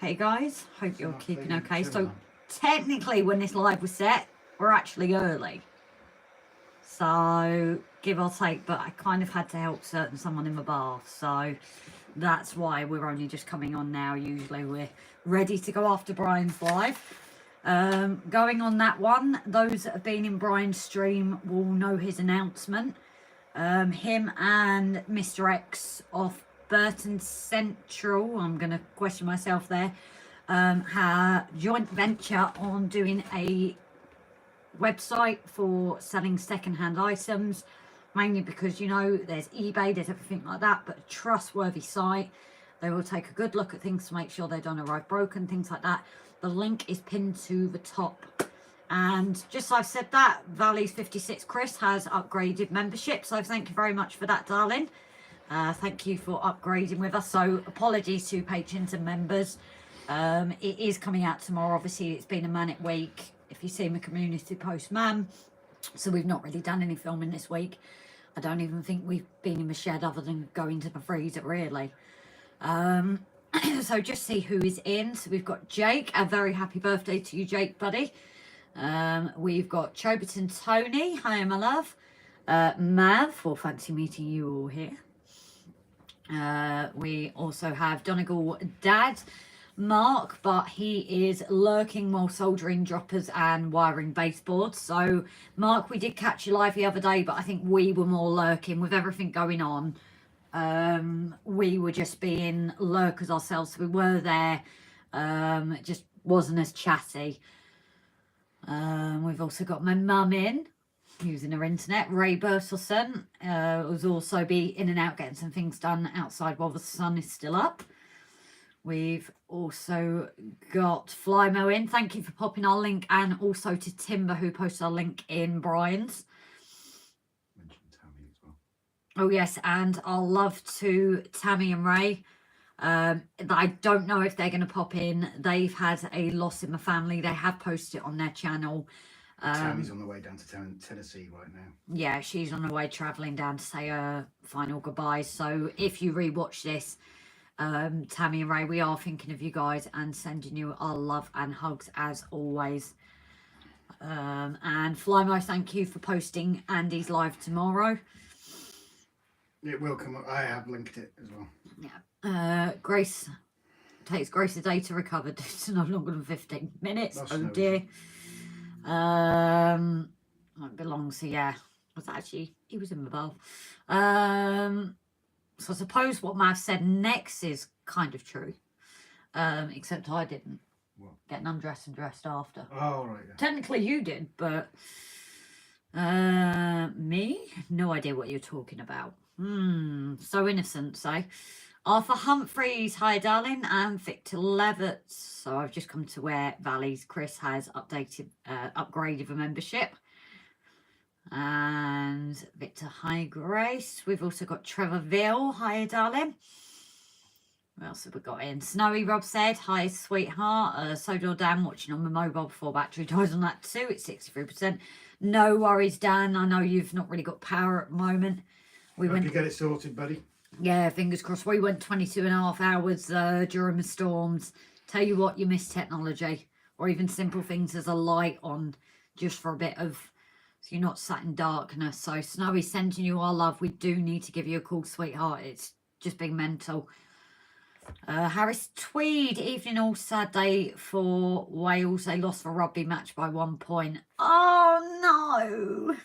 Hey guys, hope you're keeping okay. So technically when this live was set, we're actually early. So give or take, but I kind of had to help someone in my bath. So that's why we're only just coming on now. Usually we're ready to go after Brian's live. Going on that one, those that have been in Brian's stream will know his announcement. Him and Mr. X off Burton Central, I'm going to question myself there, had joint venture on doing a website for selling second-hand items, mainly because, you know, there's eBay, there's everything like that, but a trustworthy site. They will take a good look at things to make sure they don't arrive broken, things like that. The link is pinned to the top. And just so I've said that, Valley's 56 Chris has upgraded membership, so thank you very much for that, darling. Thank you for upgrading with us. So apologies to patrons and members. It is coming out tomorrow. Obviously it's been a manic week, if you see my community post, ma'am. So we've not really done any filming this week. I don't even think we've been in the shed other than going to the freezer, really. So just see who is in. So we've got Jake. A very happy birthday to you, Jake, buddy. We've got Choberton Tony. Hi, my love. Mav, well, fancy meeting you all here. We also have Donegal Dad, Mark, but he is lurking while soldering droppers and wiring baseboards. So, Mark, we did catch you live the other day, but I think we were more lurking with everything going on. We were just being lurkers ourselves. So we were there. It just wasn't as chatty. We've also got my mum in, using her internet. Ray Bertelson was also be in and out getting some things done outside while the sun is still up. We've also got Flymo in. Thank you for popping our link, and also to Timber, who posted our link in Brian's. Oh yes, and our love to Tammy and Ray. I don't know if they're going to pop in. They've had a loss in the family. They have posted it on their channel. Tammy's on the way down to Tennessee right now. Yeah, she's on the way travelling down to say her final goodbyes. So if you rewatch this, Tammy and Ray, we are thinking of you guys and sending you our love and hugs as always. And Flymo, thank you for posting Andy's live tomorrow. It will come up. I have linked it as well. Yeah. Grace takes Grace a day to recover. It's no longer than 15 minutes. That's oh no dear. It belongs to, yeah. Was actually, he was in the bath. So I suppose what Mav said next is kind of true. Except I didn't. What? Getting undressed and dressed after. Oh, right. Yeah. Technically you did, but me? No idea what you're talking about. So innocent, say. Arthur Humphreys, hi darling, and Victor Levitt. So I've just come to where Valley's Chris has upgraded the membership. And Victor, hi Grace. We've also got Trevor Veail, hi darling. What else have we got in? Snowy Rob said, hi sweetheart. Sodor Dan watching on the mobile before battery dies on that too. It's 63%. No worries, Dan. I know you've not really got power at the moment. We went to get it sorted, buddy. Yeah, fingers crossed. We went 22.5 hours during the storms. Tell you what, you miss technology, or even simple things as a light on just for a bit of, so you're not sat in darkness. So Snowy, sending you our love. We do need to give you a call, sweetheart. It's just been mental. Harris Tweed, evening all sad day for Wales. They lost the rugby match by 1 point. Oh no!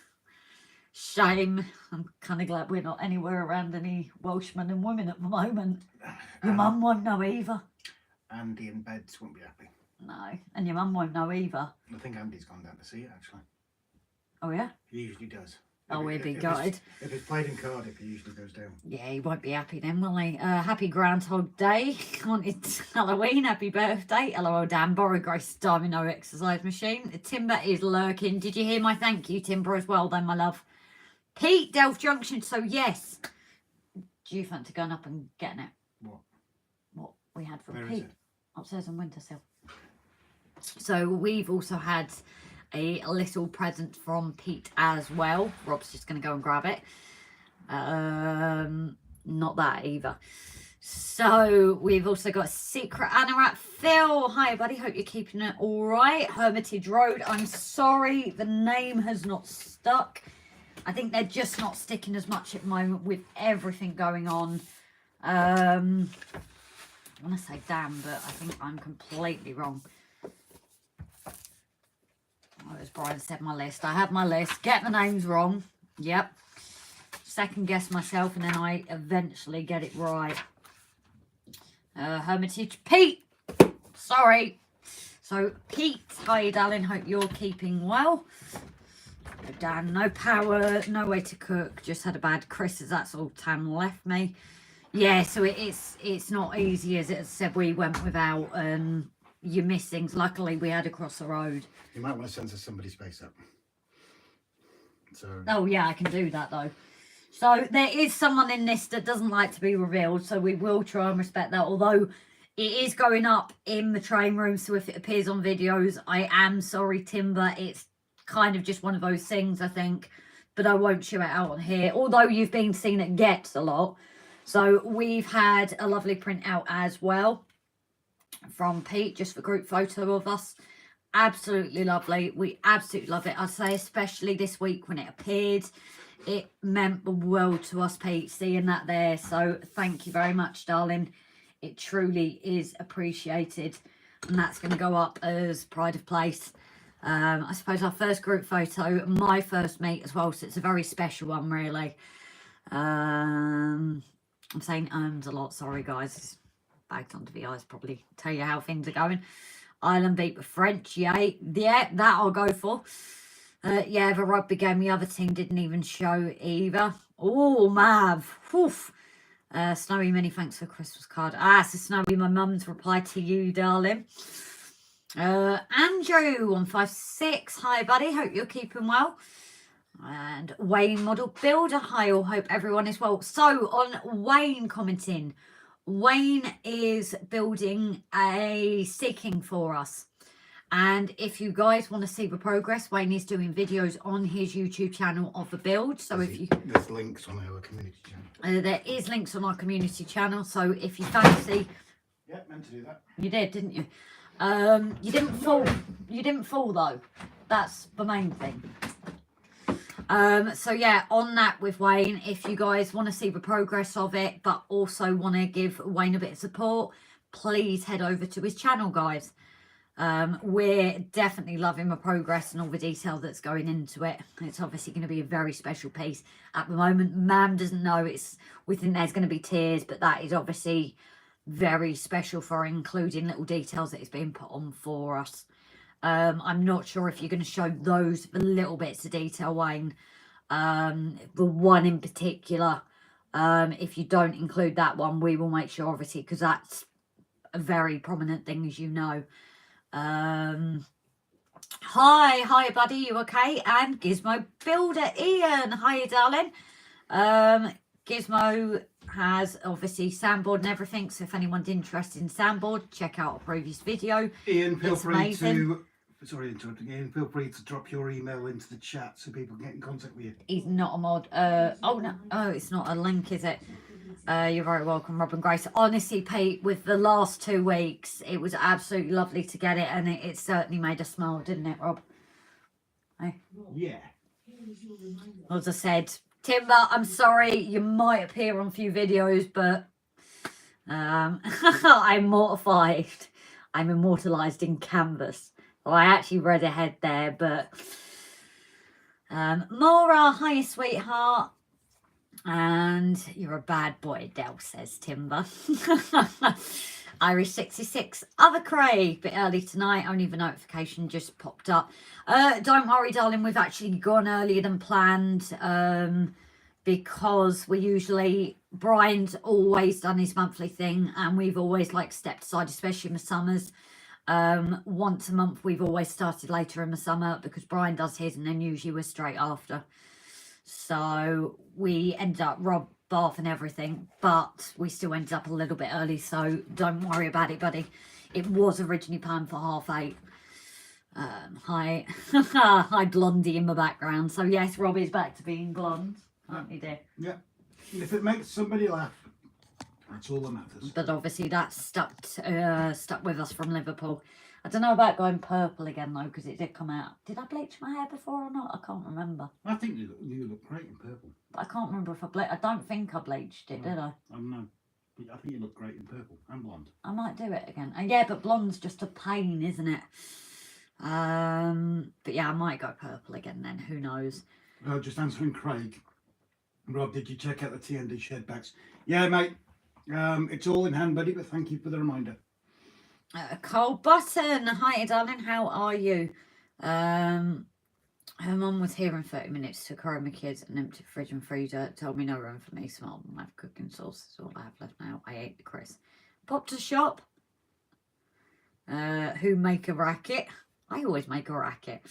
Shame. I'm kind of glad we're not anywhere around any Welshmen and women at the moment. Your mum won't know either. Andy in beds won't be happy. No, and your mum won't know either. I think Andy's gone down to see it, actually. Oh yeah? He usually does. Oh, he'll be gutted. If it's played in Cardiff, he usually goes down. Yeah, he won't be happy then, will he? Happy Groundhog Day. It's Halloween. Happy birthday. LOL, Dan. Borrow Grace's Diamond No exercise machine. Timber is lurking. Did you hear my thank you, Timber, as well then, my love? Pete, Delph Junction. So, yes. Do you fancy going up and getting it? What? What we had from Where Pete. is it? Upstairs on Wintersill. So, we've also had a little present from Pete as well. Rob's just going to go and grab it. Not that either. So we've also got Secret Anorak Phil. Hi, buddy. Hope you're keeping it all right. Hermitage Road. I'm sorry, the name has not stuck. I think they're just not sticking as much at the moment with everything going on. I want to say damn, but I think I'm completely wrong. Oh, as Brian said, my list. I have my list. Get the names wrong. Yep. Second guess myself, and then I eventually get it right. Hermitage Pete. Sorry. So Pete, hi darling. Hope you're keeping well. No Dan, no power, no way to cook. Just had a bad Chris, as that's all Tam left me. Yeah, so it's not easy, as it said. We went without, and you miss things. Luckily, we had across the road. You might want to censor somebody's face up. So. Oh yeah, I can do that though. So there is someone in this that doesn't like to be revealed, so we will try and respect that. Although it is going up in the train room, so if it appears on videos, I am sorry, Timber. It's kind of just one of those things, I think. But I won't show it out on here, although you've been seen at Gets a lot. So we've had a lovely printout as well from Pete, just for group photo of us. Absolutely lovely. We absolutely love it. I'd say especially this week when it appeared. It meant the world to us, Pete, seeing that there. So thank you very much, darling. It truly is appreciated. And that's going to go up as pride of place. I suppose our first group photo, my first meet as well. So it's a very special one, really. I'm saying a lot. Sorry, guys. It's bagged onto the eyes. Probably tell you how things are going. Ireland beat the French. Yeah, that I'll go for. Yeah, the rugby game, the other team didn't even show either. Oh, Mav. Oof. Snowy, many thanks for Christmas card. So Snowy, my mum's reply to you, darling. Andrew, 156. Hi, buddy. Hope you're keeping well. And Wayne Model Builder. Hi, all. Hope everyone is well. So, on Wayne commenting, Wayne is building a Seeking for us. And if you guys want to see the progress, Wayne is doing videos on his YouTube channel of the build. So there's links on our community channel. There is links on our community channel. So if you fancy, yeah, meant to do that. You did, didn't you? You didn't fall. You didn't fall though. That's the main thing. So yeah, on that with Wayne, if you guys want to see the progress of it, but also want to give Wayne a bit of support, please head over to his channel, guys. We're definitely loving the progress and all the detail that's going into it. It's obviously going to be a very special piece. At the moment, Mam doesn't know. We think there's going to be tears, but that is obviously very special for including little details that is being put on for us. I'm not sure if you're going to show those little bits of detail, Wayne. The one in particular, if you don't include that one, we will make sure, obviously, because that's a very prominent thing, as you know. Hi buddy, you okay? And Gizmo Builder Ian, hi darling. Gizmo has obviously soundboard and everything, so if anyone's interested in soundboard, check out a previous video. Ian, feel free to sorry interrupting, Ian, feel free to drop your email into the chat so people can get in contact with you. He's not a mod. Oh no, it's not a link, is it? You're very welcome, Robin Grace. Honestly, Pete, with the last 2 weeks, it was absolutely lovely to get it, and it certainly made us smile, didn't it, Rob? Hey? Yeah. As I said, Timber, I'm sorry, you might appear on a few videos, but I'm mortified. I'm immortalised in canvas. Well, I actually read ahead there, but Maura, hi, sweetheart. And you're a bad boy, Delph, says Timber. Irish 66, other Craig, bit early tonight, only the notification just popped up. Don't worry, darling, we've actually gone earlier than planned, because we usually, Brian's always done his monthly thing, and we've always like stepped aside, especially in the summers. Once a month we've always started later in the summer because Brian does his, and then usually we're straight after. So we ended up Rob, bath and everything, but we still ended up a little bit early, so don't worry about it, buddy. It was originally planned for 8:30. Hi hi Blondie in the background. So yes, Rob is back to being blonde, aren't you, dear? Yeah. If it makes somebody laugh, That's all that matters. But obviously that's stuck with us from Liverpool. I don't know about going purple again though, because it did come out. Did I bleach my hair before or not? I can't remember. I think you look great in purple. But I can't remember if I don't think I bleached it, did I? I don't know. I think you look great in purple and blonde. I might do it again. Yeah, but blonde's just a pain, isn't it? But yeah, I might go purple again then. Who knows? Just answering Craig. Rob, did you check out the TND shed backs? Yeah, mate. It's all in hand, buddy, but thank you for the reminder. Cole Button. Hi, darling. How are you? Her mum was here in 30 minutes, took her and my kids and emptied fridge and freezer. Told me no room for me. Smart and have cooking sauce. That's all I have left now. I ate the crisp. Popped to shop. Who make a racket? I always make a racket.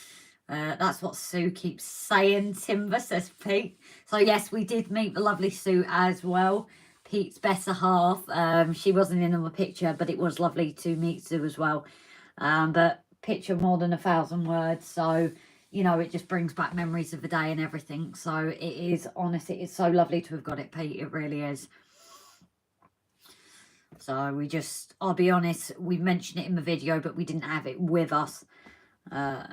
That's what Sue keeps saying, Timber, says Pete. So yes, we did meet the lovely Sue as well. Pete's better half. She wasn't in the picture, but it was lovely to meet Sue as well. But picture more than 1,000 words. So, you know, it just brings back memories of the day and everything. So it is, honestly, it's so lovely to have got it, Pete. It really is. So we just, I'll be honest, we mentioned it in the video, but we didn't have it with us. There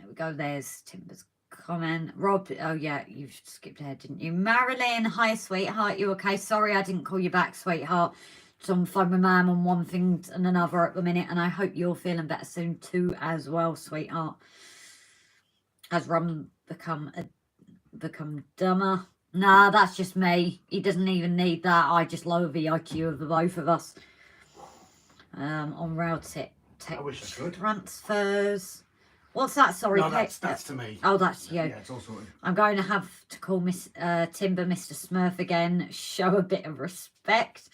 we go. There's Timber's comment. Rob, oh yeah, you skipped ahead, didn't you? Marilyn, hi sweetheart, you okay? Sorry I didn't call you back, sweetheart. It's on the phone with Mum on one thing and another at the minute, and I hope you're feeling better soon too as well, sweetheart. Has Rum become dumber? Nah, that's just me. He doesn't even need that. I just lower the IQ of the both of us. On rail tech transfers. What's that? Sorry, no, that's to me. Oh, that's you. Yeah, it's all sorted. I'm going to have to call Timber Mr. Smurf again. Show a bit of respect.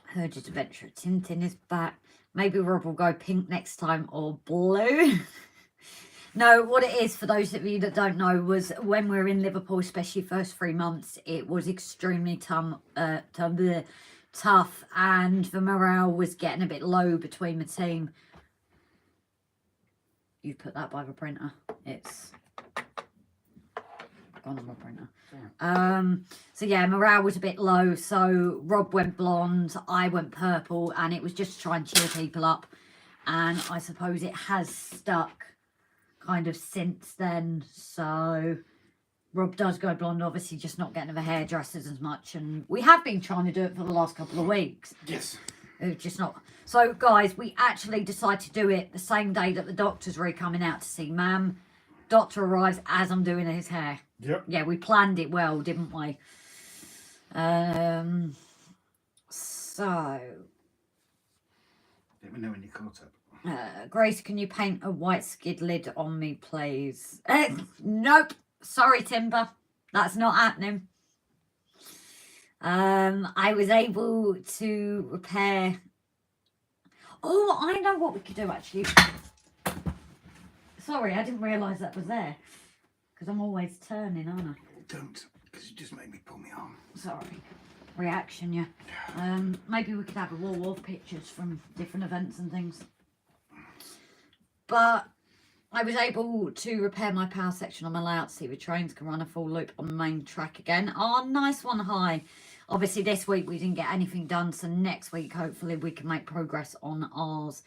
Herd's Adventure Tintin is back. Maybe Rob will go pink next time or blue. No, what it is, for those of you that don't know, was when we were in Liverpool, especially first 3 months, it was extremely tough, and the morale was getting a bit low between the team. You put that by the printer. It's gone on my printer. Yeah. So yeah, morale was a bit low. So Rob went blonde, I went purple, and it was just to try and cheer people up. And I suppose it has stuck kind of since then. So Rob does go blonde, obviously just not getting to the hairdressers as much, and we have been trying to do it for the last couple of weeks. Yes. It's just not. So guys, we actually decided to do it the same day that the doctor's really coming out to see Mam. Doctor arrives as I'm doing his hair. Yep. Yeah, we planned it well, didn't we? So let me know when you're caught up. Grace, can you paint a white skid lid on me, please? Nope. Sorry, Timber. That's not happening. I was able to repair... Oh, I know what we could do, actually. Sorry, I didn't realise that was there. Because I'm always turning, aren't I? Don't, because you just made me pull my arm. Sorry. Reaction, yeah. Maybe we could have a wall of pictures from different events and things. But I was able to repair my power section on my layout so the trains can run a full loop on the main track again. Oh, nice one, hi. Obviously this week we didn't get anything done, so next week hopefully we can make progress on ours.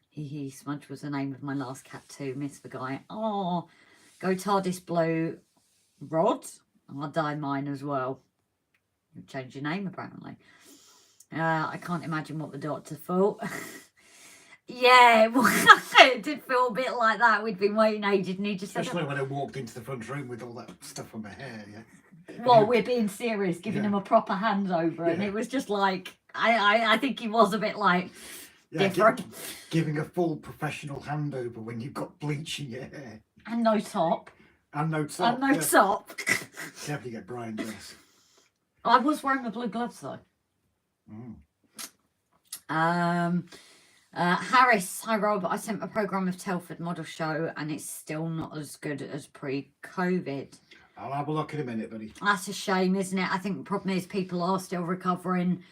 Hee Smudge was the name of my last cat too. Miss the guy. Oh, go TARDIS Blue. Rod. I'll dye mine as well. You've changed your name apparently. I can't imagine what the doctor thought. Yeah, it did feel a bit like that. We'd been waiting ages and he just especially when I walked into the front room with all that stuff on my hair, yeah. Well, we're being serious, giving him a proper handover, and it was just like, I think he was a bit like, different. Giving a full professional handover when you've got bleach in your hair. And no top. And no top. And no top. Definitely get Brian dress. I was wearing the blue gloves though. Harris, hi Rob, I sent a programme of Telford Model Show and it's still not as good as pre-COVID. I'll have a look in a minute, buddy. That's a shame, isn't it? I think the problem is people are still recovering.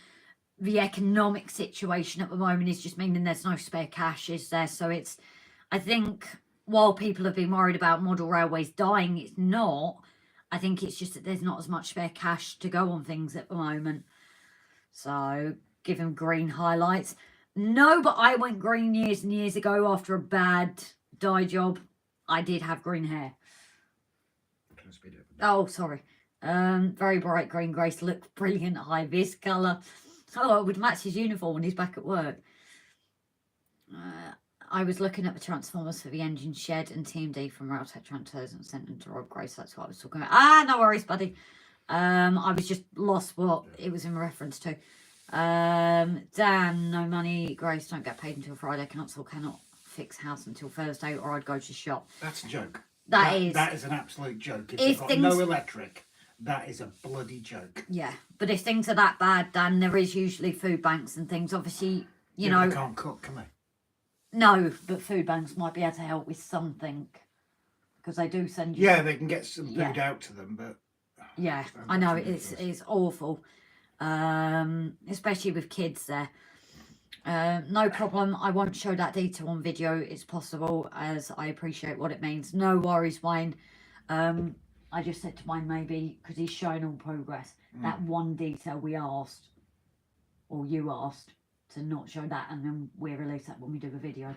The economic situation at the moment is just meaning there's no spare cash, is there? So it's, I think, while people have been worried about model railways dying, it's not. I think it's just that there's not as much spare cash to go on things at the moment. So give him green highlights. No, but I went green years and years ago after a bad dye job. I did have green hair. Oh, sorry. Very bright green. Grace looked brilliant. High vis colour. Oh, it would match his uniform when he's back at work. I was looking at the transformers for the engine shed and TMD from Railtech Transfers and sent them to Rob Grace. That's what I was talking about. Ah, no worries, buddy. I was just lost what it was in reference to. Dan, no money. Grace, don't get paid until Friday. Council cannot fix house until Thursday, or I'd go to shop. That's a joke. That is an absolute joke. If you've got no electric, that is a bloody joke. Yeah, but if things are that bad, Dan, there is usually food banks and things. Obviously, you know. They can't cook, can they? No, but food banks might be able to help with something. Because they do send you... Yeah, they can get some food out to them, but... Yeah, I know, it's awful. Especially with kids there. No problem, I won't show that detail on video. It's possible, as I appreciate what it means. No worries, Wayne. I just said to Wayne, maybe, because he's showing all progress, that one detail we asked, or you asked, to not show that, and then we release that when we do the video.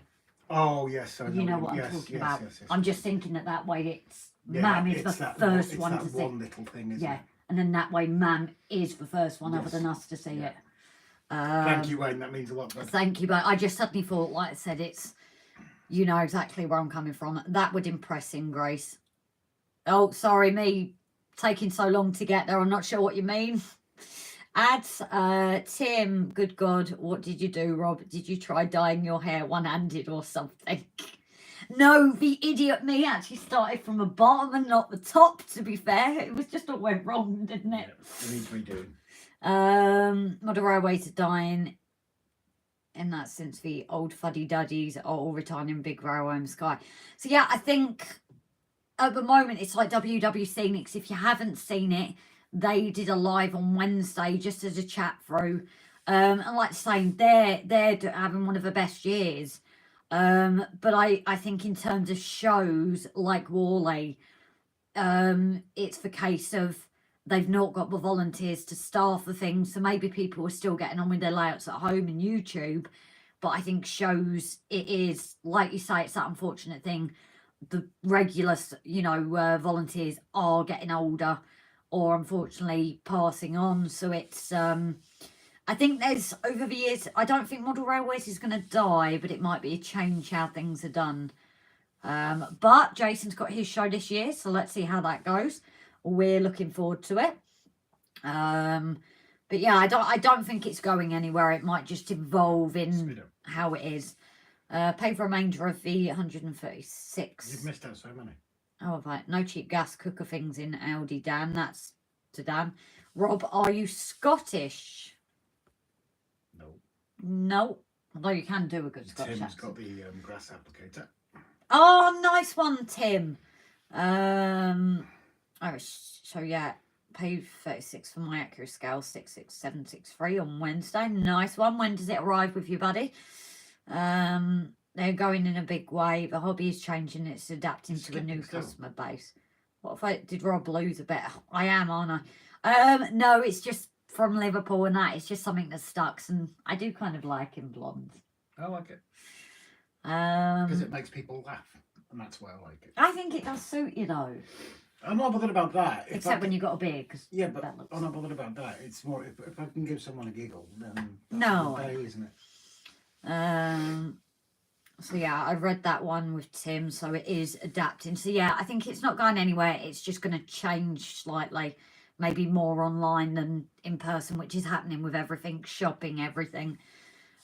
Oh, yes. You know what I'm talking about. Yes. I'm just thinking that way it's... Mam is the first one to see. One little thing, isn't it? And then that way Mam is the first one other than us to see it. Thank you, Wayne. That means a lot. Thank you, but I just suddenly thought, like I said, it's... You know exactly where I'm coming from. That would impress him, Grace. Oh, sorry, me taking so long to get there. I'm not sure what you mean. Ads, Tim, good God, what did you do, Rob? Did you try dyeing your hair one-handed or something? No, the idiot me actually started from the bottom and not the top, to be fair. It was just all went wrong, didn't it? Yeah, it needs redoing. Model railways are dying in that sense. The old fuddy-duddies are all retiring in big railway in the sky. So yeah, I think at the moment it's like WW Scenics. If you haven't seen it, they did a live on Wednesday just as a chat through. And like saying, they're having one of the best years. But I think in terms of shows like Worley, it's the case of they've not got the volunteers to staff the things. So maybe people are still getting on with their layouts at home and YouTube. But I think shows, it is, like you say, it's that unfortunate thing. The regular, you know, volunteers are getting older, or unfortunately passing on. So it's I think there's over the years, I don't think model railways is going to die, but it might be a change how things are done. But Jason's got his show this year, so let's see how that goes. We're looking forward to it. But yeah, I don't think it's going anywhere. It might just evolve in how it is. Pay for remainder of the 136. You've missed out so many. Oh, have I? No cheap gas cooker things in Aldi, Dan. That's to Dan. Rob, are you Scottish? No. No. Although you can do a good Scottish Tim's accent. got the grass applicator. Oh, nice one, Tim. So yeah, paid 36 for my accurate scale, 66763 on Wednesday. Nice one. When does it arrive with you, buddy? They're going in a big way. The hobby is changing. It's adapting to a new customer base. What if I did Rob lose a bit? I am, aren't I? No, it's just from Liverpool and that. It's just something that stuck, and I do kind of like him blonde. I like it. Because it makes people laugh, and that's why I like it. I think it does suit you though. I'm not bothered about that. Except when you got a beard. Yeah, but I'm not bothered about that. It's more if I can give someone a giggle, then that's no, the day, isn't it? So yeah, I read that one with Tim, so it is adapting. So yeah, I think it's not going anywhere. It's just going to change slightly, maybe more online than in person, which is happening with everything, shopping, everything.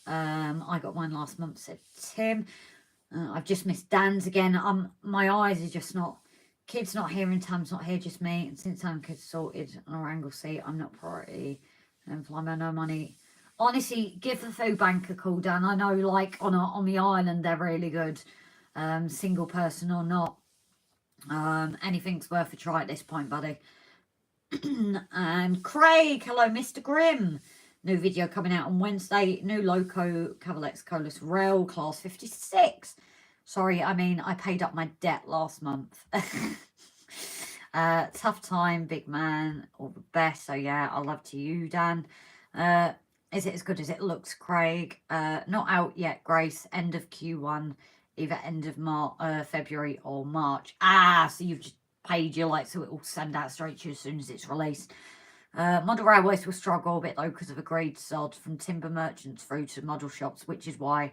I got mine last month, said Tim. I've just missed Dan's again. My eyes are just not, kids not here and Tam's not here, just me. And since I'm kids sorted on our angle seat, I'm not priority. And fly no money. Honestly, give the food bank a call, Dan. I know, like, on the island, they're really good. Single person or not. Anything's worth a try at this point, buddy. And Craig, hello, Mr. Grimm. New video coming out on Wednesday. New Loco Cavalex Colas Rail, Class 56. Sorry, I mean, I paid up my debt last month. Tough time, big man, all the best. So yeah, I'll love to you, Dan. Is it as good as it looks, Craig? Not out yet, Grace. End of Q1, either end of February or March. So you've just paid your so it will send out straight to you as soon as it's released. Model railways will struggle a bit though because of agreed sod from timber merchants through to model shops, which is why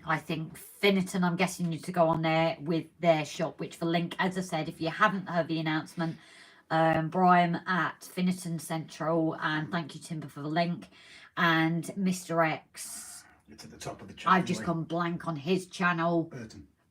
I think Finneton, I'm guessing you to go on there with their shop, which for link, as I said, if you haven't heard the announcement, Brian at Finneton Central, and thank you Timber for the link, and Mr. X. It's at the top of the channel. I've just gone blank on his channel.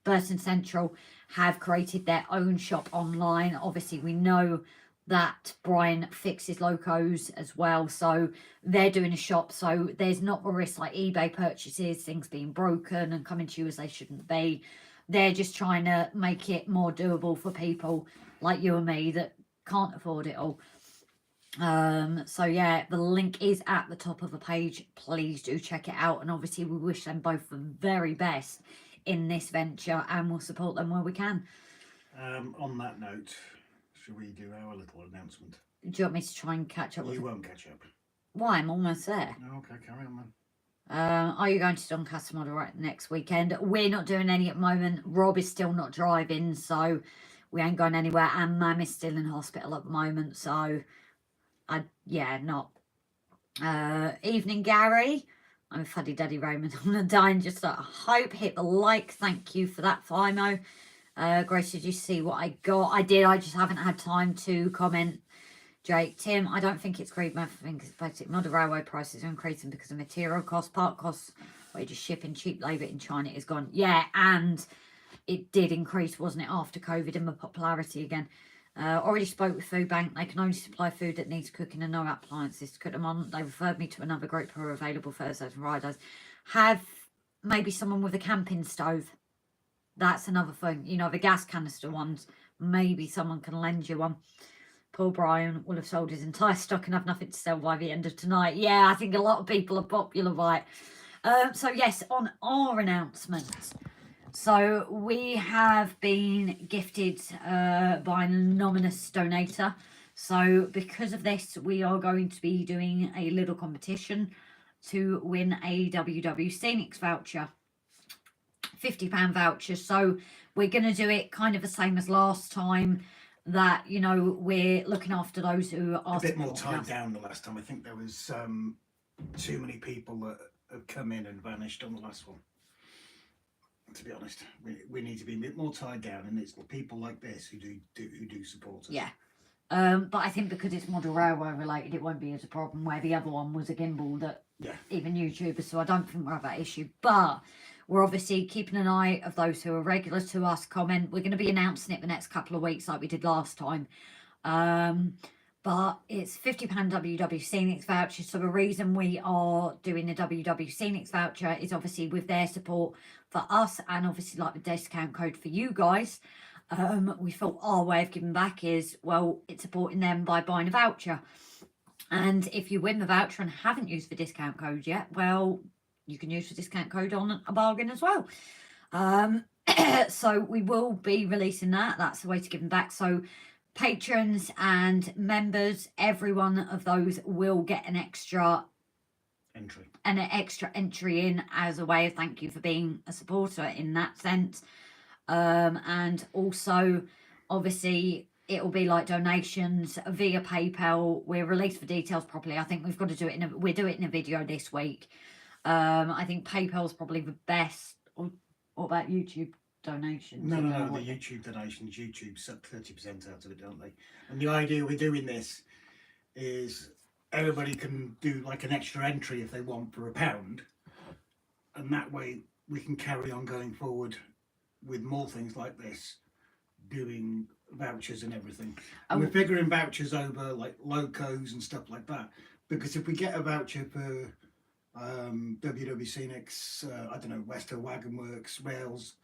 Burton Central have created their own shop online. Obviously, we know that Brian fixes locos as well, so they're doing a shop, so there's not a risk like eBay purchases, things being broken and coming to you as they shouldn't be. They're just trying to make it more doable for people like you and me that can't afford it all. So yeah, the link is at the top of the page. Please do check it out, and obviously we wish them both the very best in this venture, and we'll support them where we can. On that note, shall we do our little announcement? Do you want me to try and catch up with you? Won't catch up. Why? I'm almost there. Okay, carry on then. Are you going to Doncaster Model right next weekend? We're not doing any at the moment. Rob is still not driving, so we ain't going anywhere, and Mam is still in hospital at the moment, so not. Evening, Gary. I'm Fuddy Duddy Raymond. I'm gonna die and just hope. Hit the like. Thank you for that, Fimo. Grace, did you see what I got? I did. I just haven't had time to comment. Jake, Tim, I don't think it's greed. I think it's basic. Model railway prices are increasing because of material costs, part costs, wages, shipping, cheap labour in China is gone. Yeah, and it did increase, wasn't it, after COVID and the popularity again. Already spoke with Food Bank. They can only supply food that needs cooking and no appliances to cook them on. They referred me to another group who are available Thursdays and Fridays. Have maybe someone with a camping stove. That's another thing. You know, the gas canister ones. Maybe someone can lend you one. Paul Bryan will have sold his entire stock and have nothing to sell by the end of tonight. Yeah, I think a lot of people are popular by it. So yes, on our announcements. So we have been gifted by an anonymous donator. So because of this, we are going to be doing a little competition to win a WW Scenics voucher. £50 voucher. So we're going to do it kind of the same as last time, that, you know, we're looking after those who are a bit more tied down the last time. I think there was too many people that have come in and vanished on the last one. To be honest, we need to be a bit more tied down, and it's people like this who do support us. Yeah. But I think because it's model railway related, it won't be as a problem, where the other one was a gimbal that even YouTubers, so I don't think we'll have that issue. But we're obviously keeping an eye of those who are regular to us, comment. We're going to be announcing it the next couple of weeks like we did last time. But it's £50 WW Scenics voucher. So the reason we are doing the WW Scenics voucher is obviously with their support for us, and obviously like the discount code for you guys. We thought our way of giving back is, well, it's supporting them by buying a voucher. And if you win the voucher and haven't used the discount code yet, well, you can use the discount code on a bargain as well. So we will be releasing that. That's the way to give them back. So patrons and members, every one of those will get an extra entry in as a way of thank you for being a supporter in that sense. And also, obviously, it will be like donations via PayPal. We'll release the details properly. I think we've got to do it we'll do it in a video this week. I think PayPal's probably the best. Or what about YouTube donations? No, the YouTube donations. YouTube suck 30% out of it, don't they? And the idea we're doing this is everybody can do like an extra entry if they want for £1, and that way we can carry on going forward with more things like this, doing vouchers and everything. And we're figuring vouchers over like locos and stuff like that, because if we get a voucher for WW Scenics, I don't know, West Hill Wagon Works, Rails,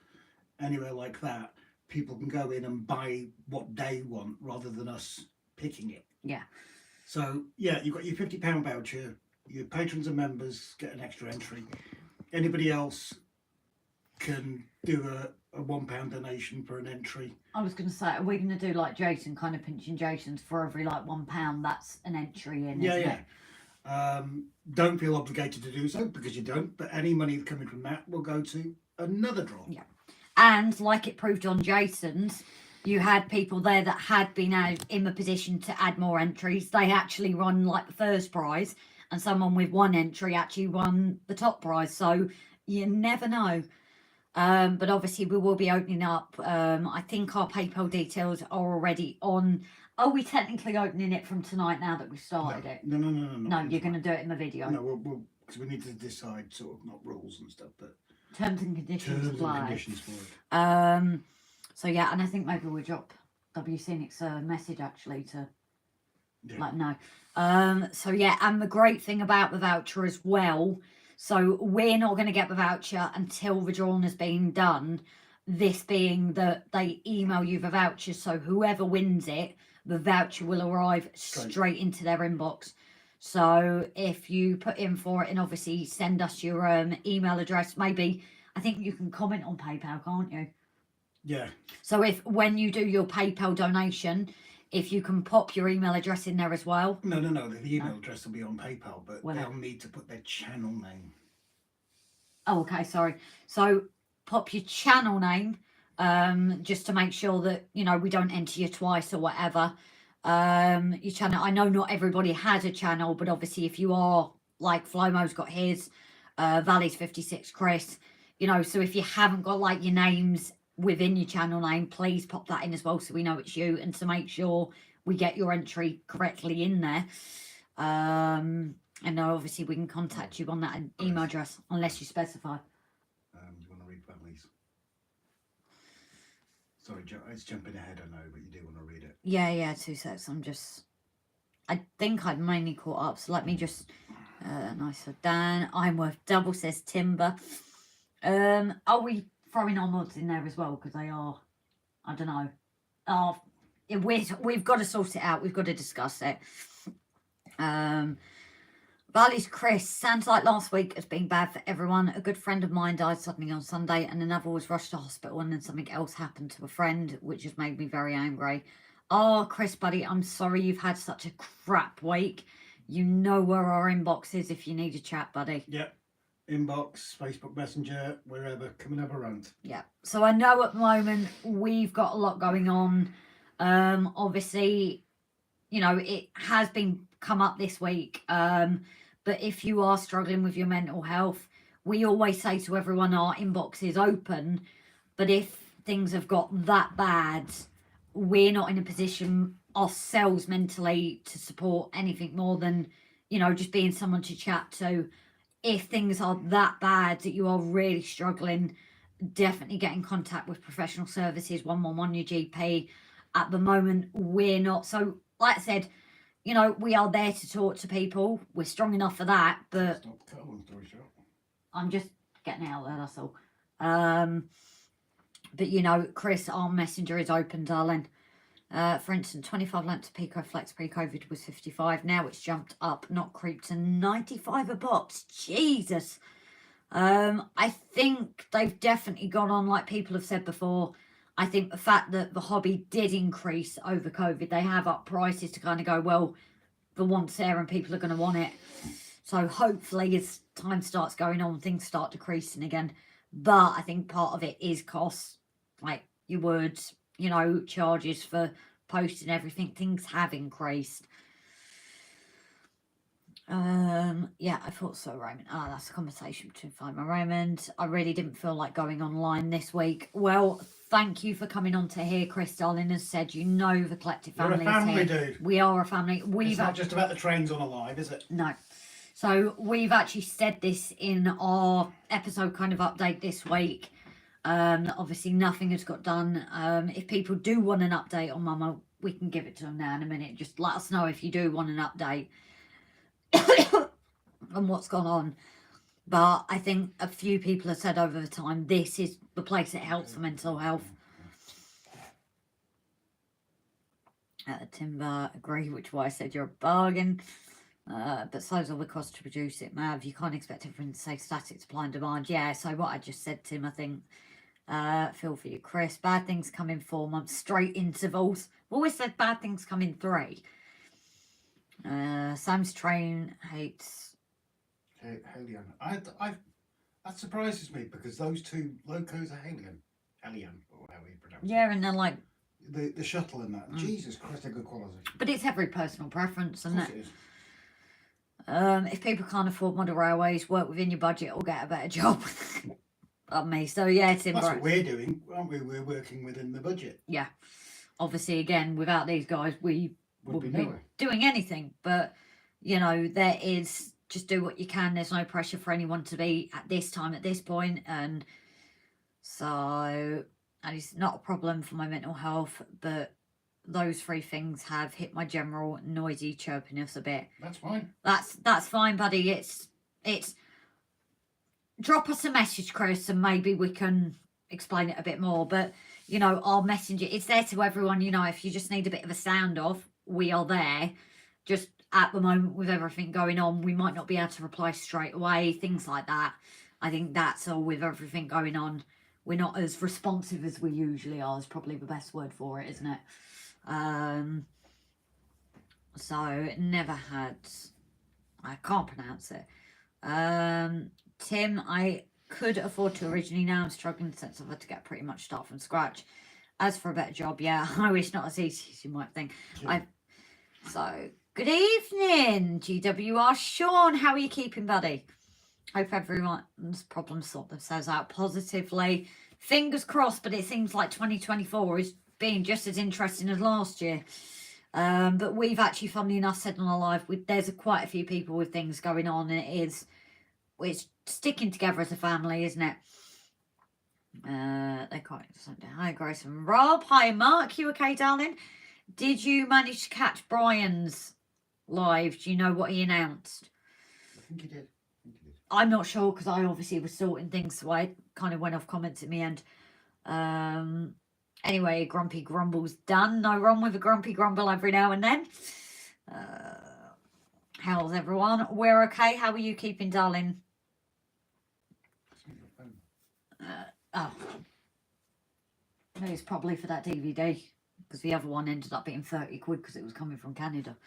anywhere like that, people can go in and buy what they want rather than us picking it. Yeah. So yeah, you've got your £50 voucher, your patrons and members get an extra entry. Anybody else can do a £1 donation for an entry. I was going to say, are we going to do like Jason, kind of pinching Jason's for every like £1? That's an entry in, isn't it? Don't feel obligated to do so because you don't, but any money coming from that will go to another draw. Yeah. And like it proved on Jason's, you had people there that had been in the position to add more entries. They actually won like the first prize, and someone with one entry actually won the top prize. So you never know. But obviously we will be opening up. I think our PayPal details are already on. Are we technically opening it from tonight now that we've started it? No. No, you're going to do it in the video. No, we'll because we need to decide sort of not rules and stuff, but terms and conditions apply. Conditions for it. So yeah, and I think maybe we'll drop W Scenics a message actually to let know. So yeah, and the great thing about the voucher as well, so we're not going to get the voucher until the drawing has been done. This being that they email you the voucher, so whoever wins it, the voucher will arrive straight into their inbox. So if you put in for it and obviously send us your email address, maybe, I think you can comment on PayPal, can't you? Yeah. So if when you do your PayPal donation, if you can pop your email address in there as well. No. The email address will be on PayPal, but they'll need to put their channel name. Oh, okay, sorry. So pop your channel name, just to make sure that, you know, we don't enter you twice or whatever. Your channel, I know not everybody has a channel, but obviously if you are, like Flomo's got his, Valley's 56 Chris, you know, so if you haven't got like your names within your channel name, please pop that in as well so we know it's you, and to make sure we get your entry correctly in there. And obviously we can contact you on that email address unless you specify. Do you want to read Valley's? Sorry, it's jumping ahead, I know, but you do want to read it. Yeah, 2 secs. I think I'd mainly caught up, so let me just, nice. So Dan, I'm worth double, says Timber. Are we throwing our mods in there as well? Because they are, I don't know. We've got to sort it out. We've got to discuss it. Valley's Chris, sounds like last week has been bad for everyone. A good friend of mine died suddenly on Sunday and another was rushed to hospital, and then something else happened to a friend, which has made me very angry. Oh, Chris, buddy, I'm sorry you've had such a crap week. You know where our inbox is if you need a chat, buddy. Yep. Inbox, Facebook Messenger, wherever. Come and have a rant. Yeah. So I know at the moment we've got a lot going on. Obviously, you know, it has been come up this week. But if you are struggling with your mental health, we always say to everyone our inbox is open. But if things have got that bad, we're not in a position ourselves mentally to support anything more than, you know, just being someone to chat to. If things are that bad that you are really struggling, definitely get in contact with professional services, 111 your GP. At the moment, we're not. So, like I said, you know, we are there to talk to people. We're strong enough for that, but Stop cut long story short. I'm just getting out there, that's all. But, you know, Chris, our messenger is open, darling. For instance, 25 length to Pico Flex pre-COVID was 55. Now it's jumped up, not creeped, to 95 a box. Jesus. I think they've definitely gone on, like people have said before. I think the fact that the hobby did increase over COVID, they have up prices to kind of go, well, the want's there and people are going to want it. So hopefully as time starts going on, things start decreasing again. But I think part of it is costs, like your words, you know, charges for posting everything. Things have increased. Yeah, I thought so, Raymond. Oh, that's a conversation between Fime and Raymond. I really didn't feel like going online this week. Well, thank you for coming on to here, Chris, darling. As said, you know the collective family. We're a family, is here. dude. We are a family. It's not just about the trains on Alive, is it? No. So we've actually said this in our episode kind of update this week. Obviously nothing has got done. If people do want an update on Mama, we can give it to them now in a minute. Just let us know if you do want an update on what's gone on. But I think a few people have said over the time, this is the place that helps for mental health. Timber, agree, which is why I said you're a bargain. But so's all the cost to produce it, Mav. You can't expect everything to say static supply and demand. Yeah, so what I just said, Tim, I think, feel for you, Chris. Bad things come in 4 months, straight intervals. I've always said bad things come in 3. Sam's train hates. Helion. That surprises me because those 2 locos are Helion, or how you pronounce it. Yeah, and they're like the shuttle and that. Jesus Christ, they're good quality. But it's every personal preference, isn't Of it? course it is. If people can't afford model railways, work within your budget or get a better job. Pardon me. So yeah, Tim. That's what we're doing, aren't we? We're working within the budget. Yeah. Obviously, again, without these guys, we wouldn't be doing anything. But you know, there is just do what you can. There's no pressure for anyone to be at this time, at this point, and so and it's not a problem for my mental health, but those 3 things have hit my general noisy chirpiness a bit. That's fine. That's fine, buddy. It's drop us a message, Chris, and maybe we can explain it a bit more. But you know, our messenger, it's there to everyone. You know, if you just need a bit of a sound off, we are there. Just at the moment with everything going on, we might not be able to reply straight away, things like that. I think that's all with everything going on. We're not as responsive as we usually are, is probably the best word for it, isn't it? So never had, I can't pronounce it. Tim, I could afford to originally, now I'm struggling since I've had to get pretty much start from scratch. As for a better job, yeah, I wish not as easy as you might think. Yeah. So good evening, GWR Sean, how are you keeping, buddy? Hope everyone's problems sort themselves out positively. Fingers crossed, but it seems like 2024 is being just as interesting as last year. But we've actually, funnily enough, said on our live, there's quite a few people with things going on, and it's sticking together as a family, isn't it? They can't. Hi, Grace and Rob. Hi, Mark. You okay, darling? Did you manage to catch Brian's live? Do you know what he announced? I think he did. I'm not sure because I obviously was sorting things, so I kind of went off comments at me end. Anyway, Grumpy Grumble's done. No wrong with a Grumpy Grumble every now and then. How's everyone? We're okay. How are you keeping, darling? Oh. It's probably for that DVD because the other one ended up being 30 quid because it was coming from Canada.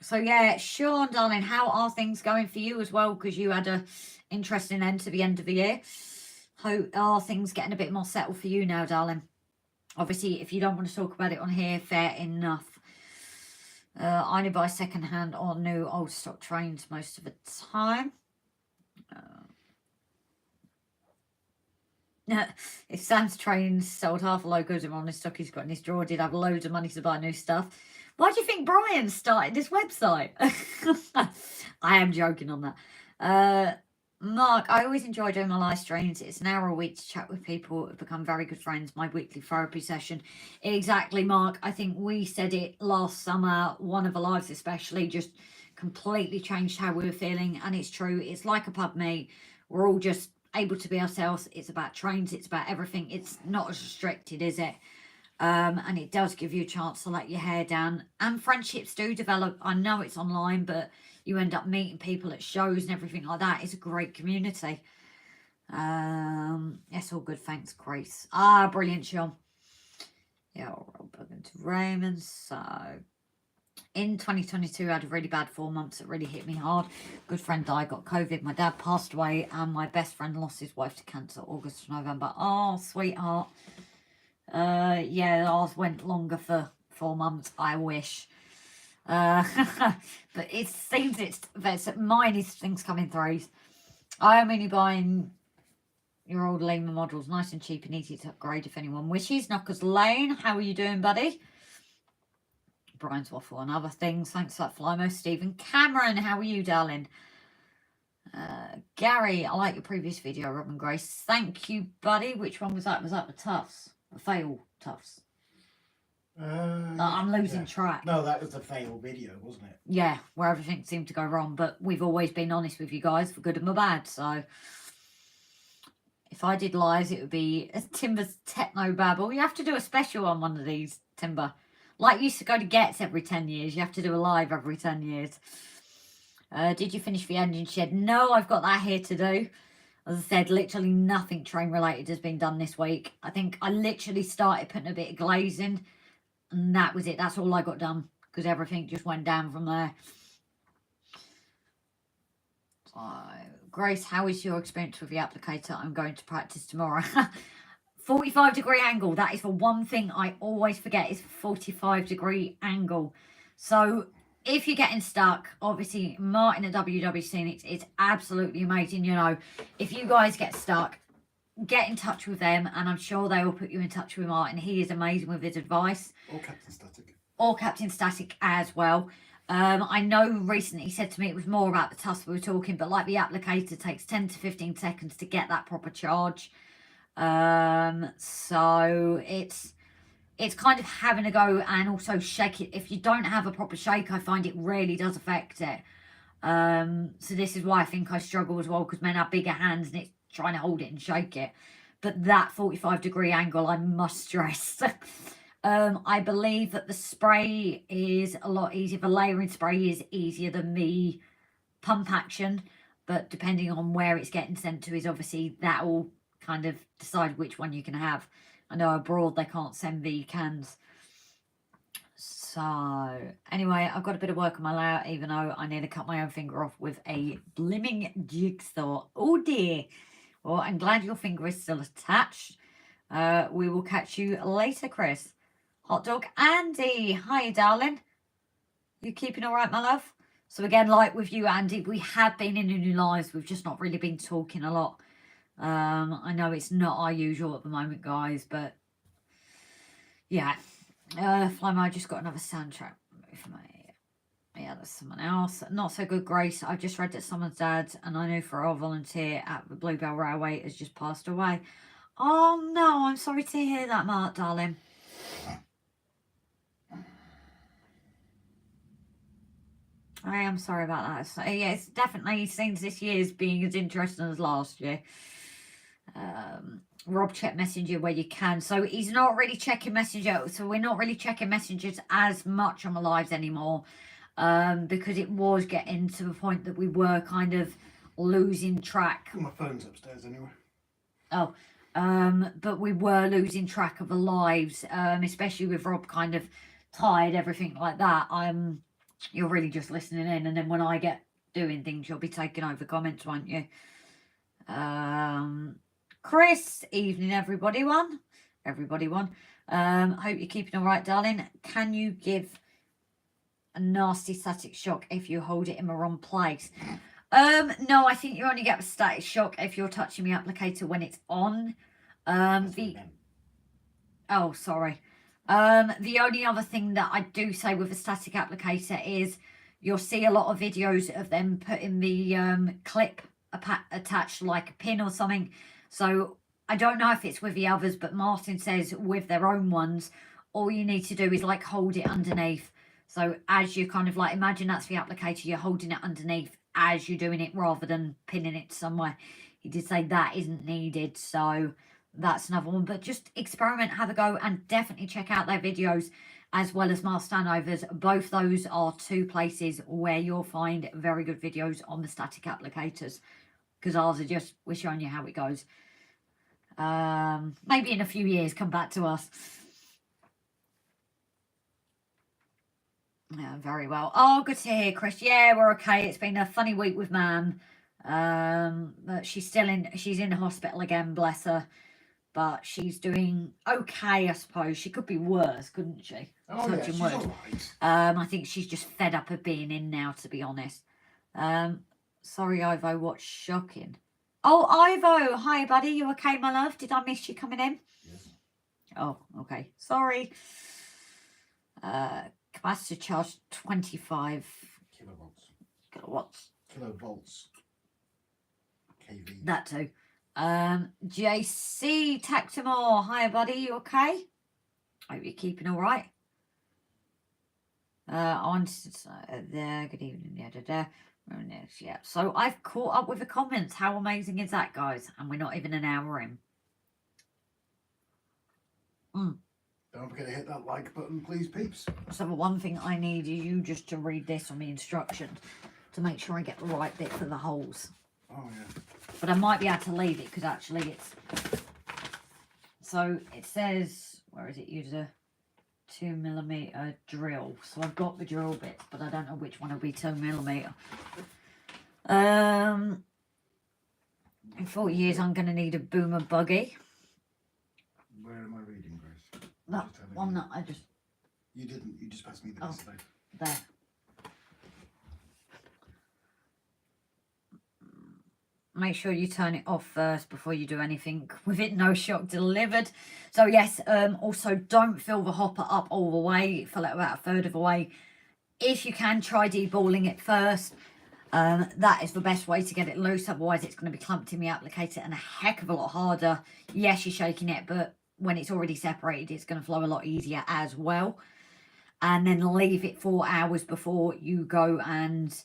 So yeah, Sean, darling, how are things going for you as well? Because you had a interesting end to the end of the year. How are things getting a bit more settled for you now, darling? Obviously, if you don't want to talk about it on here, fair enough. I only buy second-hand or new old stock trains most of the time. If Sam's trains sold half the logos are on his stock he's got in his drawer, did have loads of money to buy new stuff. Why do you think Brian started this website? I am joking on that. Mark, I always enjoy doing my live streams. It's an hour a week to chat with people who have become very good friends. My weekly therapy session. Exactly, Mark. I think we said it last summer. One of the lives especially just completely changed how we were feeling. And it's true. It's like a pub meet. We're all just able to be ourselves. It's about trains. It's about everything. It's not as restricted, is it? And it does give you a chance to let your hair down. And friendships do develop. I know it's online, but you end up meeting people at shows and everything like that. It's a great community. It's all good. Thanks, Grace. Brilliant, Sean. Yeah, I'll roll back into Raymond. So, in 2022, I had a really bad 4 months. It really hit me hard. Good friend died, got COVID. My dad passed away, and my best friend lost his wife to cancer August to November. Oh, sweetheart. Yeah, ours went longer for 4 months. I wish. But it seems mine is things come in threes. I am only buying your old Lehman models, nice and cheap and easy to upgrade if anyone wishes. Knockers Lane, how are you doing, buddy? Brian's waffle and other things. Thanks for that, Flymo. Stephen Cameron, how are you, darling? Gary, I like your previous video, Robin Grace. Thank you, buddy. Which one was that? Was that the Tufts? The fail Tufts? I'm losing track. No, that was the fail video, wasn't it? Yeah, where everything seemed to go wrong. But we've always been honest with you guys, for good and the bad. So if I did lies, it would be Timber's Techno Babble. You have to do a special on one of these, Timber. Like you used to go to Gets every 10 years. You have to do a live every 10 years. Did you finish the engine shed? No, I've got that here to do. As I said, literally nothing train related has been done this week. I think I literally started putting a bit of glazing and that was it. That's all I got done because everything just went down from there. So, Grace, how is your experience with the applicator? I'm going to practice tomorrow. 45-degree angle. That is the one thing I always forget is 45-degree angle. So if you're getting stuck, obviously Martin at WW Scenics, it's absolutely amazing. You know, if you guys get stuck, get in touch with them and I'm sure they will put you in touch with Martin. He is amazing with his advice. Or Captain Static. Or Captain Static as well. I know recently he said to me it was more about the tusk we were talking, but like the applicator takes 10 to 15 seconds to get that proper charge. So it's kind of having a go and also shake it. If you don't have a proper shake, I find it really does affect it. So this is why I think I struggle as well, because men have bigger hands and it's trying to hold it and shake it. But that 45-degree angle, I must stress. I believe that the spray is a lot easier. The layering spray is easier than the pump action, but depending on where it's getting sent to is obviously that will kind of decide which one you can have. I know abroad they can't send the cans. So anyway, I've got a bit of work on my layout, even though I nearly cut my own finger off with a blimming jigsaw. Oh dear. Well, I'm glad your finger is still attached. We will catch you later, Chris. Hot dog Andy. Hi, darling. You keeping all right, my love? So again, like with you, Andy, we have been in the new lives. We've just not really been talking a lot. I know it's not our usual at the moment, guys, but yeah. Flymo, I just got another soundtrack for me. Yeah, that's someone else. Not so good, Grace. I just read that someone's dad, and I know for our volunteer at the Bluebell Railway has just passed away. Oh no, I'm sorry to hear that, Mark, darling. I am sorry about that. So, yeah, it's definitely seems this year's being as interesting as last year. Rob, check Messenger where you can. So he's not really checking Messenger. So we're not really checking messages as much on the lives anymore. Because it was getting to the point that we were kind of losing track. My phone's upstairs anyway. Oh, but we were losing track of the lives, especially with Rob kind of tired, everything like that. You're really just listening in, and then when I get doing things, you'll be taking over comments, won't you? Chris, evening everybody. Hope you're keeping all right, darling. Can you give a nasty static shock if you hold it in the wrong place? No, I think you only get a static shock if you're touching the applicator when it's on. Oh, sorry. The only other thing that I do say with a static applicator is you'll see a lot of videos of them putting the clip attached like a pin or something. So I don't know if it's with the others, but Martin says with their own ones, all you need to do is like hold it underneath. So as you kind of like, imagine that's the applicator, you're holding it underneath as you're doing it rather than pinning it somewhere. He did say that isn't needed, so that's another one. But just experiment, have a go, and definitely check out their videos as well as Mars Standovers. Both those are two places where you'll find very good videos on the static applicators, because ours are just, we're showing you how it goes. Maybe in a few years come back to us. Yeah, very well. Oh, good to hear, Chris. Yeah, we're okay. It's been a funny week with Mam. But she's in hospital again, bless her. But she's doing okay, I suppose. She could be worse, couldn't she? Oh, yeah, she's all right. I think she's just fed up of being in now, to be honest. Sorry, Ivo, what's shocking? Oh, Ivo, hi, buddy. You okay, my love? Did I miss you coming in? Yes. Oh, okay. Sorry. Capacitor charge 25 kilowatts. Kilovolts. KV. That too. JC Tactimore, hi buddy, you okay? Hope you're keeping all right. On there, good evening, yeah. So I've caught up with the comments. How amazing is that, guys? And we're not even an hour in. Don't forget to hit that like button, please, peeps. So the one thing I need is you just to read this on the instructions to make sure I get the right bit for the holes. Oh, yeah. But I might be able to leave it because actually it's... So it says, where is it? Use a 2mm drill. So I've got the drill bits, but I don't know which one will be 2mm. In 40 years, I'm going to need a boomer buggy. Where am I reading, Grace? That one that I just... You didn't. You just passed me the display. There. Make sure you turn it off first before you do anything with it. No shock delivered. So yes, also don't fill the hopper up all the way. Fill it about a third of the way. If you can, try deballing it first. That is the best way to get it loose. Otherwise, it's going to be clumped in the applicator and a heck of a lot harder. Yes, you're shaking it, but when it's already separated, it's going to flow a lot easier as well. And then leave it 4 hours before you go and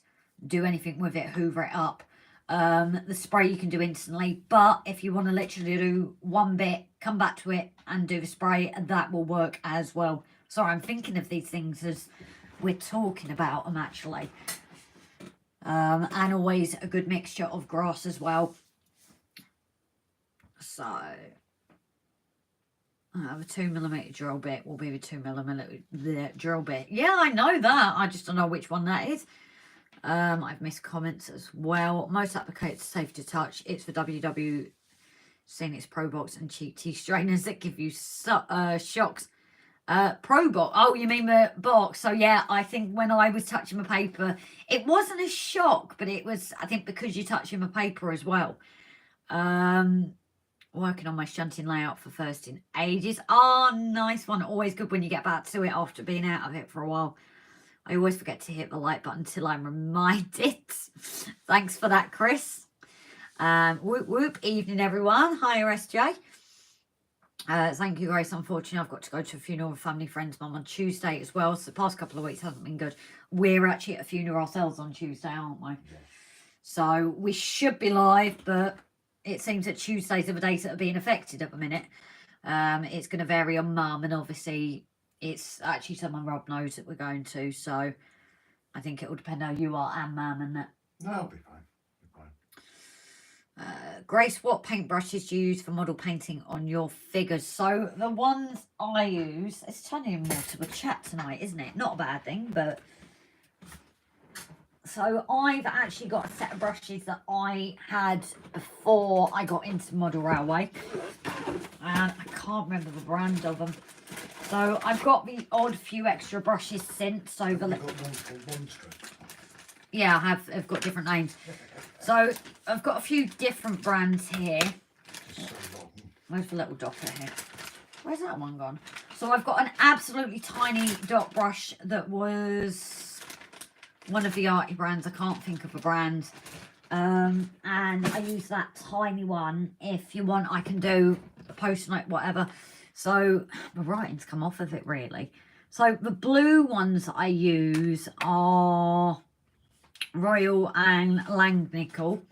do anything with it. Hoover it up. The spray you can do instantly, but if you want to literally do one bit, come back to it and do the spray, and that will work as well. Sorry, I'm thinking of these things as we're talking about them actually. And always a good mixture of grass as well. So the 2mm drill bit will be the 2mm drill bit. Yeah, I know that. I just don't know which one that is. I've missed comments as well. Most applicators safe to touch. It's the WW Scenics Pro Box and cheap tea strainers that give you shocks. Pro Box. Oh, you mean the box? So yeah, I think when I was touching the paper, it wasn't a shock, but it was, I think, because you're touching the paper as well. Working on my shunting layout for first in ages. Oh, nice one. Always good when you get back to it after being out of it for a while. I always forget to hit the like button until I'm reminded. Thanks for that, Chris. Whoop whoop. Evening, everyone. Hi, RSJ. Thank you, Grace. Unfortunately, I've got to go to a funeral of a family friend's mum on Tuesday as well. So the past couple of weeks hasn't been good. We're actually at a funeral ourselves on Tuesday, aren't we? Yeah. So we should be live, but it seems that Tuesdays are the days that are being affected at the minute. It's going to vary on mum, and obviously it's actually someone Rob knows that we're going to. So I think it will depend how you are and mum and that. No, I'll be fine. Grace, what paintbrushes do you use for model painting on your figures? So the ones I use, it's turning more to a chat tonight, isn't it? Not a bad thing, but so I've actually got a set of brushes that I had before I got into model railway, and I can't remember the brand of them. So I've got the odd few extra brushes since. So the yeah, I've got different names. So I've got a few different brands here. Where's the little dot here? Where's that one gone? So I've got an absolutely tiny dot brush that was one of the arty brands. I can't think of a brand. And I use that tiny one. If you want, I can do a post note, whatever. So the writing's come off of it really. So the blue ones I use are Royal and Langnickel.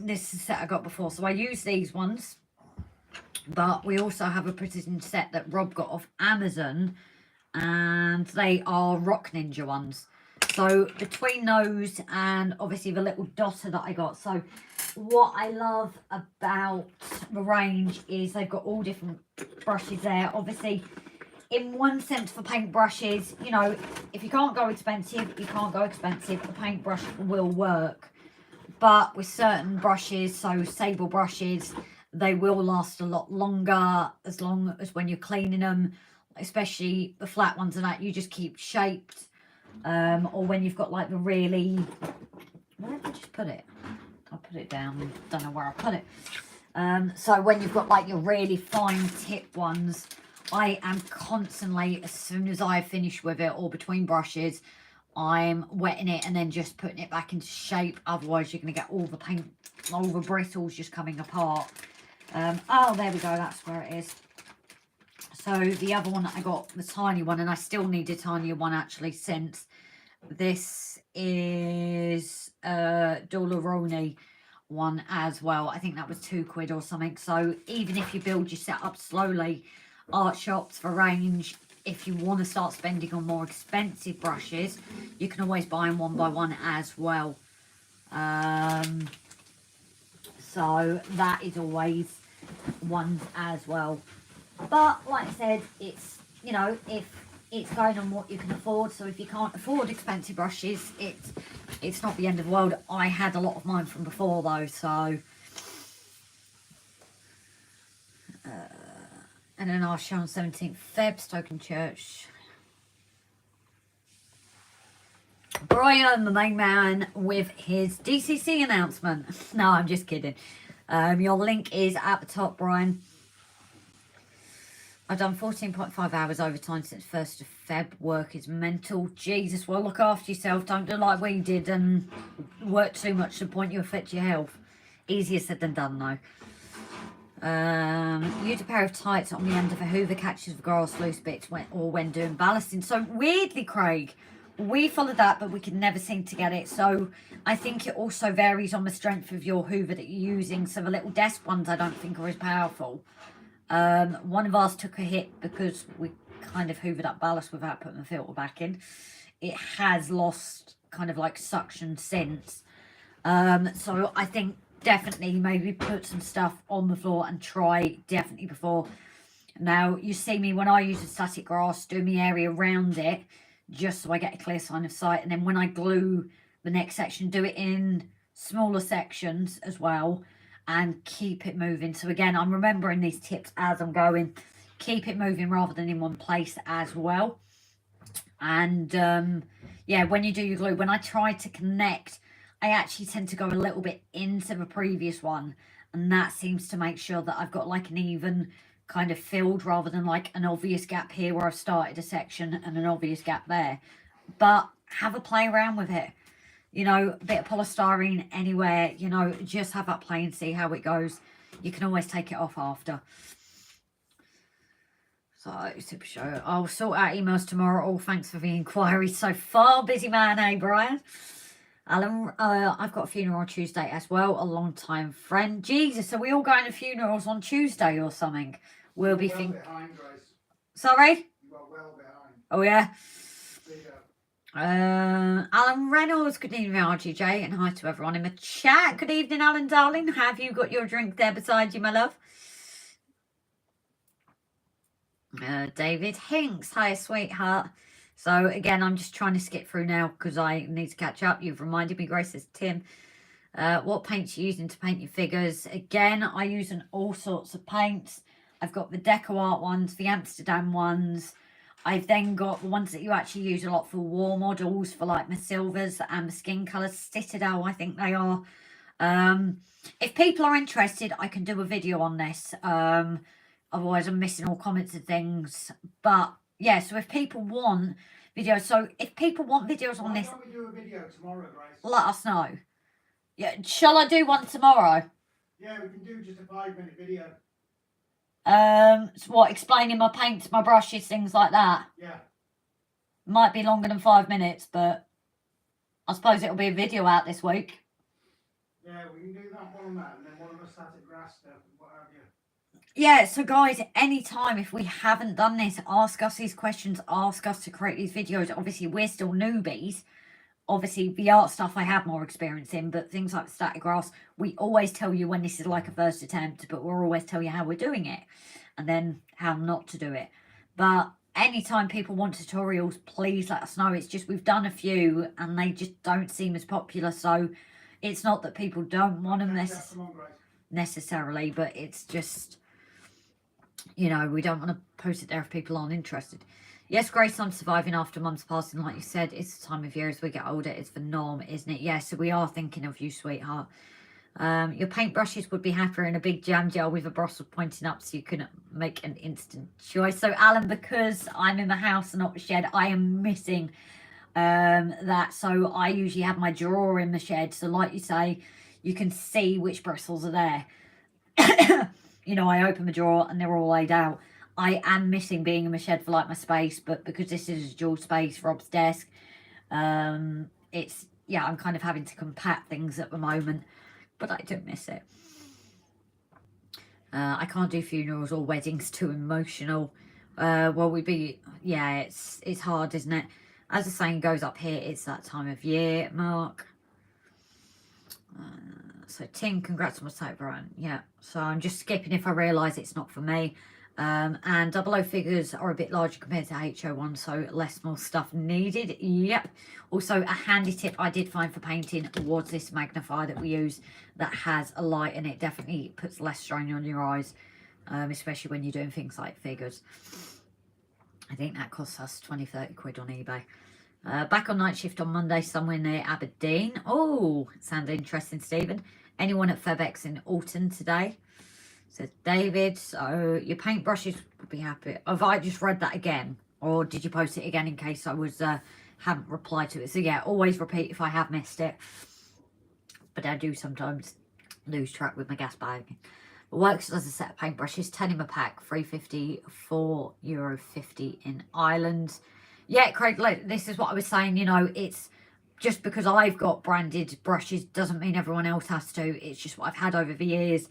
This is a set I got before, so I use these ones, but we also have a precision set that Rob got off Amazon, and they are Rock Ninja ones. So between those and obviously the little dotter that I got, so what I love about the range is they've got all different brushes there. Obviously, in one sense, for paintbrushes, you know, if you can't go expensive, you can't go expensive. The paintbrush will work. But with certain brushes, so sable brushes, they will last a lot longer, as long as when you're cleaning them, especially the flat ones and that, you just keep shaped. Or when you've got like the really, where did I just put it? I'll put it down, don't know where I put it. So when you've got like your really fine tip ones, I am constantly, as soon as I finish with it or between brushes, I'm wetting it and then just putting it back into shape. Otherwise, you're going to get all the paint, all the bristles just coming apart. Oh, there we go. That's where it is. So the other one that I got, the tiny one, and I still need a tinier one actually since this is Dollaroni one as well. I think that was £2 or something. So even if you build your setup slowly, art shops for range. If you want to start spending on more expensive brushes, you can always buy them one by one as well. So that is always ones as well. But like I said, it's, you know, if it's going on what you can afford. So if you can't afford expensive brushes, it's not the end of the world. I had a lot of mine from before though, so and then I'll show on 17th Feb, Stoke Church. Brian, the main man, with his DCC announcement. No, I'm just kidding. Your link is at the top, Brian. I've done 14.5 hours overtime since 1st of Feb. Work is mental. Jesus, well, look after yourself. Don't do like we did and work too much to the point you affect your health. Easier said than done, though. Use a pair of tights on the end of a hoover catches of grass loose bits when doing ballasting. So weirdly, Craig, we followed that, but we could never seem to get it. So I think it also varies on the strength of your hoover that you're using. So the little desk ones I don't think are as powerful. One of ours took a hit because we kind of hoovered up ballast without putting the filter back in. It has lost kind of like suction since. So I think definitely maybe put some stuff on the floor and try definitely before. Now you see me when I use a static grass, do my area around it just so I get a clear line of sight, and then when I glue the next section, do it in smaller sections as well and keep it moving. So again, I'm remembering these tips as I'm going. Keep it moving rather than in one place as well. And yeah, when you do your glue, when I try to connect, I actually tend to go a little bit into the previous one, and that seems to make sure that I've got like an even kind of filled rather than like an obvious gap here where I've started a section and an obvious gap there. But have a play around with it. You know, a bit of polystyrene anywhere, you know, just have that play and see how it goes. You can always take it off after. So, super show. I'll sort out emails tomorrow. Oh, thanks for the inquiry so far. Busy man, eh, Brian? Alan, I've got a funeral on Tuesday as well. A long time friend. Jesus, are we all going to funerals on Tuesday or something? We'll be thinking. Sorry? You are well behind. Oh, yeah. Alan Reynolds, good evening, RGJ, and hi to everyone in the chat. Good evening, Alan, darling. Have you got your drink there beside you, my love? David Hinks, hi, sweetheart. So again, I'm just trying to skip through now because I need to catch up. You've reminded me, Grace, says Tim. What paints are you using to paint your figures? Again, I use all sorts of paints. I've got the Deco Art ones, the Amsterdam ones. I've then got the ones that you actually use a lot for war models, for like my silvers and the skin colours. Citadel, I think they are. If people are interested, I can do a video on this. Otherwise, I'm missing all comments and things. But yeah, so if people want videos, so if people want videos on this, why don't we do a video tomorrow, Grace? let us know. Yeah, shall I do one tomorrow? Yeah, we can do just a 5-minute video. So what, explaining my paints, my brushes, things like that? Yeah. Might be longer than 5 minutes, but I suppose it'll be a video out this week. Yeah, we can do that one on that, and then one of the static grass stuff and what have you. Yeah, so guys, anytime if we haven't done this, ask us these questions, ask us to create these videos. Obviously, we're still newbies. Obviously, the art stuff I have more experience in, but things like static grass, we always tell you when this is like a first attempt, but we'll always tell you how we're doing it and then how not to do it. But anytime people want tutorials, please let us know. It's just we've done a few and they just don't seem as popular. So it's not that people don't want them necessarily, but it's just, you know, we don't want to post it there if people aren't interested. Yes, Grace, I'm surviving after Mum's passing. Like you said, it's the time of year as we get older. It's the norm, isn't it? Yes, so we are thinking of you, sweetheart. Your paintbrushes would be happier in a big jam gel with a bristle pointing up so you can make an instant choice. So, Alan, because I'm in the house and not the shed, I am missing that. So I usually have my drawer in the shed. So like you say, you can see which bristles are there. You know, I open the drawer and they're all laid out. I am missing being in the shed for like my space, but because this is a dual space, Rob's desk, it's, yeah, I'm kind of having to compact things at the moment, but I do miss it. I can't do funerals or weddings, too emotional. Yeah, it's hard, isn't it? As the saying goes up here, it's that time of year, Mark. So Tim, congrats on my site, Brian. Yeah, so I'm just skipping if I realise it's not for me. And double O figures are a bit larger compared to HO1, so less more stuff needed. Yep. Also, a handy tip I did find for painting was this magnifier that we use that has a light in it. Definitely puts less strain on your eyes, especially when you're doing things like figures. I think that costs us 20-30 quid on eBay. Back on night shift on Monday somewhere near Aberdeen. Oh, sounds interesting, Stephen. Anyone at FedEx in Alton today? Says David. So your paintbrushes would be happy. Have I just read that again? Or did you post it again in case I was haven't replied to it? So yeah, always repeat if I have missed it. But I do sometimes lose track with my gas bag. It works as a set of paintbrushes, 10 in a pack, £3.50, €4.50 in Ireland. Yeah, Craig, like, this is what I was saying, you know, it's just because I've got branded brushes doesn't mean everyone else has to. It's just what I've had over the years.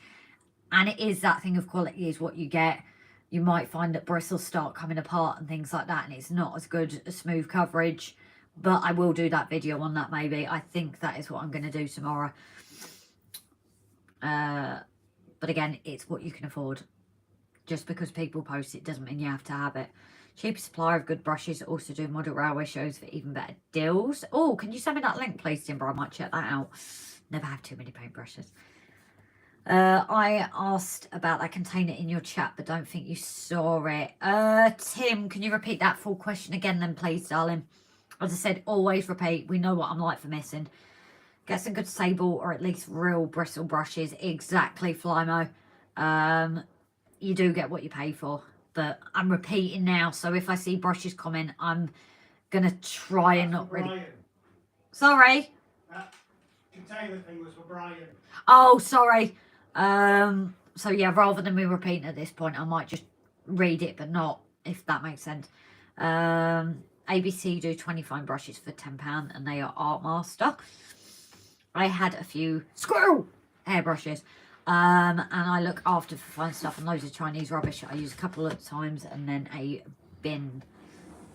And it is that thing of quality is what you get. You might find that bristles start coming apart and things like that, and it's not as good as smooth coverage. But I will do that video on that maybe. I think that is what I'm going to do tomorrow. But again, it's what you can afford. Just because people post it doesn't mean you have to have it. Cheapest supplier of good brushes, also do model railway shows for even better deals. Oh, can you send me that link, please, Timber? I might check that out. Never have too many paintbrushes. I asked about that container in your chat, but don't think you saw it. Tim, can you repeat that full question again then, please, darling? As I said, always repeat. We know what I'm like for missing. Get some good sable or at least real bristle brushes. Exactly, Flymo. You do get what you pay for. But I'm repeating now, so if I see brushes coming, I'm going to try and not really... Sorry? That container thing was for Brian. Oh, sorry. So yeah, rather than me repeating at this point, I might just read it, but not, if that makes sense. ABC do 20 fine brushes for £10, and they are Art Master. I had a few squirrel hairbrushes. And I look after for fine stuff and loads of Chinese rubbish. I use a couple of times and then bin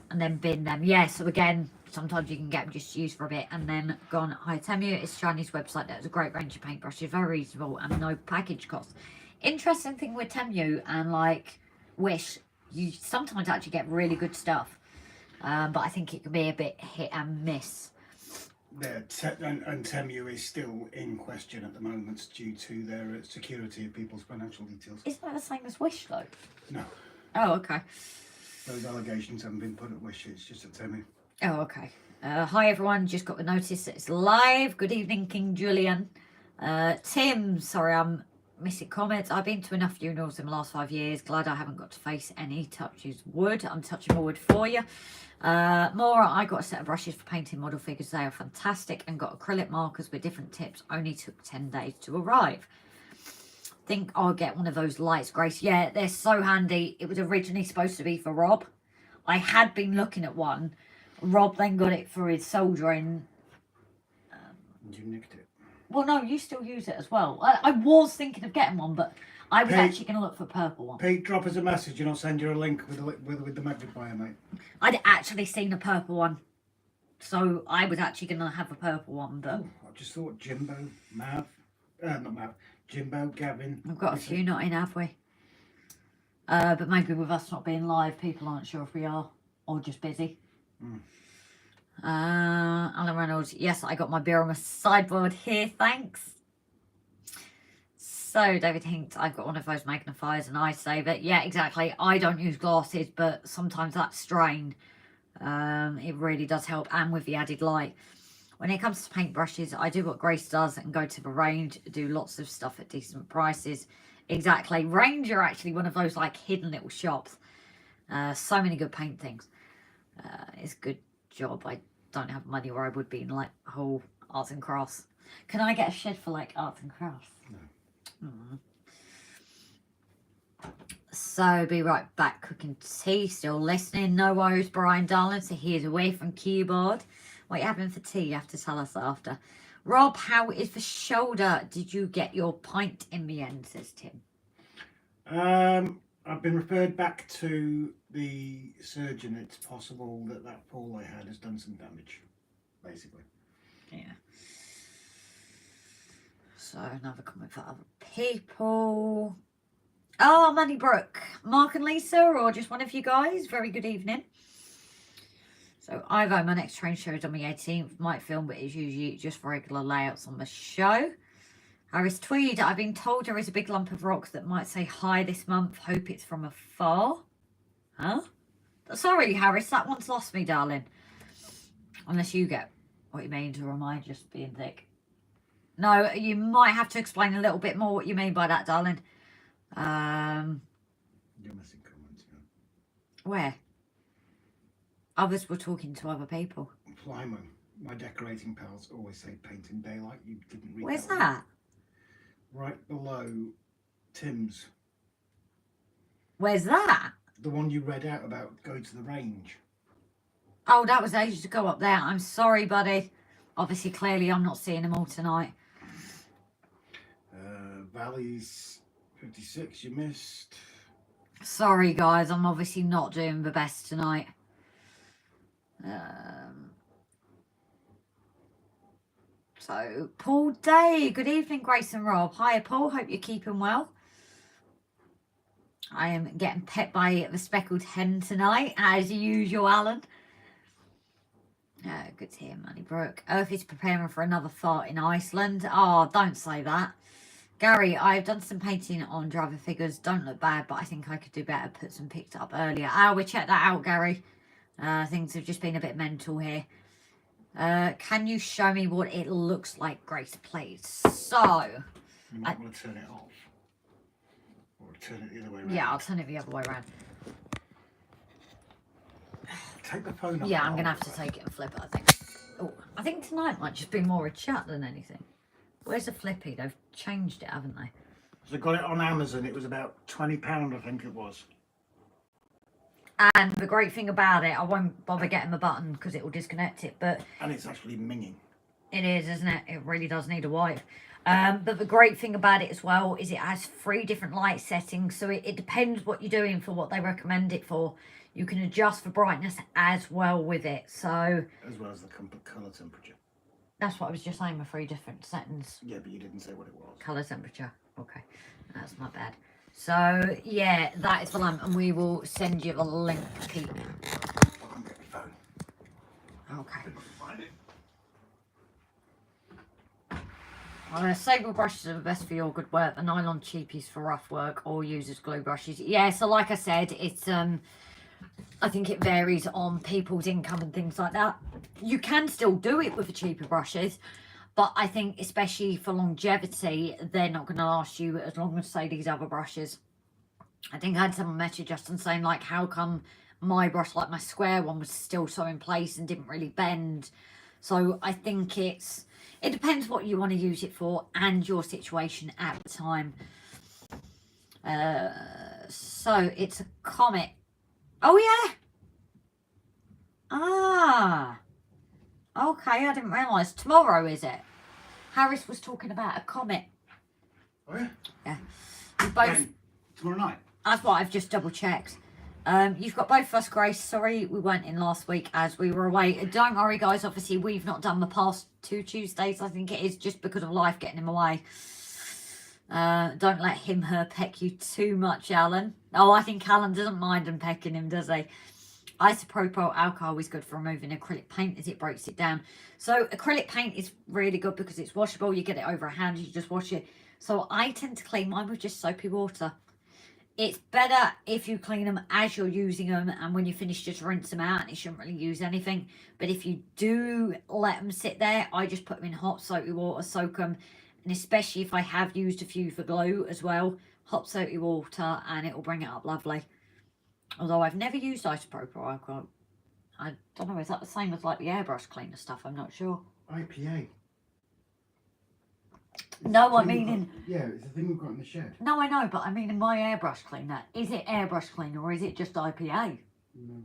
them. Yeah, so again, sometimes you can get them just used for a bit and then gone. Hi, Temu, it's a Chinese website that has a great range of paintbrushes, very reasonable and no package cost. Interesting thing with Temu and like Wish, you sometimes actually get really good stuff. But I think it can be a bit hit and miss. Yeah, and Temu is still in question at the moment due to their security of people's financial details. Isn't that the same as Wish though? No. Oh, okay. Those allegations haven't been put at Wish, it's just at Temu. Oh, okay. Hi everyone, just got the notice that it's live. Good evening, King Julian. Tim, sorry I'm missing comments. I've been to enough funerals in the last 5 years. Glad I haven't got to face any. Touches wood. I'm touching more wood for you. Maura, I got a set of brushes for painting model figures. They are fantastic, and got acrylic markers with different tips. Only took 10 days to arrive. Think I'll get one of those lights, Grace. Yeah, they're so handy. It was originally supposed to be for Rob. I had been looking at one. Rob then got it for his soldering. You nicked it. Well, no, you still use it as well. I was thinking of getting one, but I was actually going to look for a purple one. Pete, drop us a message and I'll send you a link with the magnifier, mate. I'd actually seen a purple one. So I was actually going to have a purple one, but... Ooh, I just thought Jimbo, Jimbo, Gavin... We've got a few not in, have we? But maybe with us not being live, people aren't sure if we are, or just busy. Alan Reynolds, yes, I got my beer on my sideboard here, thanks. So, David Hinks, I've got one of those magnifiers and I save it. Yeah, exactly. I don't use glasses, but sometimes that strain, it really does help, and with the added light. When it comes to paintbrushes, I do what Grace does and go to the range, do lots of stuff at decent prices. Exactly. Range are actually one of those like hidden little shops. So many good paint things. It's a good job. I don't have money where I would be in like whole arts and crafts. Can I get a shed for like arts and crafts? No. So be right back cooking tea. Still listening. No worries, Brian darling. So here's away from keyboard. What are you having for tea? You have to tell us after. Rob, how is the shoulder? Did you get your pint in the end? Says Tim. I've been referred back to the surgeon. It's possible that that fall I had has done some damage, basically. Yeah. So another comment for other people. Oh, Moneybrook, Mark and Lisa, or just one of you guys. Very good evening. So Ivo, my next train show is on the 18th. Might film, but it's usually just regular layouts on the show. Harris Tweed, I've been told there is a big lump of rocks that might say hi this month. Hope it's from afar. Huh? Sorry, Harris, that one's lost me, darling. Unless you get what you mean, or am I just being thick? No, you might have to explain a little bit more what you mean by that, darling. You're missing comments, yeah. Where? Others were talking to other people. Flyman, my decorating pals always say paint in daylight. You didn't read Where's that? that? Right below Tim's. Where's that? The one you read out about going to the range. Oh, that was ages ago up there. I'm sorry, buddy. Obviously, clearly, I'm not seeing them all tonight. Valleys 56, you missed. Sorry, guys. I'm obviously not doing the best tonight. So, Paul Day. Good evening, Grace and Rob. Hiya, Paul. Hope you're keeping well. I am getting pet by the speckled hen tonight, as usual, Alan. Good to hear, Moneybrook. Earth is preparing for another fart in Iceland. Oh, don't say that. Gary, I've done some painting on driver figures. Don't look bad, but I think I could do better. Put some pics up earlier. We'll check that out, Gary. Things have just been a bit mental here. Can you show me what it looks like, Grace, please? So... You might want to turn it off. Or turn it the other way around. Yeah, I'll turn it the other way around. Take the phone off. Yeah, I'm going to have to take it and flip it, I think. Oh, I think tonight might just be more a chat than anything. Where's the flippy? They've changed it, haven't they? So I got it on Amazon. It was about £20, I think it was. And the great thing about it, I won't bother getting the button because it will disconnect it, but... And it's actually minging. It is, isn't it? It really does need a wipe. But the great thing about it as well is it has 3 different light settings, so it depends what you're doing for what they recommend it for. You can adjust for brightness as well with it, so... As well as the colour temperature. That's what I was just saying, the 3 different settings. Yeah, but you didn't say what it was. Colour temperature. Okay, that's my bad. So, yeah, that is the lamp, and we will send you the link, Pete. I'll come get my phone. Okay. Sable brushes are the best for your good work. The nylon cheapies for rough work, or use as glue brushes. Yeah, so like I said, it's I think it varies on people's income and things like that. You can still do it with the cheaper brushes, but I think especially for longevity, they're not going to last you as long as, say, these other brushes. I think I had someone message us and saying, like, how come my brush, like my square one, was still so in place and didn't really bend? So I think it depends what you want to use it for and your situation at the time. So it's a comet. Oh, yeah. Okay, I didn't realise. Tomorrow, is it? Harris was talking about a comet. Oh, yeah? Yeah. You both... Tomorrow night? That's what I've just double checked. You've got both of us, Grace. Sorry we weren't in last week as we were away. Don't worry, guys. Obviously, we've not done the past 2 Tuesdays. I think it is just because of life getting him away. Don't let him, her peck you too much, Alan. Oh, I think Alan doesn't mind him pecking him, does he? Isopropyl alcohol is good for removing acrylic paint as it breaks it down. So acrylic paint is really good because it's washable. You get it over a hand, you just wash it. So I tend to clean mine with just soapy water. It's better if you clean them as you're using them, and when you finish, just rinse them out, and you shouldn't really use anything. But if you do let them sit there, I just put them in hot soapy water, soak them, and especially if I have used a few for glue as well, hot soapy water, and it will bring it up lovely. Although I've never used isopropyl alcohol. I don't know, is that the same as like the airbrush cleaner stuff? I'm not sure. IPA. No, I mean in... Yeah, it's the thing we've got in the shed. No, I know, but I mean in my airbrush cleaner. Is it airbrush cleaner or is it just IPA? No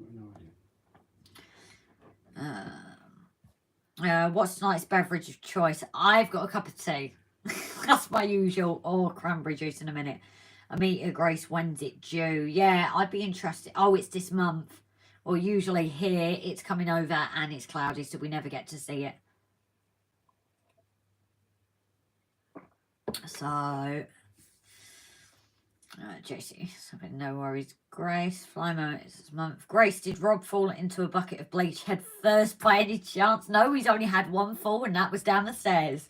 idea. What's tonight's beverage of choice? I've got a cup of tea. That's my usual. Or cranberry juice in a minute. A meter, Grace, when's it due? Yeah, I'd be interested. Oh, it's this month. Or usually here it's coming over and it's cloudy, so we never get to see it. So, Josie, something, no worries. Grace, fly moment, it's this month. Grace, did Rob fall into a bucket of bleach head first by any chance? No, he's only had one fall and that was down the stairs.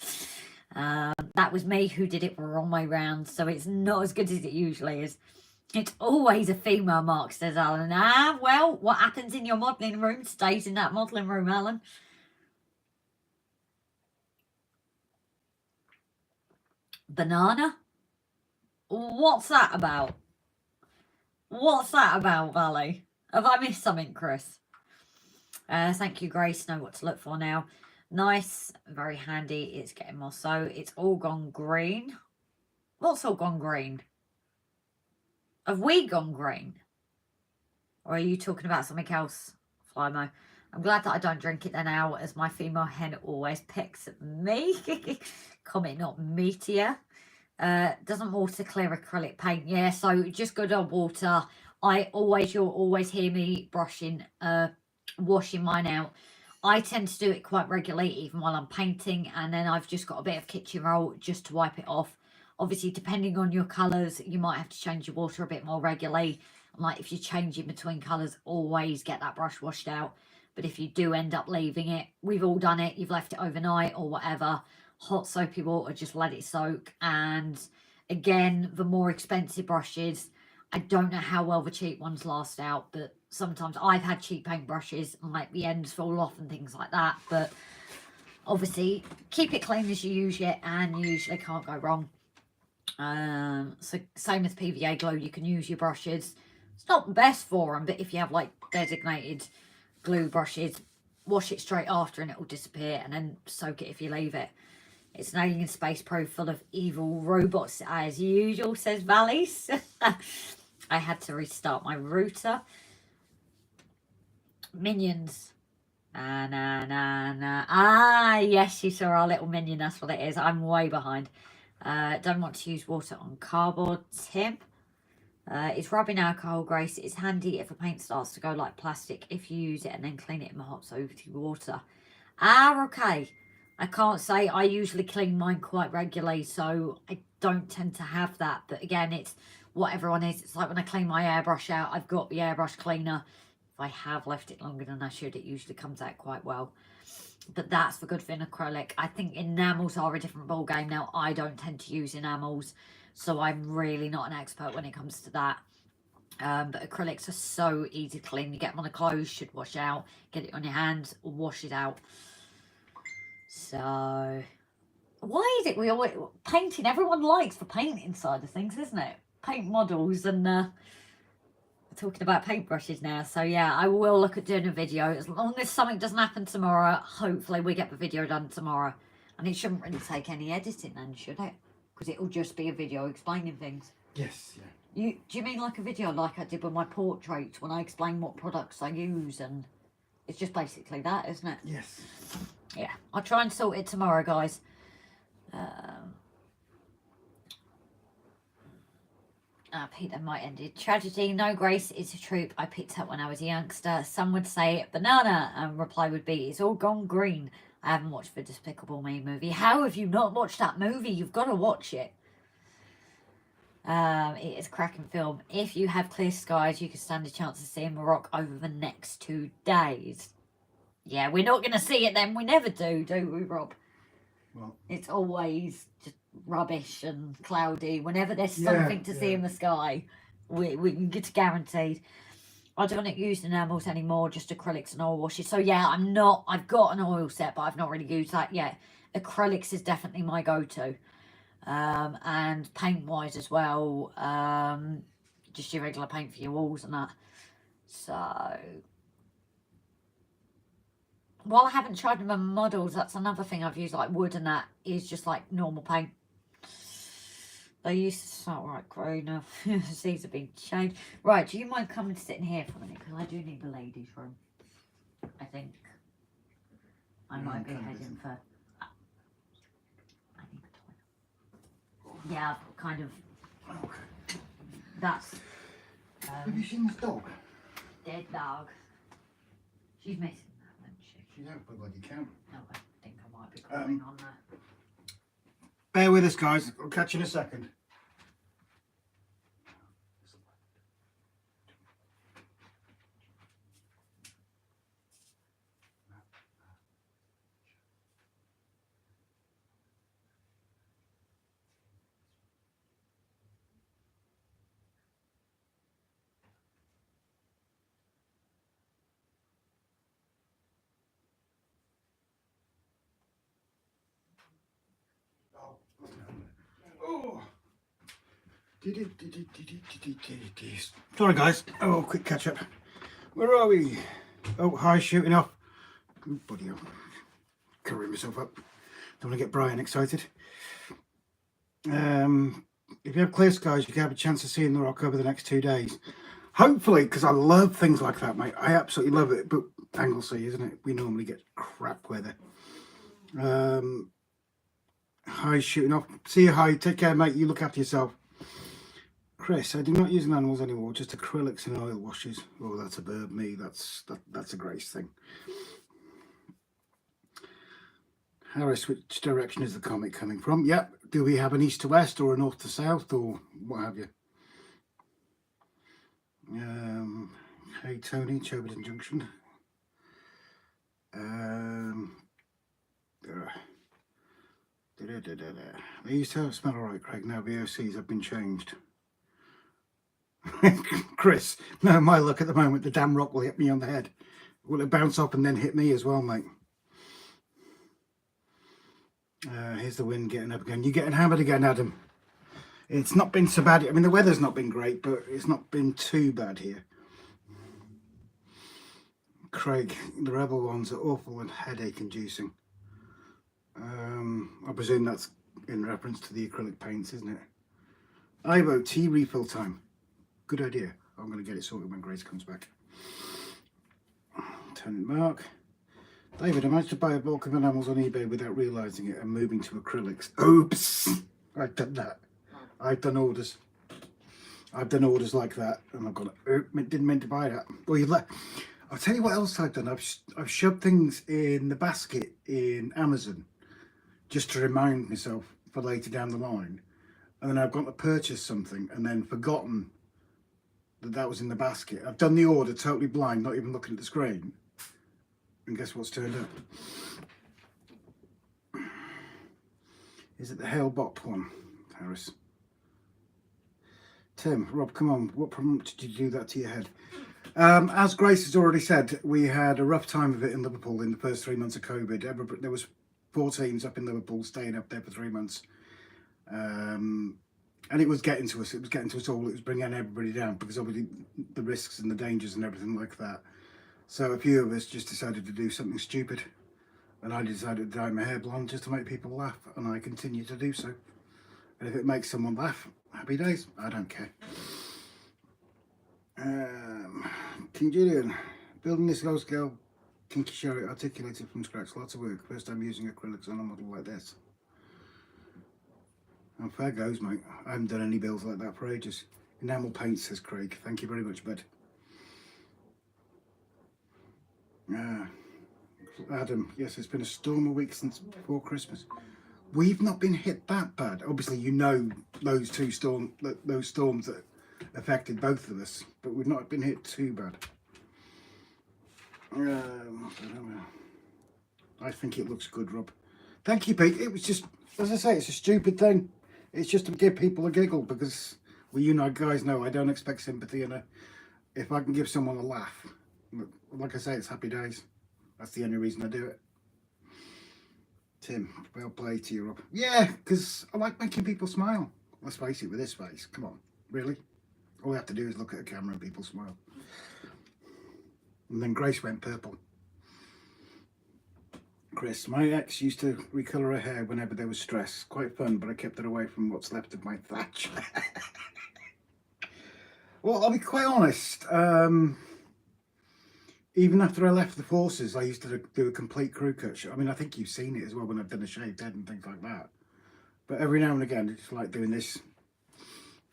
That was me who did it the wrong way round, so it's not as good as it usually is. It's always a female, Mark, says Alan. Ah, well, what happens in your modelling room stays in that modelling room, Alan. Banana? What's that about? What's that about, Valley? Have I missed something, Chris? Thank you, Grace. Know what to look for now. Nice, very handy. It's getting more so. It's all gone green. What's all gone green? Have we gone green? Or are you talking about something else, Flymo? I'm glad that I don't drink it then now, as my female hen always picks at me. Comment not meteor. Doesn't water clear acrylic paint? Yeah, so just good old water. You'll always hear me brushing, washing mine out. I tend to do it quite regularly, even while I'm painting, and then I've just got a bit of kitchen roll just to wipe it off. Obviously, depending on your colours, you might have to change your water a bit more regularly. Like if you're changing between colours, always get that brush washed out. But if you do end up leaving it, we've all done it, you've left it overnight or whatever, hot soapy water, just let it soak. And again, the more expensive brushes, I don't know how well the cheap ones last out, but sometimes I've had cheap paint brushes and like the ends fall off and things like that. But obviously, keep it clean as you use it and you usually can't go wrong. So same as PVA glue, you can use your brushes. It's not the best for them, but if you have like designated glue brushes, wash it straight after and it will disappear, and then soak it if you leave it. It's an alien space probe full of evil robots as usual, says Valleys. I had to restart my router. Minions. Ah, yes, you saw our little minion, that's what it is. I'm way behind. Don't want to use water on cardboard, Tim. It's rubbing alcohol, Grace. It's handy if a paint starts to go like plastic, if you use it and then clean it in the hot soapy water. Ah, okay. I can't say, I usually clean mine quite regularly, so I don't tend to have that. But again, it's what everyone is. It's like when I clean my airbrush out, I've got the airbrush cleaner. If I have left it longer than I should, it usually comes out quite well. But that's the good thing, acrylic. I think enamels are a different ball game now. I don't tend to use enamels, so I'm really not an expert when it comes to that. But acrylics are so easy to clean. You get them on the clothes, should wash out. Get it on your hands, wash it out. So, why is it we always painting? Everyone likes the painting side of things, isn't it? Paint models and we're talking about paintbrushes now. So yeah, I will look at doing a video as long as something doesn't happen tomorrow. Hopefully, we get the video done tomorrow, and it shouldn't really take any editing then, should it? Because it'll just be a video explaining things. Yes, yeah. Do you mean like a video like I did with my portraits when I explain what products I use, and it's just basically that, isn't it? Yes. Yeah, I'll try and sort it tomorrow, guys. Peter might ended. Tragedy, no Grace, it's a troop I picked up when I was a youngster. Some would say banana, and reply would be, it's all gone green. I haven't watched the Despicable Me movie. How have you not watched that movie? You've got to watch it. It is a cracking film. If you have clear skies, you can stand a chance of seeing Morocco over the next 2 days. Yeah, we're not going to see it then. We never do we, Rob? Well, it's always just rubbish and cloudy. Whenever there's something to see in the sky, we can get guaranteed. I don't use enamels anymore, just acrylics and oil washes. So yeah, I've got an oil set, but I've not really used that yet. Acrylics is definitely my go-to. And paint-wise as well, just your regular paint for your walls and that. So, while I haven't tried my models, that's another thing I've used, like wood and that, is just like normal paint. They used to start right growing up. These have been changed. Right, do you mind coming to sit in here for a minute? Because I do need the ladies' room. I think I might be heading for... I need the toilet. Yeah, I've kind of... that's Have you seen this dog? dead dog. She's missing that, isn't she? She's out by bloody count. No, I think I might be crawling on that. Bear with us, guys. I'll catch you in a second. Oh. Sorry, guys. Oh, quick catch up. Where are we? Oh, hi, shooting off. Oh, bloody hell. Covering myself up. Don't want to get Brian excited. If you have clear skies, you can have a chance of seeing the rock over the next 2 days. Hopefully, because I love things like that, mate. I absolutely love it. But Anglesey, isn't it? We normally get crap weather. Hi, shooting off. See you, hi. Take care, mate. You look after yourself. Chris, I do not use animals anymore, just acrylics and oil washes. Oh, that's a bird, me. That's a Grace thing. Harris, which direction is the comet coming from? Yep. Do we have an east to west or a north to south or what have you? Hey, Tony, Choberton Junction. They used to have smell alright, Craig. Now VOCs have been changed. Chris, no, my luck at the moment, the damn rock will hit me on the head. Will it bounce off and then hit me as well, mate? Here's the wind getting up again. You're getting hammered again, Adam. It's not been so bad. I mean, the weather's not been great, but it's not been too bad here. Craig, the Rebel ones are awful and headache inducing. I presume that's in reference to the acrylic paints, isn't it? Ivo, tea refill time. Good idea. I'm going to get it sorted when Grace comes back. Lieutenant Mark. David, I managed to buy a bulk of enamels on eBay without realising it and moving to acrylics. Oops! I've done that. I've done orders. I've done orders like that, and I've gone, didn't mean to buy that. Well, I'll tell you what else I've done. I've shoved things in the basket in Amazon just to remind myself for later down the line. And then I've gone to purchase something and then forgotten that was in the basket. I've done the order totally blind, not even looking at the screen. And guess what's turned up? Is it the Hail Bop one, Harris? Tim, Rob, come on. What prompted you to do that to your head? As Grace has already said, we had a rough time of it in Liverpool in the first 3 months of COVID. There was 4 teams up in Liverpool staying up there for 3 months. And it was getting to us. It was getting to us all. It was bringing everybody down because obviously the risks and the dangers and everything like that. So a few of us just decided to do something stupid. And I decided to dye my hair blonde just to make people laugh. And I continue to do so. And if it makes someone laugh, happy days. I don't care. King Julian, building this low scale kinky chariot articulated from scratch. Lots of work. First time using acrylics on a model like this. And fair goes, mate. I haven't done any builds like that for ages. Enamel paint, says Craig. Thank you very much, bud. Adam, yes, it's been a stormy week since before Christmas. We've not been hit that bad. Obviously, you know those storms that affected both of us, but we've not been hit too bad. I think it looks good, Rob. Thank you, Pete. It was just, as I say, it's a stupid thing. It's just to give people a giggle because, well, you know, guys know I don't expect sympathy, and if I can give someone a laugh, like I say, it's happy days. That's the only reason I do it. Tim, well played to you, Rob. Yeah, because I like making people smile. Let's face it, with this face, come on, really? All we have to do is look at a camera and people smile. And then Grace went purple. Chris, my ex used to recolour her hair whenever there was stress. Quite fun, but I kept it away from what's left of my thatch. Well, I'll be quite honest. Even after I left the forces, I used to do a complete crew cut. I mean, I think you've seen it as well when I've done a shaved head and things like that. But every now and again, it's like doing this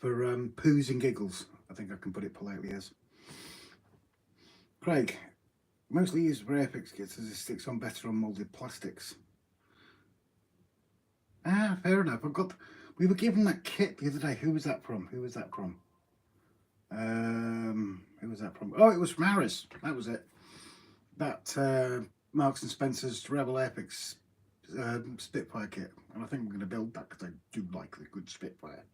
for poos and giggles, I think I can put it politely as. Craig, mostly used for airfix kits as it sticks on better on moulded plastics. Ah, fair enough. We were given that kit the other day. Who was that from? Who was that from? Oh, it was from Harris. That was it. That Marks and Spencer's Rebel Airfix Spitfire kit. And I think I'm going to build that because I do like the good Spitfire.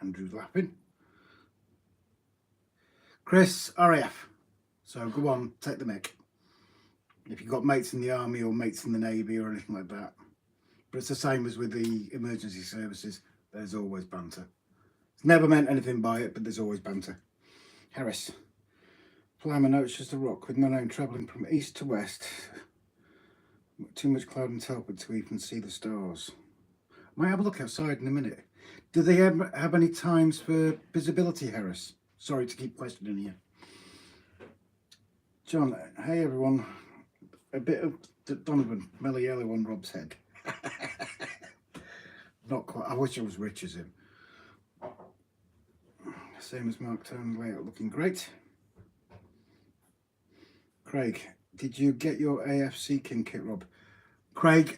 Andrew's laughing. Chris, RAF. So go on, take the mick. If you've got mates in the army or mates in the navy or anything like that. But it's the same as with the emergency services. There's always banter. It's never meant anything by it, but there's always banter. Harris. Flyman notes just a rock with no name travelling from east to west. Too much cloud and telford to even see the stars. Might have a look outside in a minute. Do they ever have any times for visibility, Harris? Sorry to keep questioning you. John, hey everyone. A bit of Donovan, mellow yellow on Rob's head. Not quite. I wish I was rich as him. Same as Mark Tone, layout looking great. Craig, did you get your AFC King kit, Rob? Craig,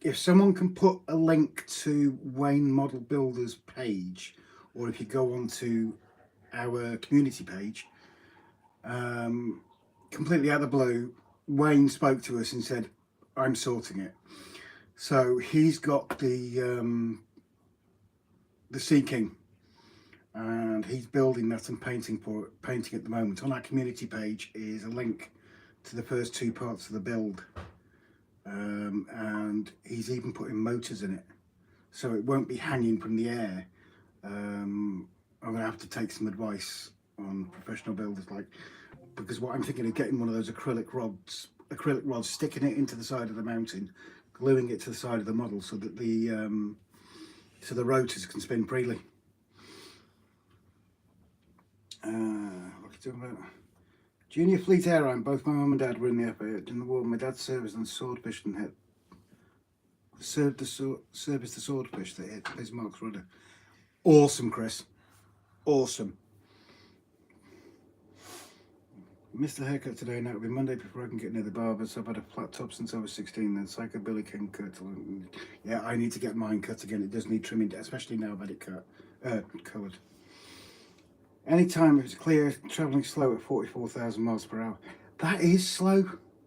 if someone can put a link to Wayne Model Builders page, or if you go on to our community page, completely out of the blue, Wayne spoke to us and said, I'm sorting it. So he's got the Sea King, and he's building that and painting at the moment. On our community page is a link to the first two parts of the build, and he's even putting motors in it, so it won't be hanging from the air. I'm going to have to take some advice on professional builders, because what I'm thinking of getting one of those acrylic rods, sticking it into the side of the mountain, gluing it to the side of the model so that the rotors can spin freely. What are you talking about? Junior Fleet Airline. Both my mum and dad were in the FA in the war. My dad served on Swordfish and serviced the Swordfish that hit Bismarck's rudder. Awesome, Chris. Awesome. Missed the haircut today, and it'll be Monday before I can get near the barber. So I've had a flat top since I was 16. Then Psychobilly came cut. Yeah, I need to get mine cut again. It does need trimming, especially now I've had it coloured. Anytime if it's clear, travelling slow at 44,000 miles per hour. That is slow,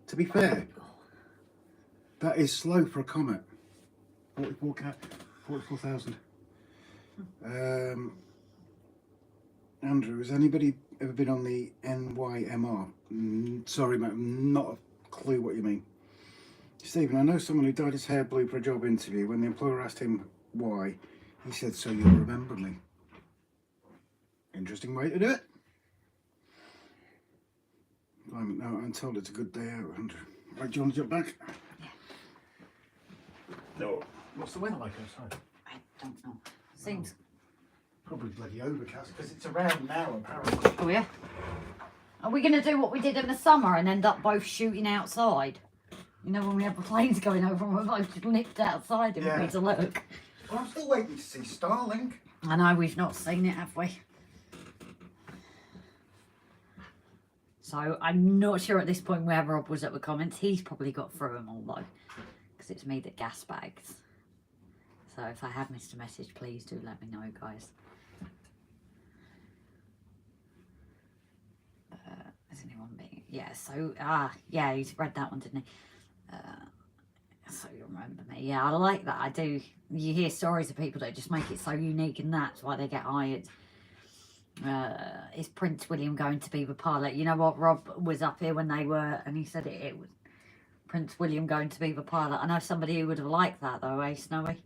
to be fair. That is slow for a Comet. 44,000. Andrew, has anybody ever been on the NYMR? Sorry, mate, not a clue what you mean. Stephen, I know someone who dyed his hair blue for a job interview. When the employer asked him why, he said, so you'll remember me. Interesting way to do it. No, I'm told it's a good day out, Andrew. Right, do you want to jump back? Yeah. No. What's the weather like outside? I don't know. Seems... Probably bloody overcast, because it's around now apparently. Oh yeah? Are we going to do what we did in the summer and end up both shooting outside? You know, when we had the planes going over and we're both just nipped outside and we to look. Well, I'm still waiting to see Starlink. I know, we've not seen it, have we? So I'm not sure at this point where Rob was at the comments. He's probably got through them all though, because it's me that gas bags. So if I have missed a message, please do let me know, guys. Has anyone been? Yeah, so, yeah, he's read that one, didn't he? So you remember me. Yeah, I like that. I do. You hear stories of people that just make it so unique, and that's why they get hired. Is Prince William going to be the pilot? You know what? Rob was up here when they were, and he said it was Prince William going to be the pilot. I know somebody who would have liked that, though, eh, Snowy?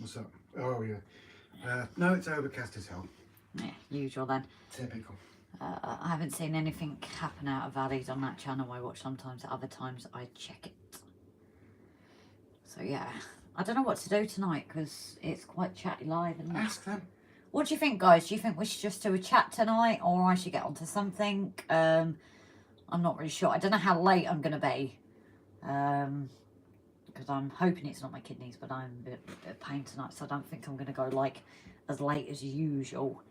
What's up? Oh, yeah. No, it's overcast as hell. Yeah, usual then. Typical. I haven't seen anything happen out of Valleys on that channel. I watch sometimes, at other times I check it. So yeah, I don't know what to do tonight because it's quite chatty live. And ask them. What do you think, guys? Do you think we should just do a chat tonight, or I should get onto something? I'm not really sure. I don't know how late I'm going to be. because I'm hoping it's not my kidneys, but I'm a bit of pain tonight, so I don't think I'm going to go like as late as usual.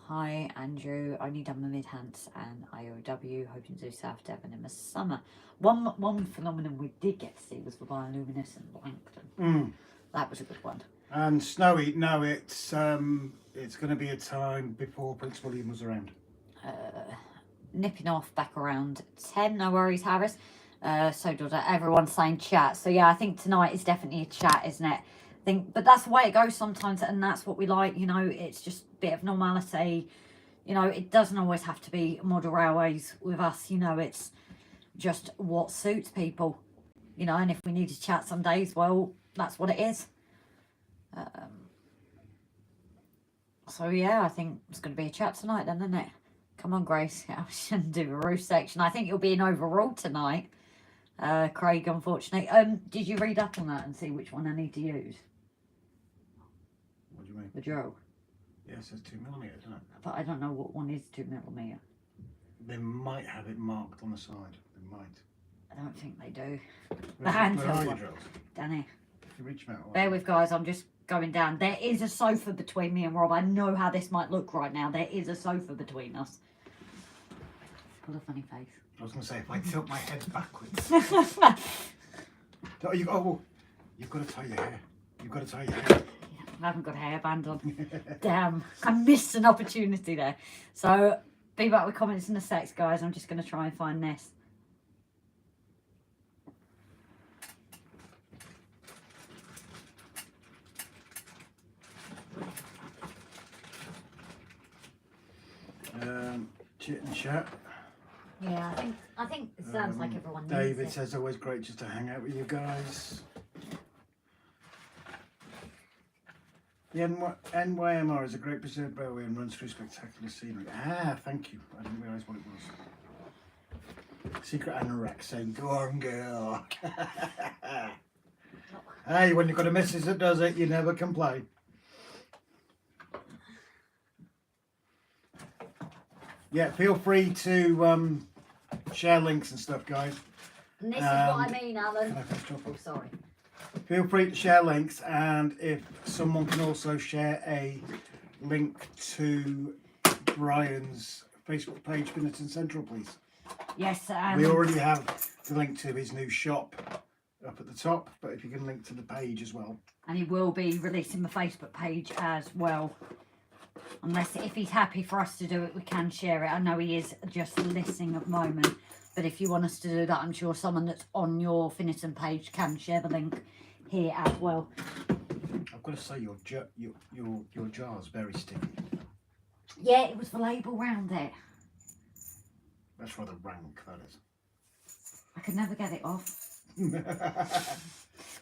Hi Andrew, only done my mid-hants and IOW, hoping to do South Devon in the summer. One phenomenon we did get to see was the bioluminescent Blankton. That was a good one. And snowy, no, it's going to be a time before Prince William was around. Nipping off back around 10, no worries Harris. So does everyone saying chat. So yeah, I think tonight is definitely a chat, isn't it? But that's the way it goes sometimes, and that's what we like, you know. It's just a bit of normality, you know. It doesn't always have to be model railways with us, you know. It's just what suits people, you know. And if we need to chat some days, well, that's what it is. So yeah, I think it's going to be a chat tonight then, isn't it? Come on Grace, I shouldn't do a roof section. I think you'll be in overall tonight, Craig, unfortunately. Did you read up on that and see which one I need to use? What do you mean? The drill. Yeah, it says 2mm, doesn't it? But I don't know what one is 2mm. They might have it marked on the side. They might. I don't think they do. The handheld one. Drills? Down here. If you reach them out. Bear with guys, I'm just going down. There is a sofa between me and Rob. I know how this might look right now. There is a sofa between us. Pull a funny face. I was going to say, if I tilt my head backwards. You've got to tie your hair. You've got to tie your hair. I haven't got a hairband on. Damn, I missed an opportunity there. So, be back with comments in a sec, guys. I'm just going to try and find this. Chit and chat. Yeah, I think it sounds like everyone needs David it. says always great just to hang out with you guys. The NYMR is a great preserved railway and runs through spectacular scenery. Ah, thank you. I didn't realise what it was. Secret Anorak saying, go on, girl. Hey, when you've got a missus that does it, you never complain. Yeah, feel free to share links and stuff, guys. And this is what I mean, Alan. Can I finish off? Oh, sorry. Feel free to share links, and if someone can also share a link to Brian's Facebook page, Binnerton Central, please. Yes, we already have the link to his new shop up at the top, but if you can link to the page as well. And he will be releasing the Facebook page as well. Unless, if he's happy for us to do it, we can share it. I know he is just listening at the moment, but if you want us to do that, I'm sure someone that's on your Finneton page can share the link here as well. I've got to say, your jar's very sticky. Yeah, it was the label round it. That's rather rank, that is. I could never get it off.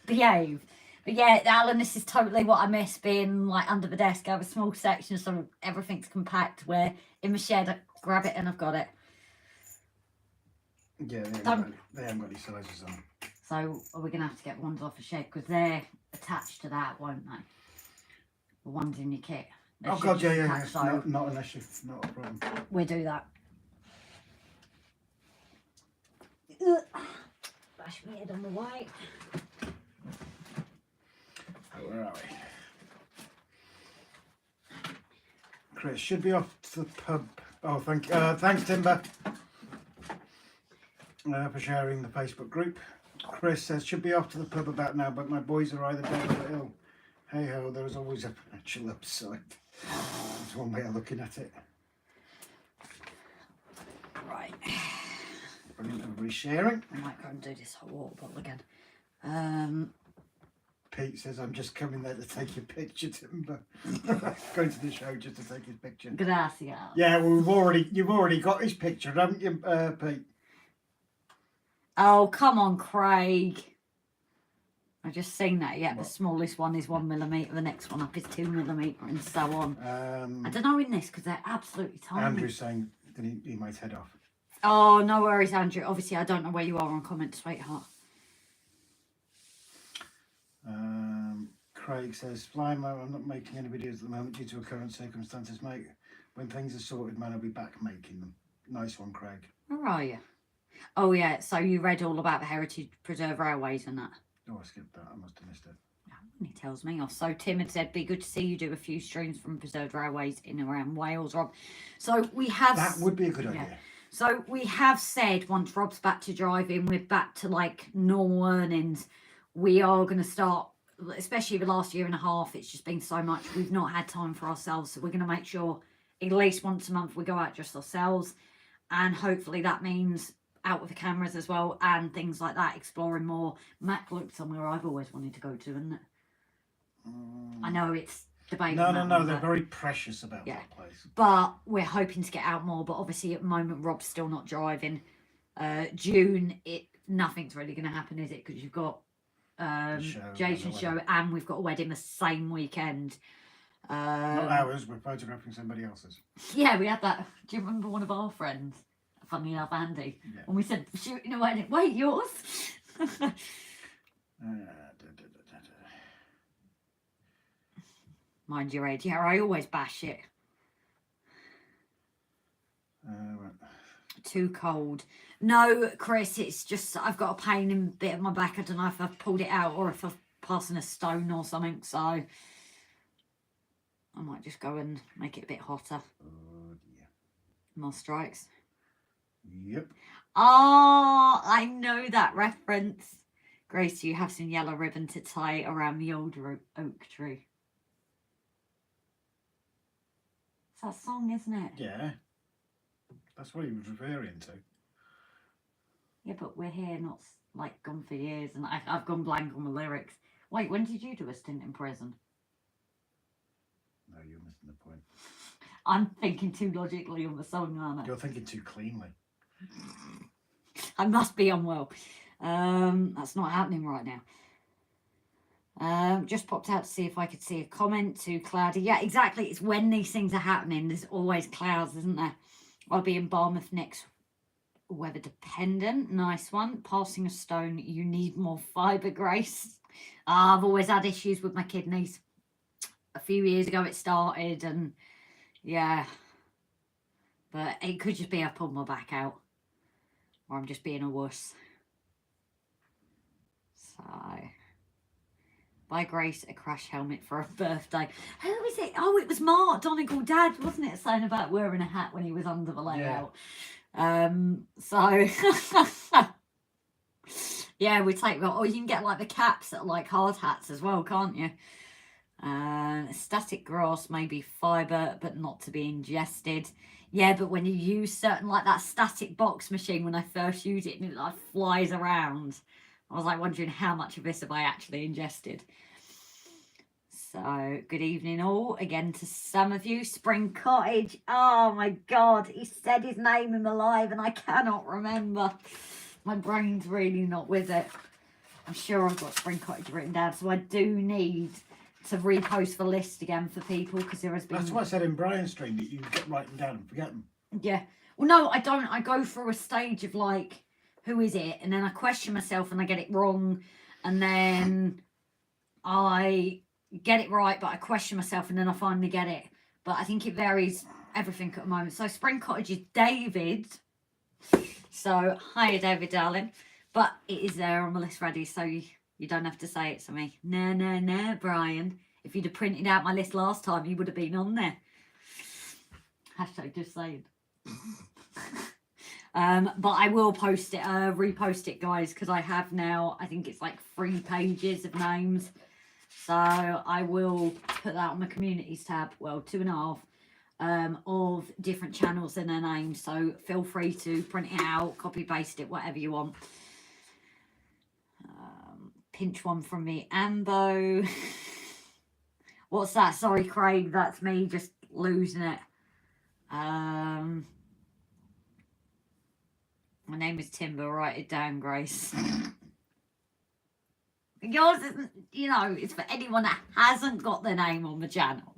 Behave. But yeah, Alan, this is totally what I miss, being like under the desk. I have a small section so everything's compact, where in the shed I grab it and I've got it. Yeah, they haven't got any sizes on. So are we going to have to get ones off the shed, because they're attached to that, won't they? The ones in your kit. Oh God, yeah. No, not an issue, not a problem. We'll do that. Bash my head on the way. Where are we? Chris should be off to the pub. Oh, thanks Timber for sharing the Facebook group. Chris says should be off to the pub about now, but my boys are either dead or ill. Hey ho, there is always a potential upside. That's one way of looking at it. Right. Brilliant, everybody sharing. I might go and do this hot water bottle again. Pete says, I'm just coming there to take your picture, Timber. Going to the show just to take his picture. Gracias. Yeah, well, you've already got his picture, haven't you, Pete? Oh, come on, Craig. I've just seen that. Yeah, the smallest one is 1mm, the next one up is 2mm, and so on. I don't know in this, because they're absolutely tiny. Andrew's saying that he might head off. Oh, no worries, Andrew. Obviously, I don't know where you are on comment, sweetheart. Craig says, flying mode, I'm not making any videos at the moment due to current circumstances, mate. When things are sorted, man, I'll be back making them. Nice one, Craig. Where are you? Oh yeah, so you read all about the Heritage Preserve Railways and that? Oh, I skipped that. I must have missed it. He tells me off. So Tim had said, be good to see you do a few streams from preserved railways in and around Wales, Rob. So we have... That would be a good idea. So we have said once Rob's back to driving, we're back to like normal earnings. We are going to start, especially the last year and a half, it's just been so much. We've not had time for ourselves. So we're going to make sure at least once a month we go out just ourselves. And hopefully that means out with the cameras as well and things like that, exploring more. Mac looked somewhere I've always wanted to go to, isn't it? I know it's debatable. No, they're very precious about that place. But we're hoping to get out more. But obviously at the moment, Rob's still not driving. June, nothing's really going to happen, is it? Because you've got Jason's show and we've got a wedding the same weekend. Not ours, we're photographing somebody else's. Yeah, we had that. Do you remember one of our friends? Funny enough, Andy. Yeah. When we said shooting a wedding. Wait, yours? Mind your age. Yeah, I always bash it. Right. Too cold. No, Chris, it's just I've got a pain in a bit of my back. I don't know if I've pulled it out or if I've passing a stone or something. So I might just go and make it a bit hotter. Oh, dear. More strikes. Yep. Oh, I know that reference. Grace, you have some yellow ribbon to tie around the old oak tree. It's that song, isn't it? Yeah. That's what he was referring to. Yeah, but we're here, not like gone for years, and I've gone blank on the lyrics. Wait, when did you do a stint in prison? No, you're missing the point. I'm thinking too logically on the song, aren't I? You're thinking too cleanly. I must be unwell. That's not happening right now. Just popped out to see if I could see a comment to Cloudy. Yeah, exactly. It's when these things are happening. There's always clouds, isn't there? I'll be in Barmouth next weather dependent. Nice one. Passing a stone. You need more fibre, Grace. I've always had issues with my kidneys. A few years ago it started and yeah. But it could just be I pulled my back out. Or I'm just being a wuss. So... Buy Grace a crash helmet for her birthday. Who is it? Oh, it was Mark Donegal Dad, wasn't it? Saying about wearing a hat when he was under the layout. Yeah. Yeah, we take that. Or you can get like the caps that are like hard hats as well, can't you? Static grass may be fibre, but not to be ingested. Yeah, but when you use certain, like that static box machine, when I first used it, and it like flies around. I was like wondering how much of this have I actually ingested. So, good evening all. Again to some of you. Spring Cottage. Oh my God. He said his name in the live and I cannot remember. My brain's really not with it. I'm sure I've got Spring Cottage written down. So I do need to repost the list again for people because there has been... That's what I said in Brian's stream, that you get writing down and forget them. Yeah. Well, no, I don't. I go through a stage of like... Who is it? And then I question myself and I get it wrong. And then I get it right, but I question myself and then I finally get it. But I think it varies everything at the moment. So Spring Cottage is David. So, hiya David, darling. But it is there on the list ready, so you don't have to say it to me. No, Brian. If you'd have printed out my list last time, you would have been on there. Hashtag just saying. But I will post it, repost it, guys, because I have now, I think it's like 3 pages of names. So I will put that on the communities tab, well, 2.5, of different channels and their names. So feel free to print it out, copy paste it, whatever you want. Pinch one from me, Ambo. What's that? Sorry, Craig, that's me just losing it. My name is Timber. Write it down, Grace. Yours isn't, you know, it's for anyone that hasn't got their name on the channel.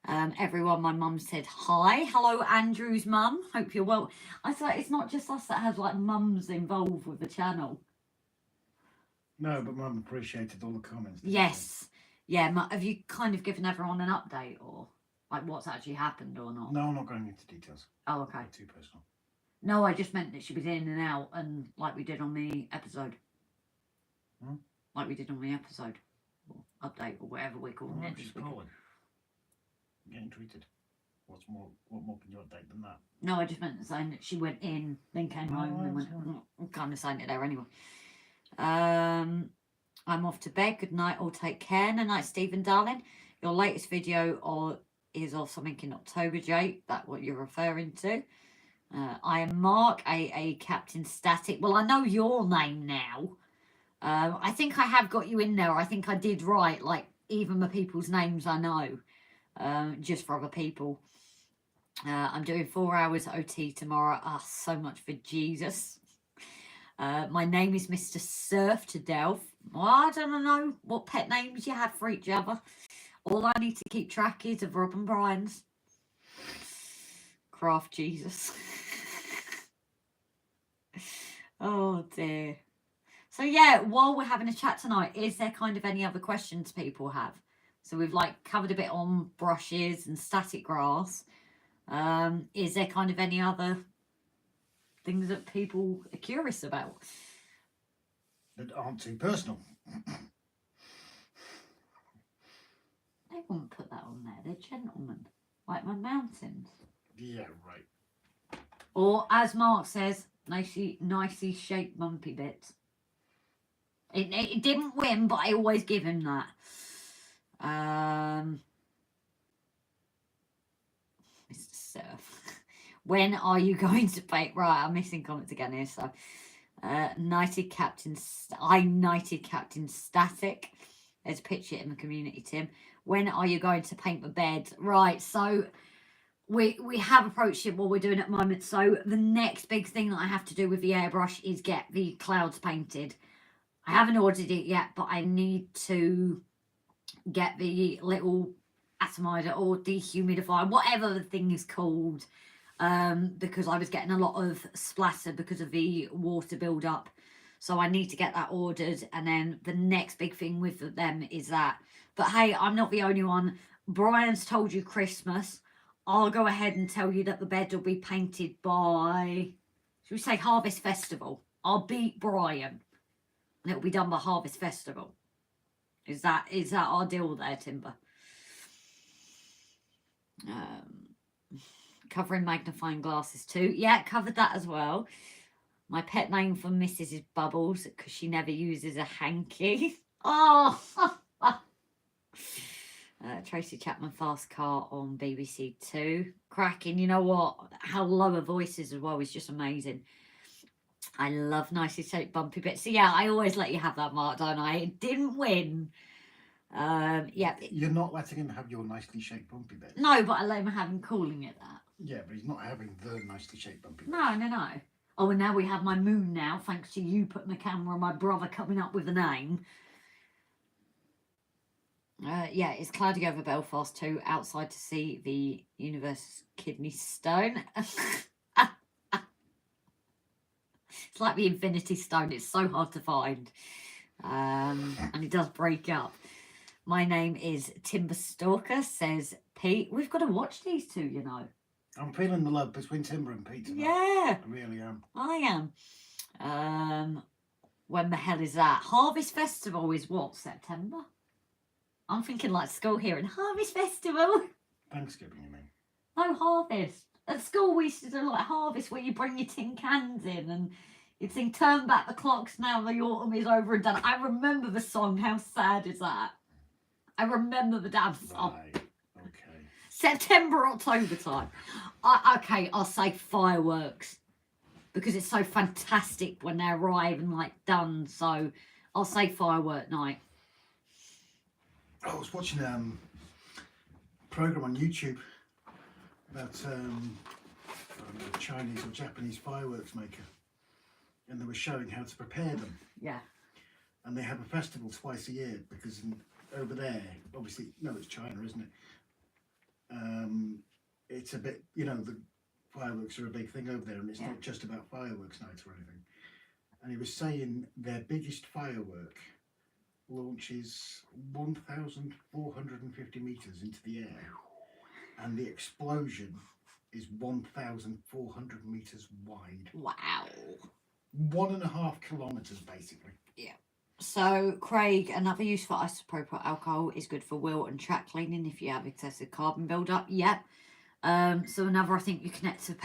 Everyone, my mum said hi. Hello, Andrew's mum. Hope you're well. I thought it's not just us that have like mums involved with the channel. No, but mum appreciated all the comments. Yes. Yeah, have you kind of given everyone an update or like what's actually happened or not? No, I'm not going into details. Oh, okay. Too personal. No, I just meant that she was in and out, and like we did on the episode. Hmm? Like we did on the episode. Or update, or whatever we're calling it. She's calling. Getting treated. What more can you update than that? No, I just meant saying that she went in, then came home, and then went. I'm kind of saying it there anyway. I'm off to bed. Good night, all take care. Good night, Stephen, darling. Your latest video is of something in October, Jake. That's what you're referring to. I am Mark, a Captain Static. Well, I know your name now. I think I have got you in there. I think I did right, like, even the people's names I know, just for other people. I'm doing 4 hours OT tomorrow. Ah, so much for Jesus. My name is Mr. Surf to Delph. Well, I don't know what pet names you have for each other. All I need to keep track is of Rob and Brian's. Craft Jesus. Oh dear. So yeah, while we're having a chat tonight, is there kind of any other questions people have? So we've like covered a bit on brushes and static grass. Is there kind of any other things that people are curious about? That aren't too personal. They wouldn't put that on there. They're gentlemen. Like my mountains. Yeah, right. Or as Mark says, nicely shaped bumpy bits. It didn't win, but I always give him that. Mr. Surf. When are you going to paint? Right, I'm missing comments again here. So, Knighted Captain Static. There's a picture in the community, Tim. When are you going to paint the bed? Right, so we have approached it what we're doing at the moment. So the next big thing that I have to do with the airbrush is get the clouds painted. I haven't ordered it yet, but I need to get the little atomizer or dehumidifier, whatever the thing is called, because I was getting a lot of splatter because of the water build-up. So I need to get that ordered, and then the next big thing with them is that. But hey, I'm not the only one. Brian's told you Christmas. I'll go ahead and tell you that the bed will be painted by, should we say Harvest Festival? I'll beat Brian. And it'll be done by Harvest Festival. Is that our deal there, Timber? Covering magnifying glasses too. Yeah, covered that as well. My pet name for Mrs. is Bubbles because she never uses a hanky. Oh! Tracy Chapman Fast Car on BBC Two. Cracking. You know what? How low her voice is as well is just amazing. I love nicely shaped bumpy bits. So yeah, I always let you have that, Mark, don't I? It didn't win. Yeah. You're not letting him have your nicely shaped bumpy bits. No, but I let him have him calling it that. Yeah, but he's not having the nicely shaped bumpy bits. No. Oh, and now we have my moon now, thanks to you putting the camera on my brother coming up with a name. Yeah, it's cloudy over Belfast too, outside to see the Universe Kidney Stone. It's like the Infinity Stone. It's so hard to find. And it does break up. My name is Timber Stalker, says Pete. We've got to watch these two, you know. I'm feeling the love between Timber and Pete tonight. Yeah. I really am. I am. When the hell is that? Harvest Festival is what, September? I'm thinking like school here in Harvest Festival. Thanksgiving, you mean? No, Harvest. At school we used to do like Harvest where you bring your tin cans in and you'd sing Turn Back the Clocks Now the Autumn is Over and Done. I remember the song. How sad is that? I remember the damn song. Right, okay. September, October time. Okay, I'll say fireworks because it's so fantastic when they arrive and like done. So I'll say firework night. I was watching a program on YouTube about a Chinese or Japanese fireworks maker, and they were showing how to prepare them. Yeah. And they have a festival twice a year because over there, obviously, no, it's China, isn't it? It's a bit, you know, the fireworks are a big thing over there, and it's not just about fireworks nights or anything. And he was saying their biggest firework launches 1,450 meters into the air, and the explosion is 1,400 metres wide. Wow. 1.5 kilometres, basically. Yeah. So, Craig, another use for isopropyl alcohol is good for wheel and track cleaning if you have excessive carbon build-up. Yep. So another, I think you connect to the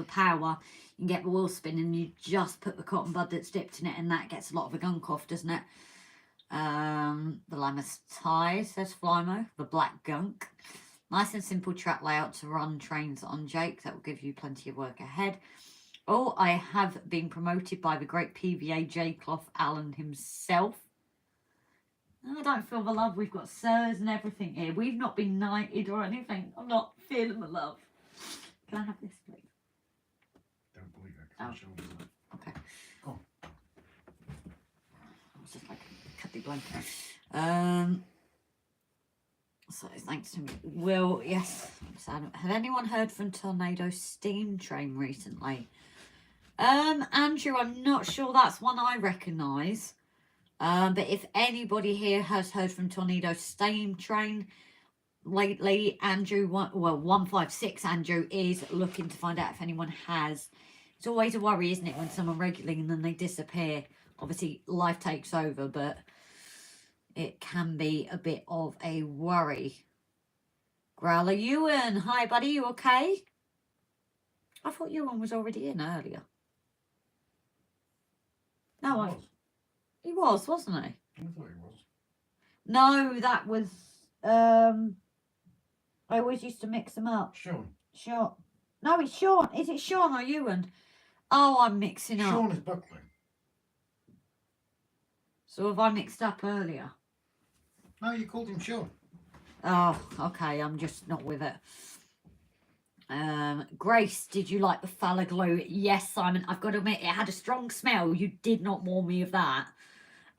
power, you can get the wheel spinning, you just put the cotton bud that's dipped in it, and that gets a lot of a gunk off, doesn't it? The Lammas tie, says Flymo, the black gunk. Nice and simple track layout to run trains on, Jake. That will give you plenty of work ahead. Oh, I have been promoted by the great PVA J Cloth Allen himself. I don't feel the love. We've got sirs and everything here. We've not been knighted or anything. I'm not feeling the love. Can I have this, please? Don't believe it. Oh. Okay. Oh. It's just like a cutty blanket. So thanks to Will. Yes. So, have anyone heard from Tornado Steam Train recently? Andrew, I'm not sure that's one I recognise. But if anybody here has heard from Tornado Steam Train lately, Andrew, 156 Andrew is looking to find out if anyone has. It's always a worry, isn't it, when someone regularly and then they disappear. Obviously, life takes over, but it can be a bit of a worry. Growler Ewan, hi buddy, you okay? I thought Ewan was already in earlier. No, he was, wasn't he? I thought he was. No, that was, I always used to mix them up. Sean. Sean. No, it's Sean. Is it Sean or Ewan? Oh, I'm mixing up. Sean is Buckley. So have I mixed up earlier? No, you called him Sean. Oh, okay, I'm just not with it. Grace, did you like the Fala Glow? Yes, Simon, I've got to admit, it had a strong smell. You did not warn me of that.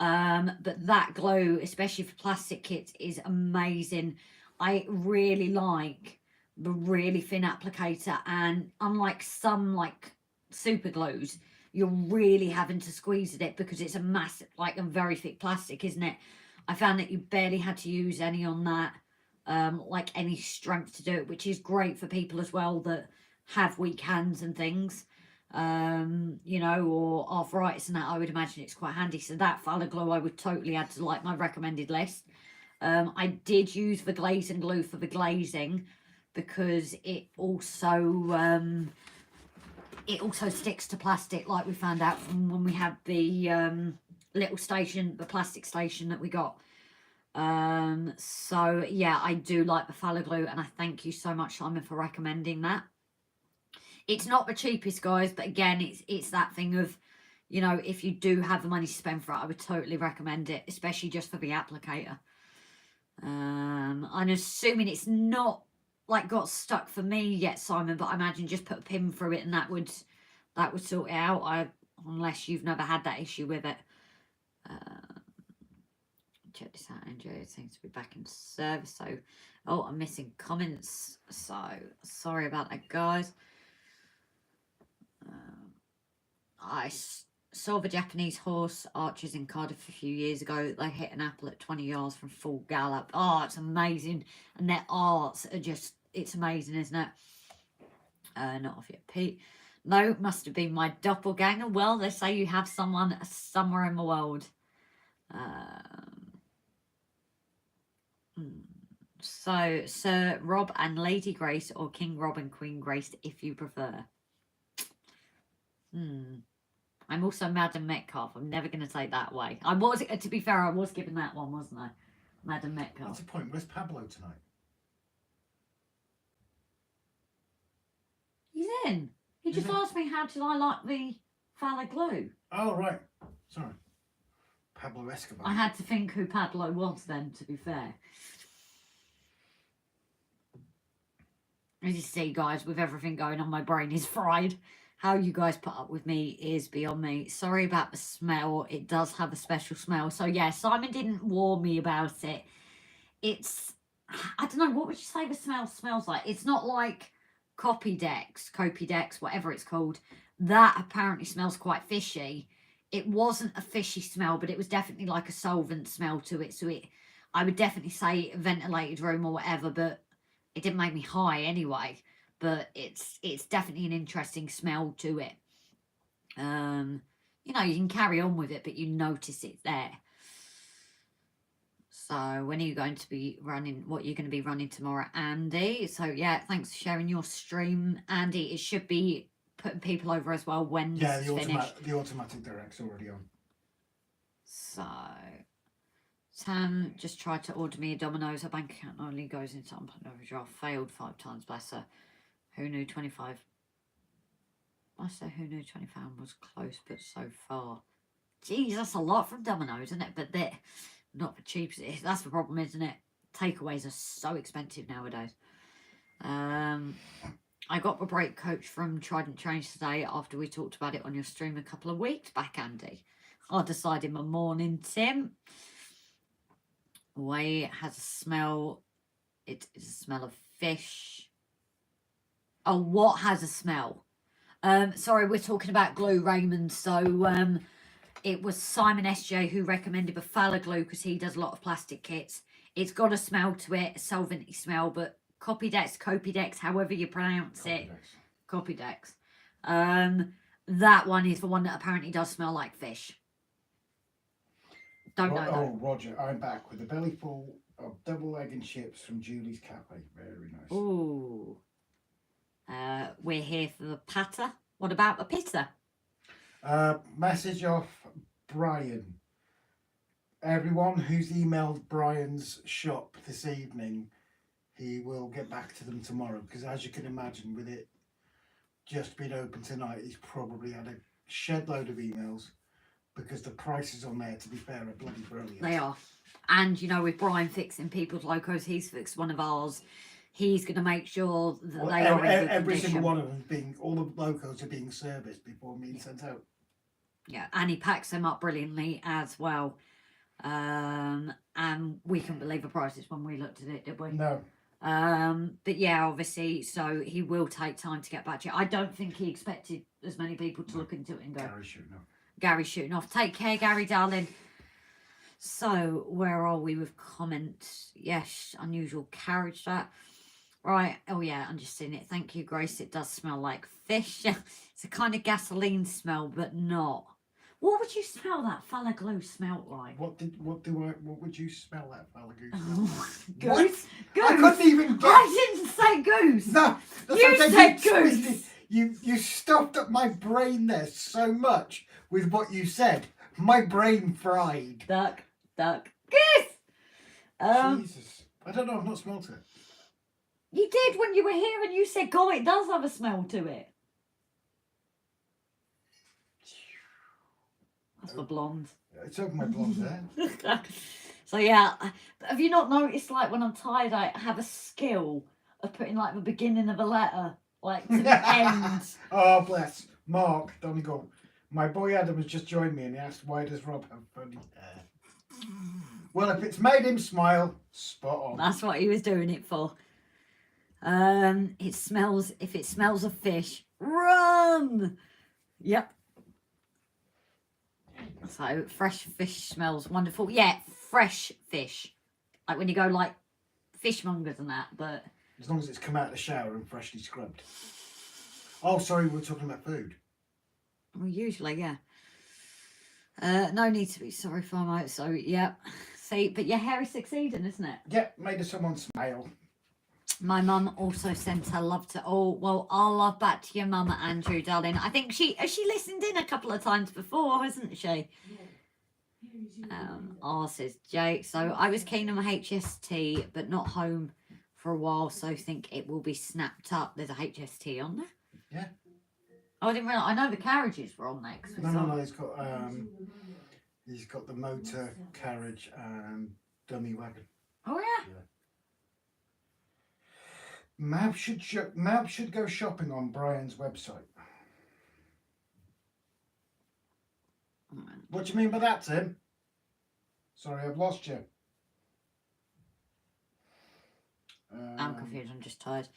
But that glow, especially for plastic kits, is amazing. I really like the really thin applicator, and unlike some like super glues, you're really having to squeeze at it because it's a massive, like a very thick plastic, isn't it? I found that you barely had to use any on that, like any strength to do it, which is great for people as well that have weak hands and things. You know, or arthritis and that. I would imagine it's quite handy. So that Fala Glue I would totally add to like my recommended list. I did use the glaze and glue for the glazing because it also sticks to plastic, like we found out from when we had the little station, the plastic station that we got. So yeah, I do like the Fala Glue, and I thank you so much, Simon, for recommending that. It's not the cheapest, guys, but again, it's that thing of, you know, if you do have the money to spend for it, I would totally recommend it, especially just for the applicator. I'm assuming it's not like got stuck for me yet, Simon, but I imagine just put a pin through it and that would sort it out. Unless you've never had that issue with it. Check this out, Andrew. It seems to be back in service. So, oh, I'm missing comments. So sorry about that, guys. I saw the Japanese horse archers in Cardiff a few years ago. They hit an apple at 20 yards from full gallop. Oh, it's amazing. And their arts are just, it's amazing, isn't it? Not off yet, Pete. No, must have been my doppelganger. Well, they say you have someone somewhere in the world. So, Sir Rob and Lady Grace, or King Rob and Queen Grace, if you prefer. I'm also Madam Metcalf. I'm never going to take that away. I was, to be fair, I was given that one, wasn't I? Madam Metcalf. What's the point? Where's Pablo tonight? He's in. He just asked me how did I like the Fala Glue. Oh, right. Sorry. Pablo Escobar. I had to think who Pablo was then, to be fair. As you see, guys, with everything going on, my brain is fried. How you guys put up with me is beyond me. Sorry about the smell. It does have a special smell. So, yeah, Simon didn't warn me about it. It's, I don't know, what would you say the smell smells like? It's not like Copydex, whatever it's called. That apparently smells quite fishy. It wasn't a fishy smell, but it was definitely like a solvent smell to it. So, I would definitely say ventilated room or whatever, but it didn't make me high anyway. but it's definitely an interesting smell to it. You know, you can carry on with it, but you notice it's there. So when are you going to be running, what you're going to be running tomorrow, Andy? So yeah, thanks for sharing your stream, Andy. It should be putting people over as well when Yeah, it's the finished. automatic direct's already on. So Tam just tried to order me a Domino's. Her bank account only goes into unplanned overdraft. Failed 5 times, bless her. Who knew 25? I say who knew 25 was close, but so far. Geez, that's a lot from Domino's, isn't it? But they're not for cheap. That's the problem, isn't it? Takeaways are so expensive nowadays. I got the brake coach from Trident Trains today after we talked about it on your stream a couple of weeks back, Andy. I decided my morning, Tim. Way has a smell. It is a smell of fish. Oh, what has a smell? Sorry, we're talking about glue, Raymond. So it was Simon SJ who recommended Bufala glue because he does a lot of plastic kits. It's got a smell to it, a solventy smell, but Copidex, however you pronounce it. Copidex. That one is the one that apparently does smell like fish. Don't know. Oh, Roger, I'm back with a belly full of double egg and chips from Julie's Cafe. Very nice. Ooh. We're here for the patter. What about the pizza? Message off Brian. Everyone who's emailed Brian's shop this evening, he will get back to them tomorrow. Because as you can imagine, with it just being open tonight, he's probably had a shed load of emails. Because the prices on there, to be fair, are bloody brilliant. They are. And, you know, with Brian fixing people's locos, he's fixed one of ours. He's going to make sure that they are in good every condition. single one of them all the locos are being serviced before being sent out. Yeah, and he packs them up brilliantly as well. And we couldn't believe the prices when we looked at it, did we? No. But yeah, obviously, so he will take time to get back to you. I don't think he expected as many people to look into it and go. Gary's shooting off. Take care, Gary, darling. So, where are we with comments? Yes, unusual carriage that. Right. Oh, yeah, I'm just seeing it. Thank you, Grace. It does smell like fish. It's a kind of gasoline smell, but not. What would you smell that fella glue smelt like? What would you smell that fella goose? Goose? What? Goose? I couldn't even get. I didn't say goose. No, you said goose. You stuffed up my brain there so much with what you said. My brain fried. Duck, goose. Jesus, I don't know. I've not smelt it. You did when you were here, and you said, "God, it does have a smell to it." That's the blonde. It's over my blonde hair. So yeah, have you not noticed, like, when I'm tired, I have a skill of putting, like, the beginning of a letter, like, to the end. Oh, bless. Mark, Donegal. My boy Adam has just joined me and he asked, why does Rob have funny hair? Well, if it's made him smile, spot on. That's what he was doing it for. If it smells of fish, run! Yep. So, fresh fish smells wonderful. Yeah, fresh fish. Like when you go, like, fishmongers and that, but... As long as it's come out of the shower and freshly scrubbed. Oh, sorry, we're talking about food. Well, usually, yeah. No need to be sorry for my... So, yeah. See, but your hair is succeeding, isn't it? Yeah, made of someone smile. My mum also sent her love to... Oh, well, I'll love back to your mum, Andrew, darling. I think she listened in a couple of times before, hasn't she? Says Jake. So I was keen on a HST, but not home for a while, so think it will be snapped up. There's a HST on there? Yeah. Oh, I didn't realise. I know the carriages were on there. No, he's got the motor, carriage and dummy wagon. Oh, yeah? Mav should go shopping on Brian's website. What do you mean by that, Tim? Sorry, I've lost you. I'm confused. I'm just tired.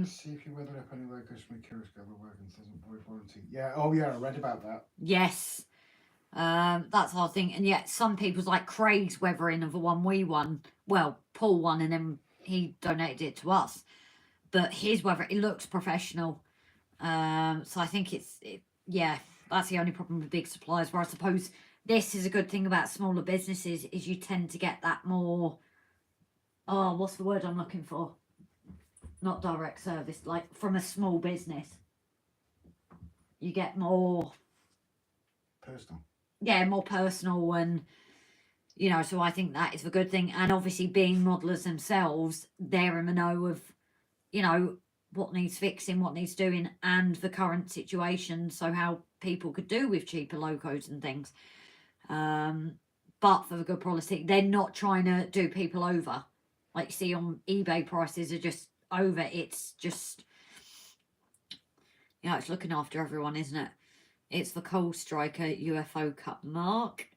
See if you weather up any locos from a curious go the work and doesn't void warranty. Yeah. Oh, yeah. I read about that. Yes. That's our thing. And yet, some people's like Craig's weathering of the one we won. Well, Paul won, and then he donated it to us. but his weather, it looks professional. So I think yeah, that's the only problem with big suppliers, where I suppose this is a good thing about smaller businesses, is you tend to get that more, oh, what's the word I'm looking for? Not direct service, like from a small business. You get more personal. Yeah, more personal, and you know, so I think that is a good thing. And obviously being modelers themselves, they're in the know of, you know, what needs fixing, what needs doing, and the current situation, so how people could do with cheaper locos and things. But for the good policy, they're not trying to do people over. Like you see on eBay, prices are just over. It's just, you know, it's looking after everyone, isn't it? It's the Coal Striker UFO Cup mark.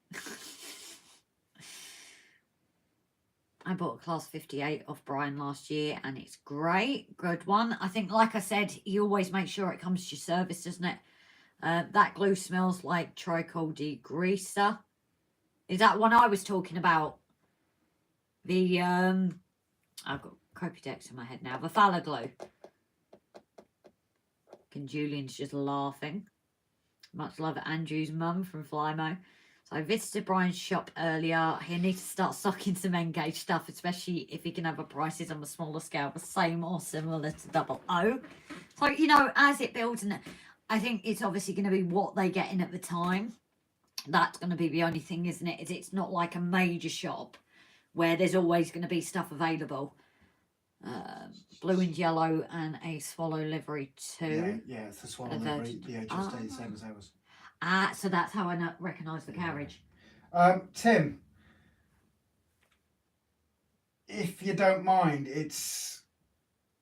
I bought a Class 58 off Brian last year, and it's great. Good one. I think, like I said, you always make sure it comes to your service, doesn't it? That glue smells like charcoal degreaser. Is that one I was talking about? The, I've got Copidex in my head now. The Falla glue. And Julian's just laughing. Much love, Andrew's mum from Flymo. So I visited Brian's shop earlier. He needs to start stocking some Engage stuff, especially if he can have a prices on a smaller scale, the same or similar to Double O. So, you know, as it builds, and I think it's obviously going to be what they get in at the time. That's going to be the only thing, isn't it? Is it's not like a major shop where there's always going to be stuff available. Blue and yellow and a swallow livery too. Yeah, it's the swallow livery. The HSD, the same as ours. So that's how I recognise the carriage. Tim, if you don't mind, it's,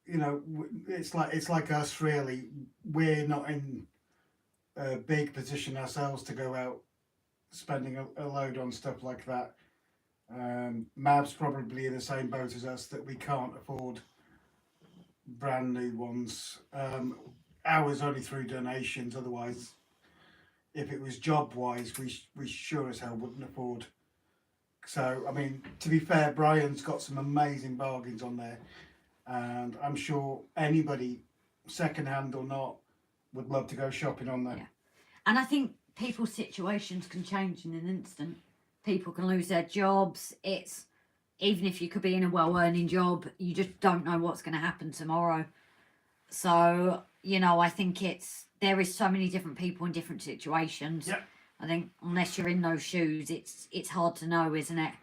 you know, it's like us really. We're not in a big position ourselves to go out spending a load on stuff like that. Mav's probably in the same boat as us, that we can't afford brand new ones. Ours only through donations. Otherwise, if it was job wise, we sure as hell wouldn't afford. So I mean, to be fair, Brian's got some amazing bargains on there, and I'm sure anybody, second hand or not, would love to go shopping on there. Yeah. And I think people's situations can change in an instant. People can lose their jobs. It's, even if you could be in a well-earning job, you just don't know what's going to happen tomorrow. So, you know, I think there is so many different people in different situations. Yep. I think unless you're in those shoes, it's hard to know, isn't it?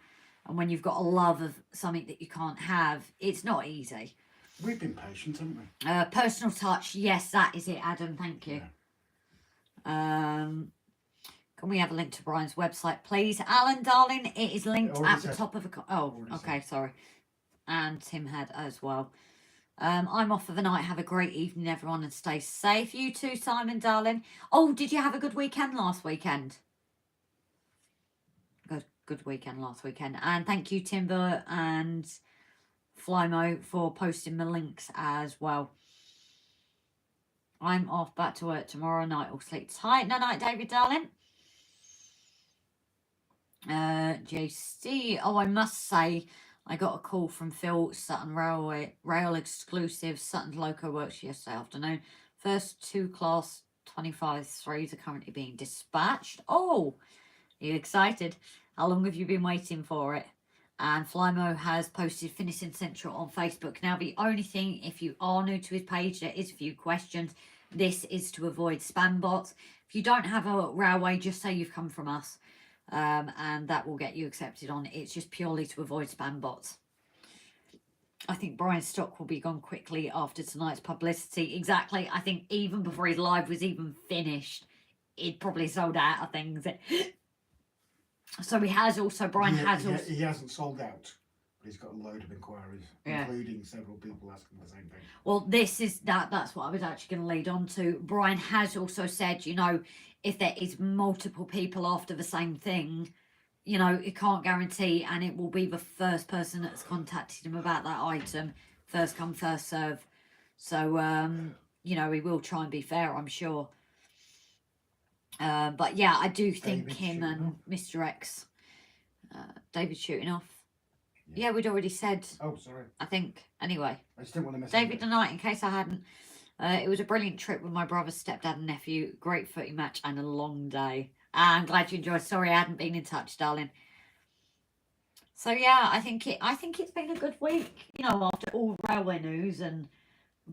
And when you've got a love of something that you can't have, it's not easy. We've been patient, haven't we? Personal touch, yes, that is it, Adam. Thank you. Yeah. Can we have a link to Brian's website, please? Alan, darling, it is linked at the top of the... okay, sorry. And Tim had as well. I'm off for the night. Have a great evening, everyone, and stay safe. You too, Simon, darling. Oh, did you have a good weekend last weekend? Good weekend last weekend. And thank you, Timber and Flymo, for posting the links as well. I'm off back to work tomorrow night. I'll sleep tight. No night, David, darling. JC. Oh, I must say, I got a call from Phil, Sutton Rail Exclusive, Sutton Loco Works yesterday afternoon. First 2 Class 25-3s are currently being dispatched. Oh, are you excited? How long have you been waiting for it? And Flymo has posted Finishing Central on Facebook. Now, the only thing, if you are new to his page, there is a few questions. This is to avoid spam bots. If you don't have a railway, just say you've come from us. And that will get you accepted on. It's just purely to avoid spam bots. I think Brian's stock will be gone quickly after tonight's publicity. Exactly. I think even before his live was even finished, he'd probably sold out of things. So he has also, Brian has also... He hasn't sold out, but he's got a load of inquiries, including several people asking the same thing. Well, that's what I was actually going to lead on to. Brian has also said, you know, if there is multiple people after the same thing, you know, it can't guarantee, and it will be the first person that's contacted him about that item. First come, first serve. So, you know, he will try and be fair, I'm sure. But yeah, I do think him and Mr. X, David shooting off. Yeah, we'd already said. Oh, sorry. I think. Anyway. I just didn't want to miss David the Knight, in case I hadn't. It was a brilliant trip with my brother, stepdad and nephew. Great footy match and a long day. I'm glad you enjoyed. Sorry I hadn't been in touch, darling. So yeah, I think it's been a good week. You know, after all railway news and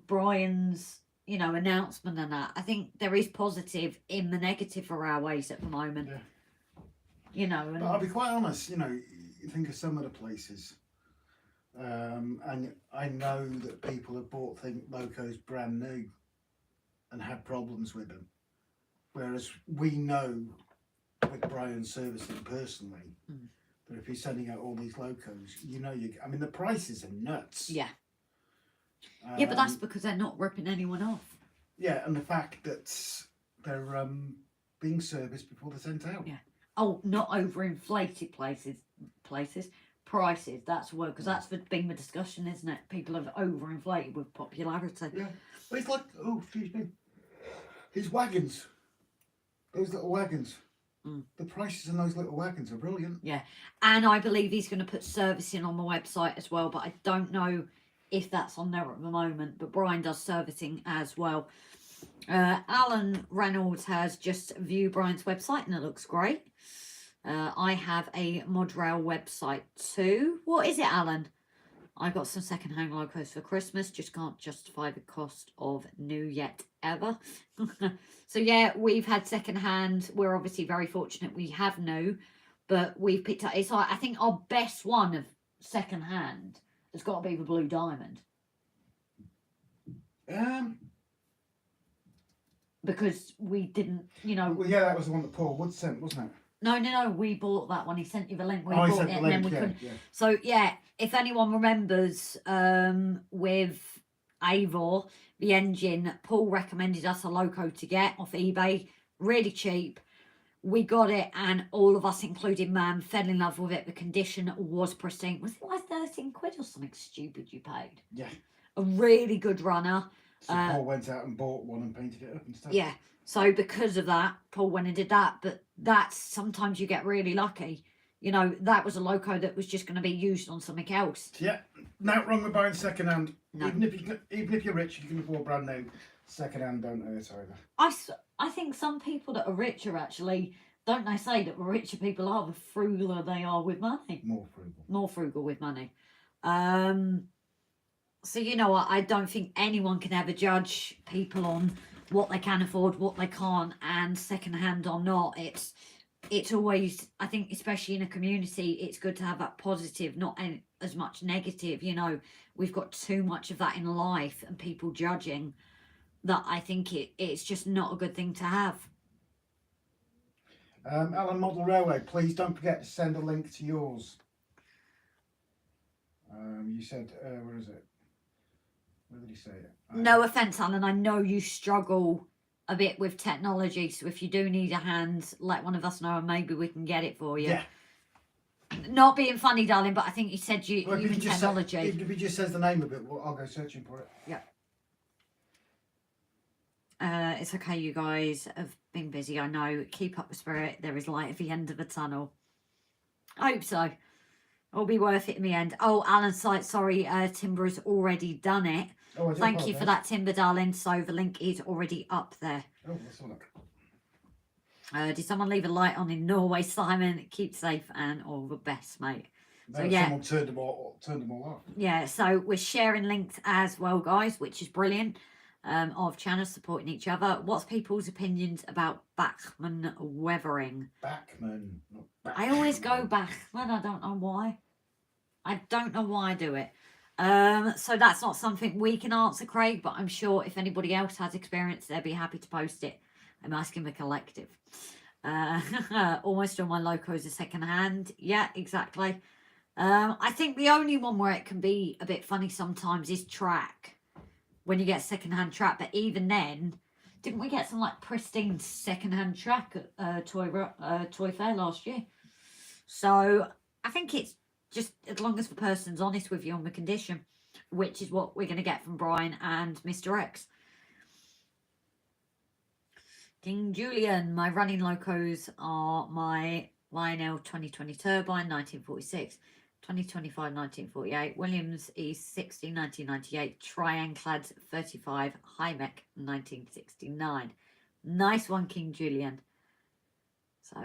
Brian's, you know, announcement and that. I think there is positive in the negative for railways at the moment. Yeah. You know, and But I'll be quite honest, you know, you think of some of the places, and I know that people have bought locos brand new and had problems with them. Whereas we know with Brian servicing personally, that if he's sending out all these locos, you know, I mean, the prices are nuts. yeah. Yeah, but that's because they're not ripping anyone off. Yeah, and the fact that they're being serviced before they're sent out. Yeah. Oh, not overinflated prices. That's the word, because that's been the discussion, isn't it? People have overinflated with popularity. Yeah, but it's like, oh, excuse me, his wagons, those little wagons. The prices on those little wagons are brilliant. Yeah, and I believe he's going to put servicing on the website as well, but I don't know if that's on there at the moment. But Brian does servicing as well. Alan Reynolds has just viewed Brian's website and it looks great. I have a Modrail website too. What is it, Alan? I got some second-hand locos for Christmas. Just can't justify the cost of new yet ever. So yeah, we've had second-hand. We're obviously very fortunate we have new, but we've picked up. It's like, I think our best one of second-hand has got to be the Blue Diamond. Because we didn't, you know. Well, yeah, that was the one that Paul Wood sent, wasn't it? No, we bought that one. He sent you the link. We bought it and then we couldn't. Yeah. So yeah, if anyone remembers, with Avor, the engine, Paul recommended us a loco to get off eBay, really cheap. We got it, and all of us, including Mam, fell in love with it. The condition was pristine. Was it like 13 quid or something stupid you paid? Yeah. A really good runner. So Paul went out and bought one and painted it up and stuff. Yeah. So because of that, Paul went and did that. But that's sometimes you get really lucky. You know, that was a loco that was just going to be used on something else. Yeah. Not wrong with buying second hand. No. Even if you're rich, you can afford brand new. Second hand don't hurt either. I think some people that are rich are actually, don't they say that the richer people are, the frugaler they are with money? More frugal. More frugal with money. So, you know, I don't think anyone can ever judge people on what they can afford, what they can't, and second hand or not. It's always, I think, especially in a community, it's good to have that positive, not as much negative. You know, we've got too much of that in life and people judging, that I think it's just not a good thing to have. Alan Model Railway, please don't forget to send a link to yours. You said, where is it? Where did he say it? No offence, Alan, I know you struggle a bit with technology, so if you do need a hand, let one of us know and maybe we can get it for you. Yeah. Not being funny, darling, but I think you said you in technology. If he just says the name of it, I'll go searching for it. Yeah. It's okay, you guys have been busy, I know. Keep up the spirit. There is light at the end of the tunnel. I hope so. It'll be worth it in the end. Oh, Alan's site, sorry, Timber has already done it. Oh, thank you for that, Timber, darling. So the link is already up there. Oh, let's have a look. Did someone leave a light on in Norway, Simon? Keep safe and all the best, mate. No, so yeah, someone turned them all off. Yeah, so we're sharing links as well, guys, which is brilliant. Of channels supporting each other. What's people's opinions about Bachman weathering? Bachman. I always go Bachman. I don't know why. I don't know why I do it. So that's not something we can answer, Craig, but I'm sure if anybody else has experience, they'd be happy to post it. I'm asking the collective. Almost all my locos are second hand. Yeah, exactly. I think the only one where it can be a bit funny sometimes is track. When you get second-hand track, but even then, didn't we get some like pristine second-hand track at Toy Fair last year? So I think it's just as long as the person's honest with you on the condition, which is what we're going to get from Brian and Mr. X. King Julian, my running locos are my Lionel 2020 turbine 1946, 2025 1948, Williams E60 1998, Trianclad 35, Hymec 1969. Nice one, King Julian. So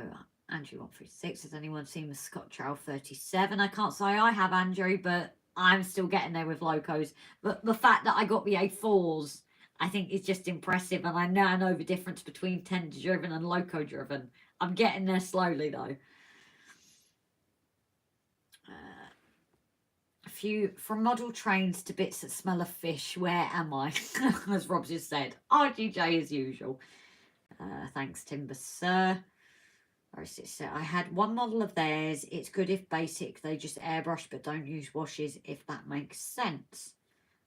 Andrew 136. Has anyone seen the Scott Trail 37? I can't say I have, Andrew, but I'm still getting there with locos. But the fact that I got the A4s, I think is just impressive, and I now know the difference between tender driven and loco driven. I'm getting there slowly though. A few from model trains to bits that smell of fish. Where am I? As Rob just said, RGJ as usual. Thanks, Timber Sir. I had one model of theirs. It's good if basic. They just airbrush but don't use washes, if that makes sense.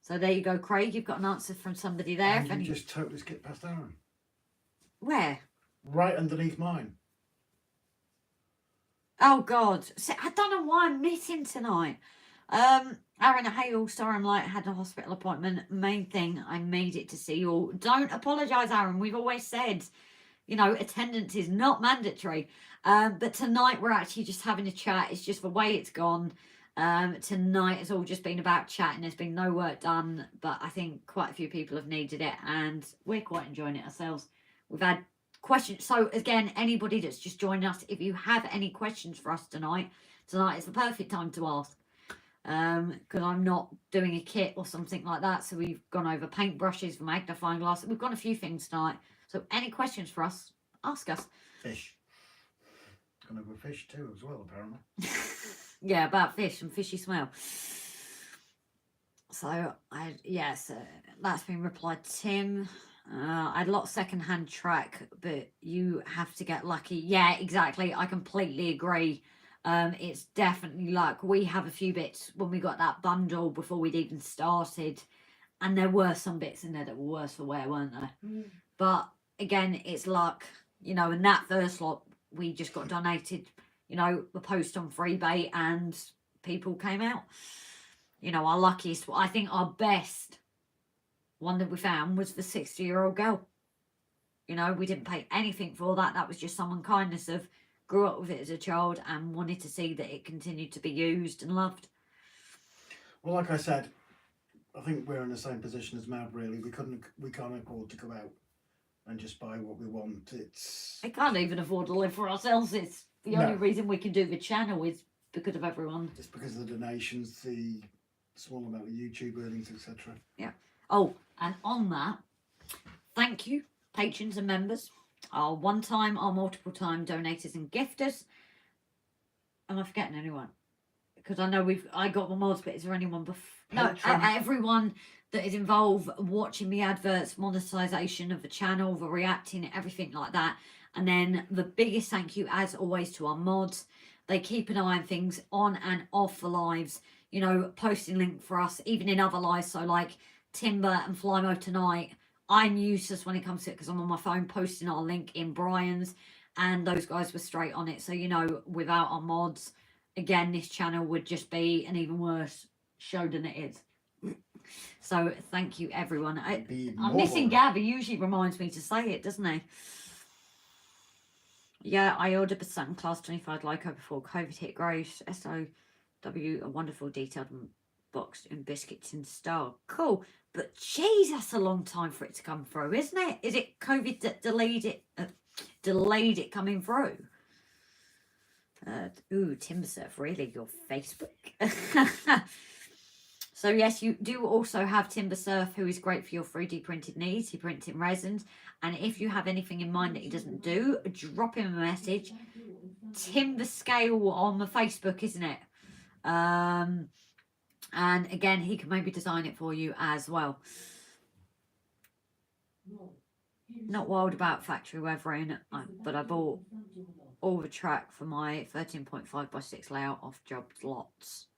So there you go, Craig. You've got an answer from somebody there. And you just totally skipped past Aaron. Where? Right underneath mine. Oh, God. See, I don't know why I'm missing tonight. Aaron Hale, sorry I'm late. I had a hospital appointment. Main thing, I made it to see you all. Don't apologise, Aaron. We've always said, you know, attendance is not mandatory. But tonight we're actually just having a chat. It's just the way it's gone. Tonight has all just been about chatting. There's been no work done, but I think quite a few people have needed it, and we're quite enjoying it ourselves. We've had questions. So again, anybody that's just joined us, if you have any questions for us tonight is the perfect time to ask. Because I'm not doing a kit or something like that. So we've gone over paintbrushes, for magnifying glass. We've got a few things tonight. So any questions for us, ask us. Fish. Gone over fish too as well, apparently. Yeah, about fish and fishy smell. So that's been replied. Tim, I had a lot of second-hand track, but you have to get lucky. Yeah, exactly. I completely agree. It's definitely luck. We have a few bits when we got that bundle before we'd even started, and there were some bits in there that were worse for wear, weren't there? But again, it's luck, you know. And that first lot we just got donated, you know, the post on Freebay, and people came out. You know, our luckiest, I think our best one that we found was the 60-year-old girl. You know, we didn't pay anything for that. That was just someone kindness of grew up with it as a child and wanted to see that it continued to be used and loved. Well, like I said, I think we're in the same position as Mav, really. We can't afford to go out and just buy what we want. I can't even afford to live for ourselves. It's the only reason we can do the channel is because of everyone. It's because of the donations, the small amount of YouTube earnings, etc. Yeah. Oh, and on that, thank you, patrons and members. Our one-time, our multiple-time donators and gifters. Am I forgetting anyone? Because I know I got the mods, but is there anyone no, everyone that is involved watching the adverts, monetization of the channel, the reacting, everything like that. And then the biggest thank you, as always, to our mods. They keep an eye on things on and off the lives. You know, posting link for us, even in other lives. So like Timber and Flymo tonight. I'm useless when it comes to it because I'm on my phone posting our link in Brian's, and those guys were straight on it. So, you know, without our mods, again, this channel would just be an even worse show than it is. So thank you, everyone. I'm missing Gav. He usually reminds me to say it, doesn't he? Yeah, I ordered a Saturn Class 25 Loco before COVID hit. Grace, SOW, a wonderful detailed boxed in biscuits in style. Cool. But geez, that's a long time for it to come through, isn't it? Is it COVID that delayed it coming through? Timber Surf, really, your Facebook. So yes, you do also have Timber Surf, who is great for your 3D printed needs. He prints in resins, and if you have anything in mind that he doesn't do, drop him a message. Timber Scale on the Facebook, isn't it? And again, he can maybe design it for you as well. Not wild about factory weathering, but I bought all the track for my 13.5 by 6 layout off jobs lots.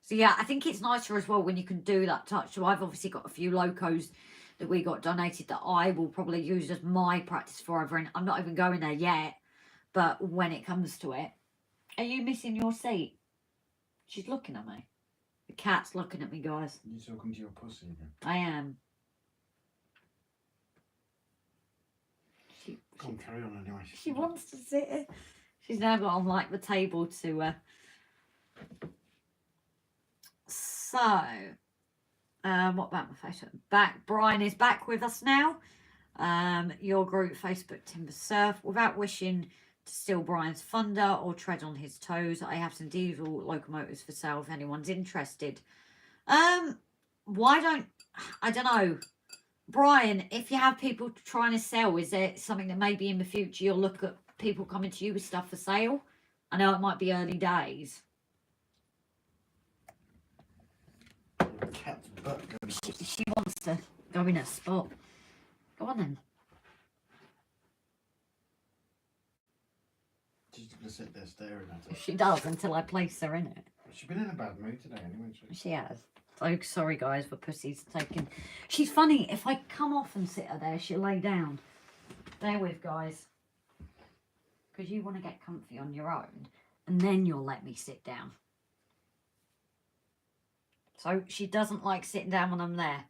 So yeah, I think it's nicer as well when you can do that touch. So I've obviously got a few locos that we got donated that I will probably use as my practice forever. And I'm not even going there yet. But when it comes to it, are you missing your seat? She's looking at me. The cat's looking at me, guys. You're talking to your pussy again. I am. Come carry on anyway. She wants to sit. She's now got on like the table to So, what about my Facebook? Brian is back with us now. Your group, Facebook Timber Surf. Without wishing to steal Brian's thunder or tread on his toes, I have some diesel locomotives for sale if anyone's interested. Why don't, I don't know, Brian, if you have people trying to sell, is there something that maybe in the future you'll look at people coming to you with stuff for sale? I know it might be early days. Cat's butt going. She wants to go in a spot. Go on then. She's going to sit there staring at it. She does until I place her in it. She's been in a bad mood today anyway. She has. So sorry guys for Pussy's taking. She's funny. If I come off and sit her there, she'll lay down. Bear with guys. Because you want to get comfy on your own. And then you'll let me sit down. So she doesn't like sitting down when I'm there.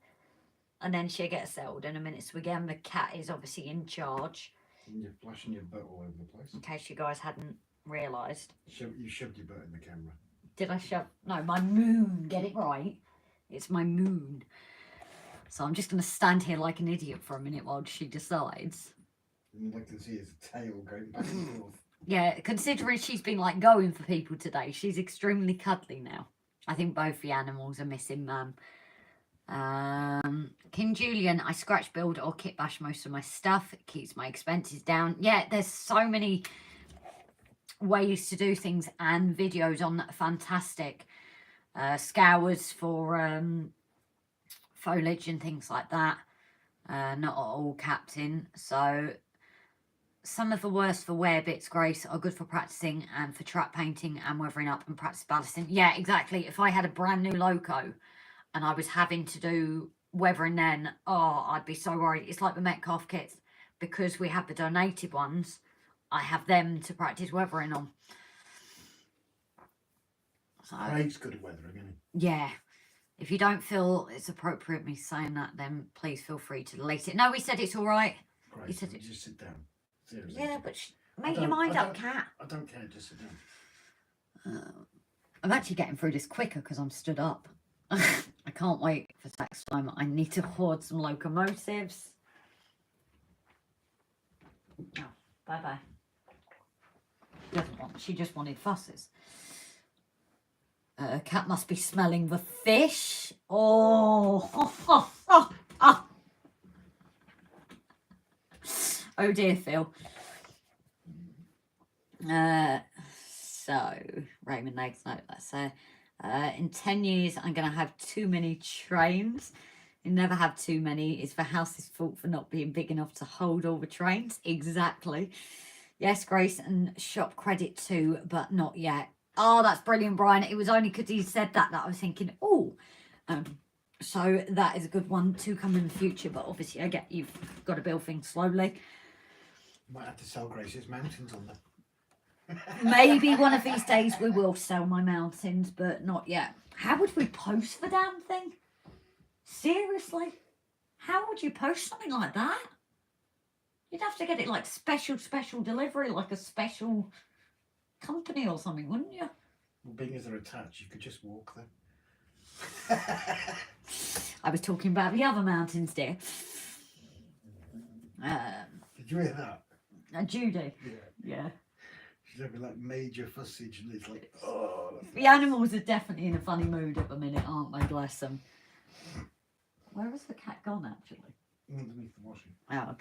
And then she'll get settled in a minute. So again, the cat is obviously in charge. And you're flashing your butt all over the place. In case you guys hadn't realised. You shoved your butt in the camera. Did I shove? No, my moon. Get it right. It's my moon. So I'm just going to stand here like an idiot for a minute while she decides. And you'd like to see his tail going back and forth. Yeah, considering she's been like going for people today, she's extremely cuddly now. I think both the animals are missing Mum. King Julian, I scratch build or kit bash most of my stuff. It keeps my expenses down. Yeah, there's so many ways to do things and videos on that are fantastic. Scours for foliage and things like that. Not all captain. So some of the worst for wear bits, Grace, are good for practicing and for trap painting and weathering up and practice ballasting. Yeah, exactly. If I had a brand new loco and I was having to do weathering then, oh, I'd be so worried. It's like the Metcalf kits. Because we have the donated ones, I have them to practice weathering on. So, Craig's good at weathering, isn't he? yeah. If you don't feel it's appropriate me saying that, then please feel free to delete it. No, we said it's all right. Great. He said it. Just sit down. Seriously. Yeah, but make your mind up, cat. I don't care. Just sit down. I'm actually getting through this quicker because I'm stood up. I can't wait for tax time. I need to hoard some locomotives. Oh, bye-bye. She just wanted fusses. Cat must be smelling the fish. Oh. Oh dear, Phil. So, Raymond Legg's note, let's say. In 10 years, I'm going to have too many trains. You never have too many. It's the house's fault for not being big enough to hold all the trains. Exactly. Yes, Grace, and shop credit too, but not yet. Oh, that's brilliant, Brian. It was only because he said that I was thinking, oh. So that is a good one to come in the future. But obviously, I get you've got to build things slowly. Might have to sell Grace's mountains on them. Maybe one of these days we will sell my mountains, but not yet. How would we post the damn thing? Seriously? How would you post something like that? You'd have to get it like special delivery, like a special company or something, wouldn't you? Well, being as they're attached, you could just walk them. I was talking about the other mountains, dear. Did you hear that? Judy. Yeah. She's having like major fussage and it's like, oh. The animals are definitely in a funny mood at the minute, aren't they? Bless them. Where has the cat gone, actually? Underneath the washing. Oh,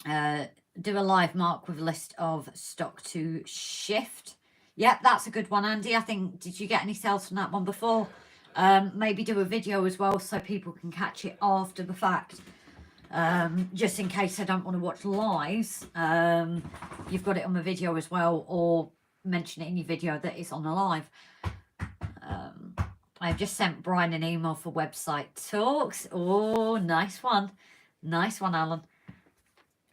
okay. Do a live mark with a list of stock to shift. Yep, that's a good one, Andy. I think, did you get any sales from that one before? Maybe do a video as well so people can catch it after the fact. Just in case I don't want to watch lives. You've got it on the video as well, or mention it in your video that it's on the live. I've just sent Brian an email for website talks. Oh, nice one. Nice one, Alan.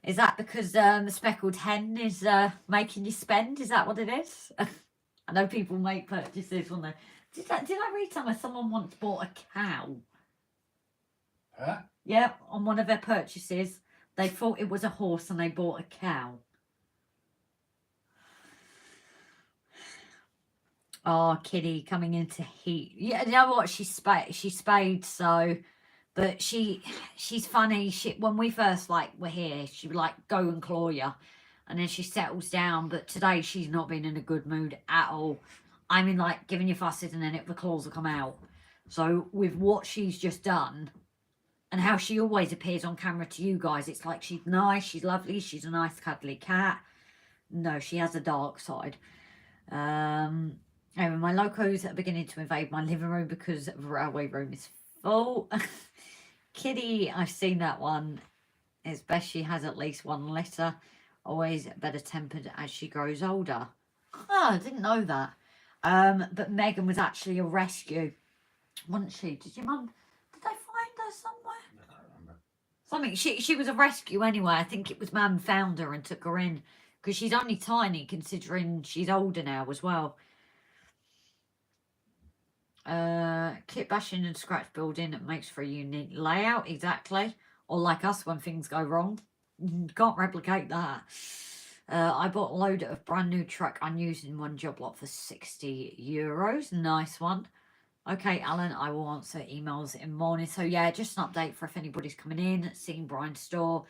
Is that because the speckled hen is making you spend? Is that what it is? I know people make purchases when they... Did I read somewhere someone once bought a cow? Huh? Yeah, on one of their purchases. They thought it was a horse and they bought a cow. Oh, Kitty coming into heat. Yeah, you know what? She spayed, so, but she's funny. When we first were here, she would go and claw you, and then she settles down. But today she's not been in a good mood at all. I mean, giving you fusses, and then the claws will come out. So with what she's just done, and how she always appears on camera to you guys, it's like she's nice, she's lovely, she's a nice cuddly cat. No, she has a dark side. Anyway, my locos are beginning to invade my living room because the railway room is full. Kitty, I've seen that one. It's best she has at least one litter. Always better tempered as she grows older. Oh, I didn't know that. But Megan was actually a rescue, wasn't she? Did they find her somewhere? I can't remember. Something. She was a rescue anyway. I think it was Mam found her and took her in. Because she's only tiny considering she's older now as well. Kit bashing and scratch building makes for a unique layout, exactly. Or like us when things go wrong. Can't replicate that. I bought a load of brand new truck unused in one job lot for €60. Nice one. Okay, Alan, I will answer emails in the morning. So yeah, just an update for if anybody's coming in, seeing Brian's store.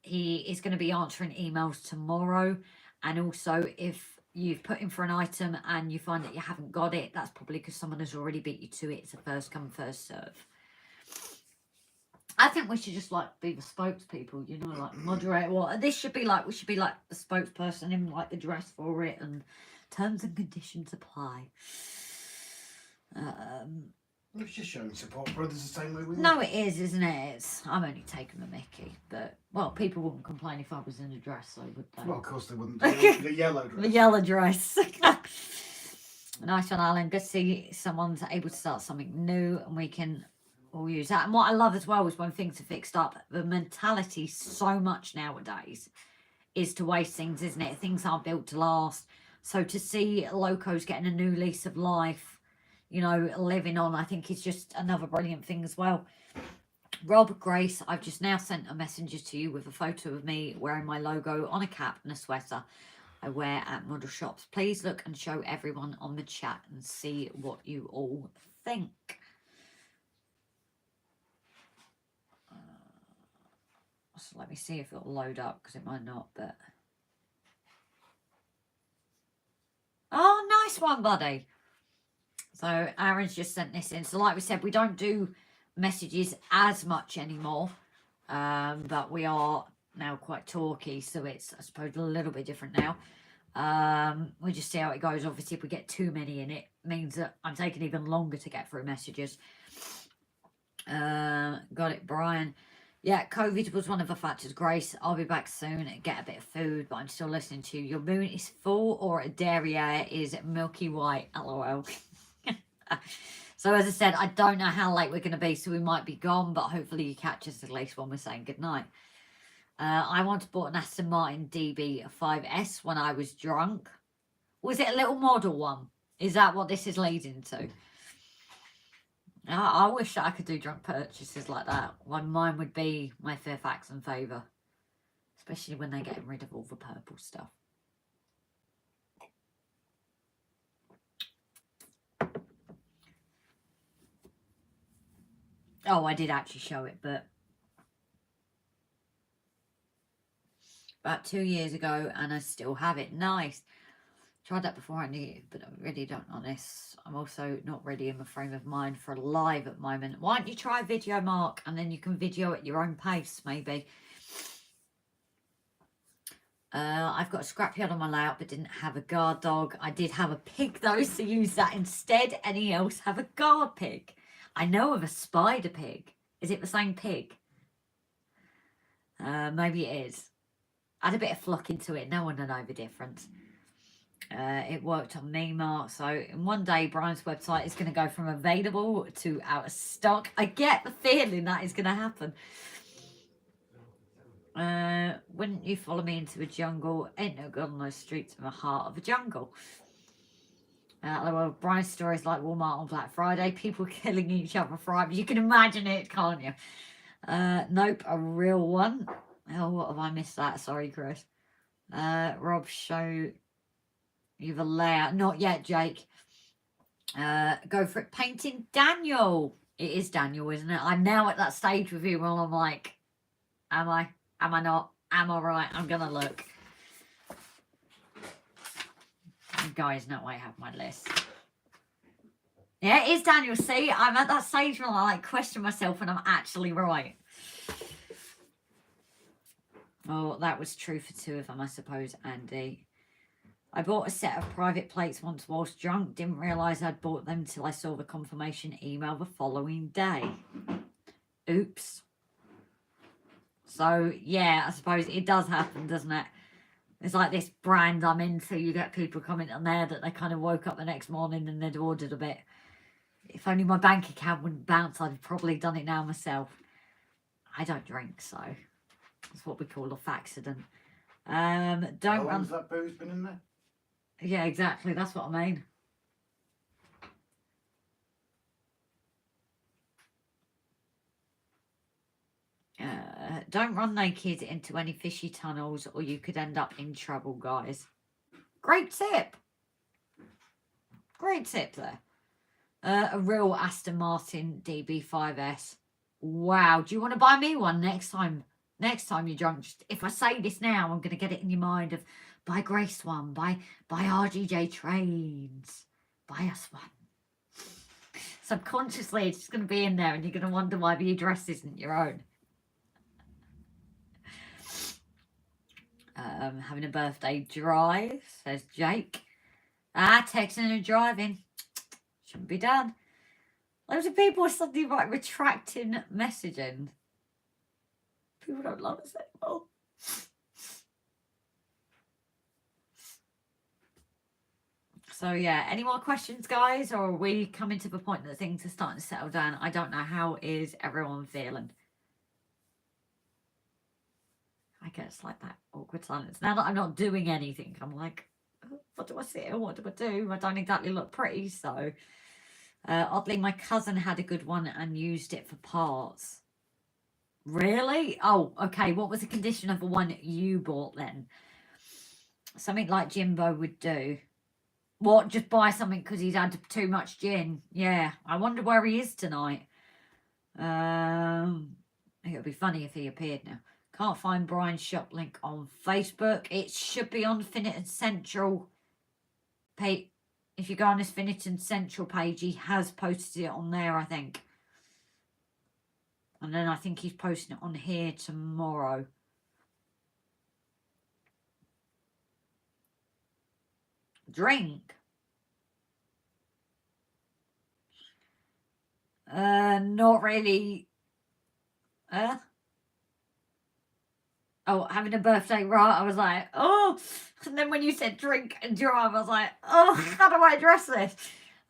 He is going to be answering emails tomorrow. And also, if you've put in for an item and you find that you haven't got it, that's probably because someone has already beat you to it. It's a first come, first serve. I think we should just be the spokespeople, you know, moderate. Well, this should be we should be the spokesperson in the dress for it, and terms and conditions apply. It's just showing support for others the same way we No, want. it is, isn't it? I'm only taking the mickey, but well, people wouldn't complain if I was in a dress, so would they? Well, of course they wouldn't. The yellow dress. The yellow dress. Nice one, Alan. Good to see someone's able to start something new, and we can all use that. And what I love as well is when things are fixed up, the mentality so much nowadays is to waste things, isn't it? Things aren't built to last. So to see locos getting a new lease of life, you know, living on, I think is just another brilliant thing as well. Rob, Grace, I've just now sent a messenger to you with a photo of me wearing my logo on a cap and a sweater I wear at model shops. Please look and show everyone on the chat and see what you all think. So let me see if it'll load up, because it might not, but... Oh, nice one, buddy. So Aaron's just sent this in. So like we said, we don't do messages as much anymore. But we are now quite talky. So it's, I suppose, a little bit different now. We'll just see how it goes. Obviously, if we get too many in, it means that I'm taking even longer to get through messages. Got it, Brian. Yeah, COVID was one of the factors. Grace, I'll be back soon and get a bit of food, but I'm still listening to you. Your moon is full or a derriere is milky white. LOL. So as I said, I don't know how late we're going to be, so we might be gone, but hopefully you catch us at least when we're saying goodnight. I once bought an Aston Martin DB5S when I was drunk. Was it a little model one? Is that what this is leading to? I wish that I could do drunk purchases like that. Mine would be my Fairfax and Favour. Especially when they're getting rid of all the purple stuff. Oh, I did actually show it, but... about 2 years ago, and I still have it. Nice. Tried that before I knew it, but I really don't know this. I'm also not really in the frame of mind for a live at the moment. Why don't you try video, Mark, and then you can video at your own pace, maybe. I've got a scrapyard on my layout, but didn't have a guard dog. I did have a pig, though, so use that instead. Any else have a guard pig? I know of a spider pig. Is it the same pig? Maybe it is. Add a bit of flock into it. No one will know the difference. It worked on me, Mark. So in one day, Brian's website is going to go from available to out of stock. I get the feeling that is going to happen. Wouldn't you follow me into the jungle? Ain't no good on those streets in the heart of the jungle. Well, Brian's story is like Walmart on Black Friday. People killing each other for items. You can imagine it, can't you? Nope, a real one. Oh, what have I missed that? Sorry, Chris. Rob, show you the layout. Not yet, Jake. Go for it. Painting Daniel. It is Daniel, isn't it? I'm now at that stage with you where I'm like, am I? Am I not? Am I right? I'm going to look. You guys know I have my list. Yeah, it is Daniel. See, I'm at that stage where I like question myself and I'm actually right. Oh, that was true for two of them, I suppose, Andy. I bought a set of private plates once whilst drunk. Didn't realise I'd bought them till I saw the confirmation email the following day. Oops. So, yeah, I suppose it does happen, doesn't it? It's like this brand I'm into. You get people coming on there that they kind of woke up the next morning and they'd ordered a bit. If only my bank account wouldn't bounce, I'd have probably done it now myself. I don't drink, so that's what we call a accident. Don't How run. long's that booze been in there? Yeah, exactly. That's what I mean. Don't run naked into any fishy tunnels or you could end up in trouble, guys. Great tip. Great tip there. A real Aston Martin DB5S. Wow. Do you want to buy me one next time? Next time you're drunk. Just, if I say this now, I'm going to get it in your mind of buy Grace one, buy RGJ Trains, buy us one. Subconsciously, it's just going to be in there and you're going to wonder why the address isn't your own. Having a birthday drive, says Jake. Texting and driving. Shouldn't be done. Loads of people are suddenly like retracting messaging. People don't love us anymore. So yeah, any more questions, guys? Or are we coming to the point that things are starting to settle down? I don't know. How is everyone feeling? I guess like that awkward silence. Now that I'm not doing anything, I'm like, oh, what do I say? What do I do? I don't exactly look pretty, so... oddly, my cousin had a good one and used it for parts. Really? Oh, okay. What was the condition of the one you bought then? Something like Jimbo would do. What? Just buy something because he's had too much gin? Yeah. I wonder where he is tonight. It would be funny if he appeared now. Can't find Brian's shop link on Facebook. It should be on Finneton Central page. If you go on his Finneton Central page, he has posted it on there, I think. And then I think he's posting it on here tomorrow. Drink. Not really. Oh, having a birthday, right? I was like, oh. And then when you said drink and drive, I was like, oh, how do I address this?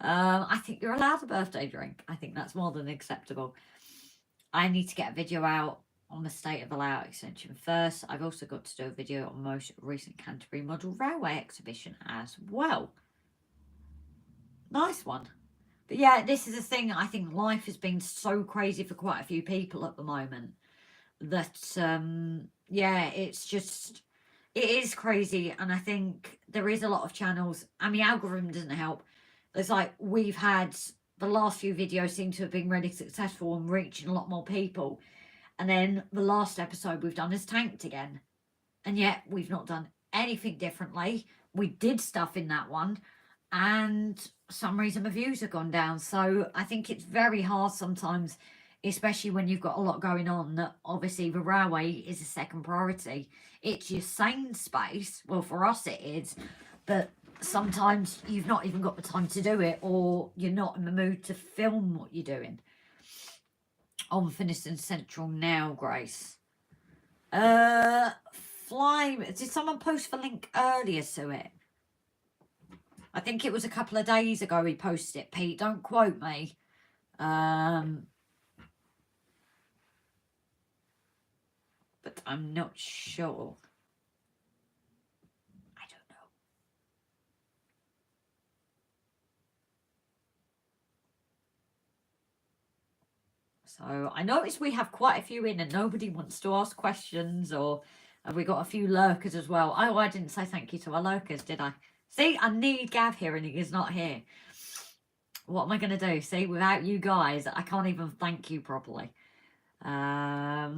I think you're allowed a birthday drink. I think that's more than acceptable. I need to get a video out on the state of the layout extension first. I've also got to do a video on most recent Canterbury Model Railway exhibition as well. Nice one. But yeah, this is a thing. I think life has been so crazy for quite a few people at the moment that, yeah, it's just, it is crazy. And I think there is a lot of channels and the algorithm doesn't help. It's like we've had the last few videos seem to have been really successful and reaching a lot more people. And then the last episode we've done is tanked again. And yet we've not done anything differently. We did stuff in that one and for some reason the views have gone down. So I think it's very hard sometimes, especially when you've got a lot going on, that obviously the railway is a second priority. It's your sane space. Well, for us it is. But sometimes you've not even got the time to do it, or you're not in the mood to film what you're doing. On Finneton Central now, Grace. Fly. Did someone post the link earlier to it? I think it was a couple of days ago he posted it, Pete. Don't quote me. But I'm not sure. I don't know. So I noticed we have quite a few in and nobody wants to ask questions, or have we got a few lurkers as well? Oh, I didn't say thank you to our lurkers, did I? See, I need Gav here and he is not here. What am I going to do? See, without you guys, I can't even thank you properly. Yeah,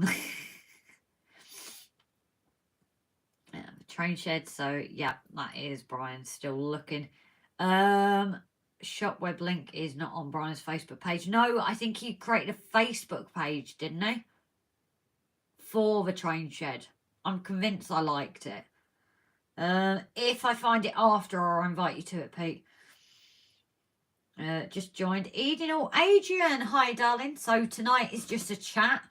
train shed. So, yeah, that is Brian still looking. Shop web link is not on Brian's Facebook page. No, I think he created a Facebook page, didn't he? For the train shed. I'm convinced I liked it. If I find it after, I'll invite you to it, Pete. Just joined Eden or Adrian. Hi, darling. So tonight is just a chat.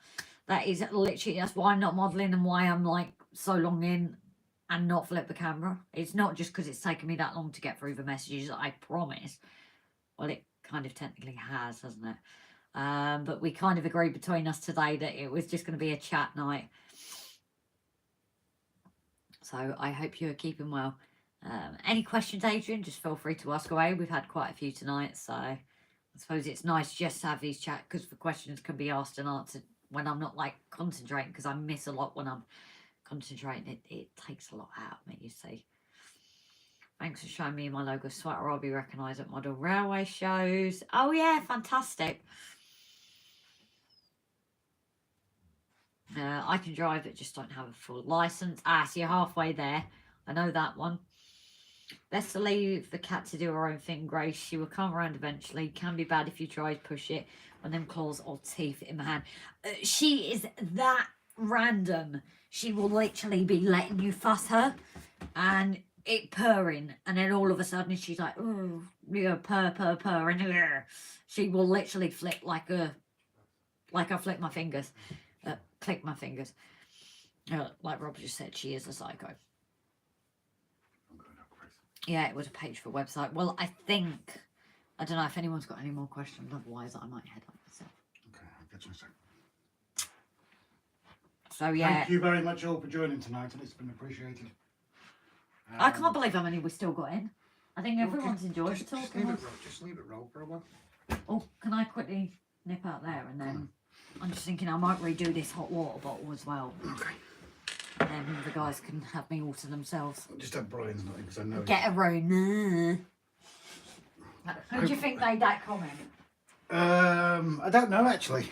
That is literally, that's why I'm not modelling and why I'm like so long in and not flip the camera. It's not just because it's taken me that long to get through the messages, I promise. Well, it kind of technically has, hasn't it? But we kind of agreed between us today that it was just going to be a chat night. So I hope you're keeping well. Any questions, Adrian, just feel free to ask away. We've had quite a few tonight, so I suppose it's nice just to have these chats because the questions can be asked and answered when I'm not like concentrating, because I miss a lot when I'm concentrating. It takes a lot out of me, you see. Thanks for showing me my logo sweater. I'll be recognised at model railway shows. Oh yeah, fantastic. I can drive but just don't have a full licence. Ah, so you're halfway there. I know that one. Best to leave the cat to do her own thing, Grace. She will come around eventually. Can be bad if you try to push it when them claws or teeth in the hand. She is that random. She will literally be letting you fuss her and it purring, and then all of a sudden she's like, oh, you know, purr, and she will literally flick like I flick my fingers, click my fingers. Like Rob just said, she is a psycho. Yeah, it was a page for a website. Well, I don't know if anyone's got any more questions. Otherwise, I might head up myself. Okay, I'll get you in a second. So, yeah. Thank you very much all for joining tonight, and it's been appreciated. I can't believe how many we still got in. I think everyone's enjoyed talking. Just leave it roll for a while. Oh, can I quickly nip out there and then... I'm just thinking I might redo this hot water bottle as well. Okay. And then the guys can have me all to themselves. I'll just have Brian's not because I know. Get a room. Who do you think made that comment? I don't know actually.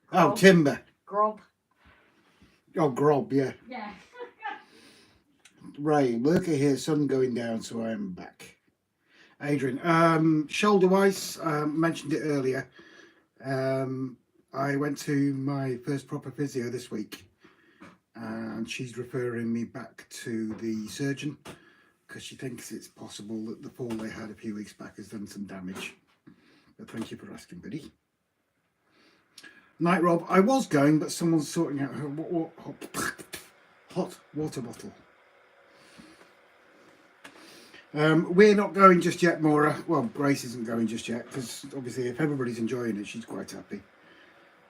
Grob. Oh, Timber. Grob. Oh, Grob, yeah. Yeah. Ray, worker here, sun going down, so I am back. Adrian, shoulder-wise, mentioned it earlier. I went to my first proper physio this week, and she's referring me back to the surgeon because she thinks it's possible that the fall they had a few weeks back has done some damage. But thank you for asking, buddy. Night, Rob. I was going, but someone's sorting out her hot water bottle. We're not going just yet, Maura. Well, Grace isn't going just yet because obviously if everybody's enjoying it, she's quite happy.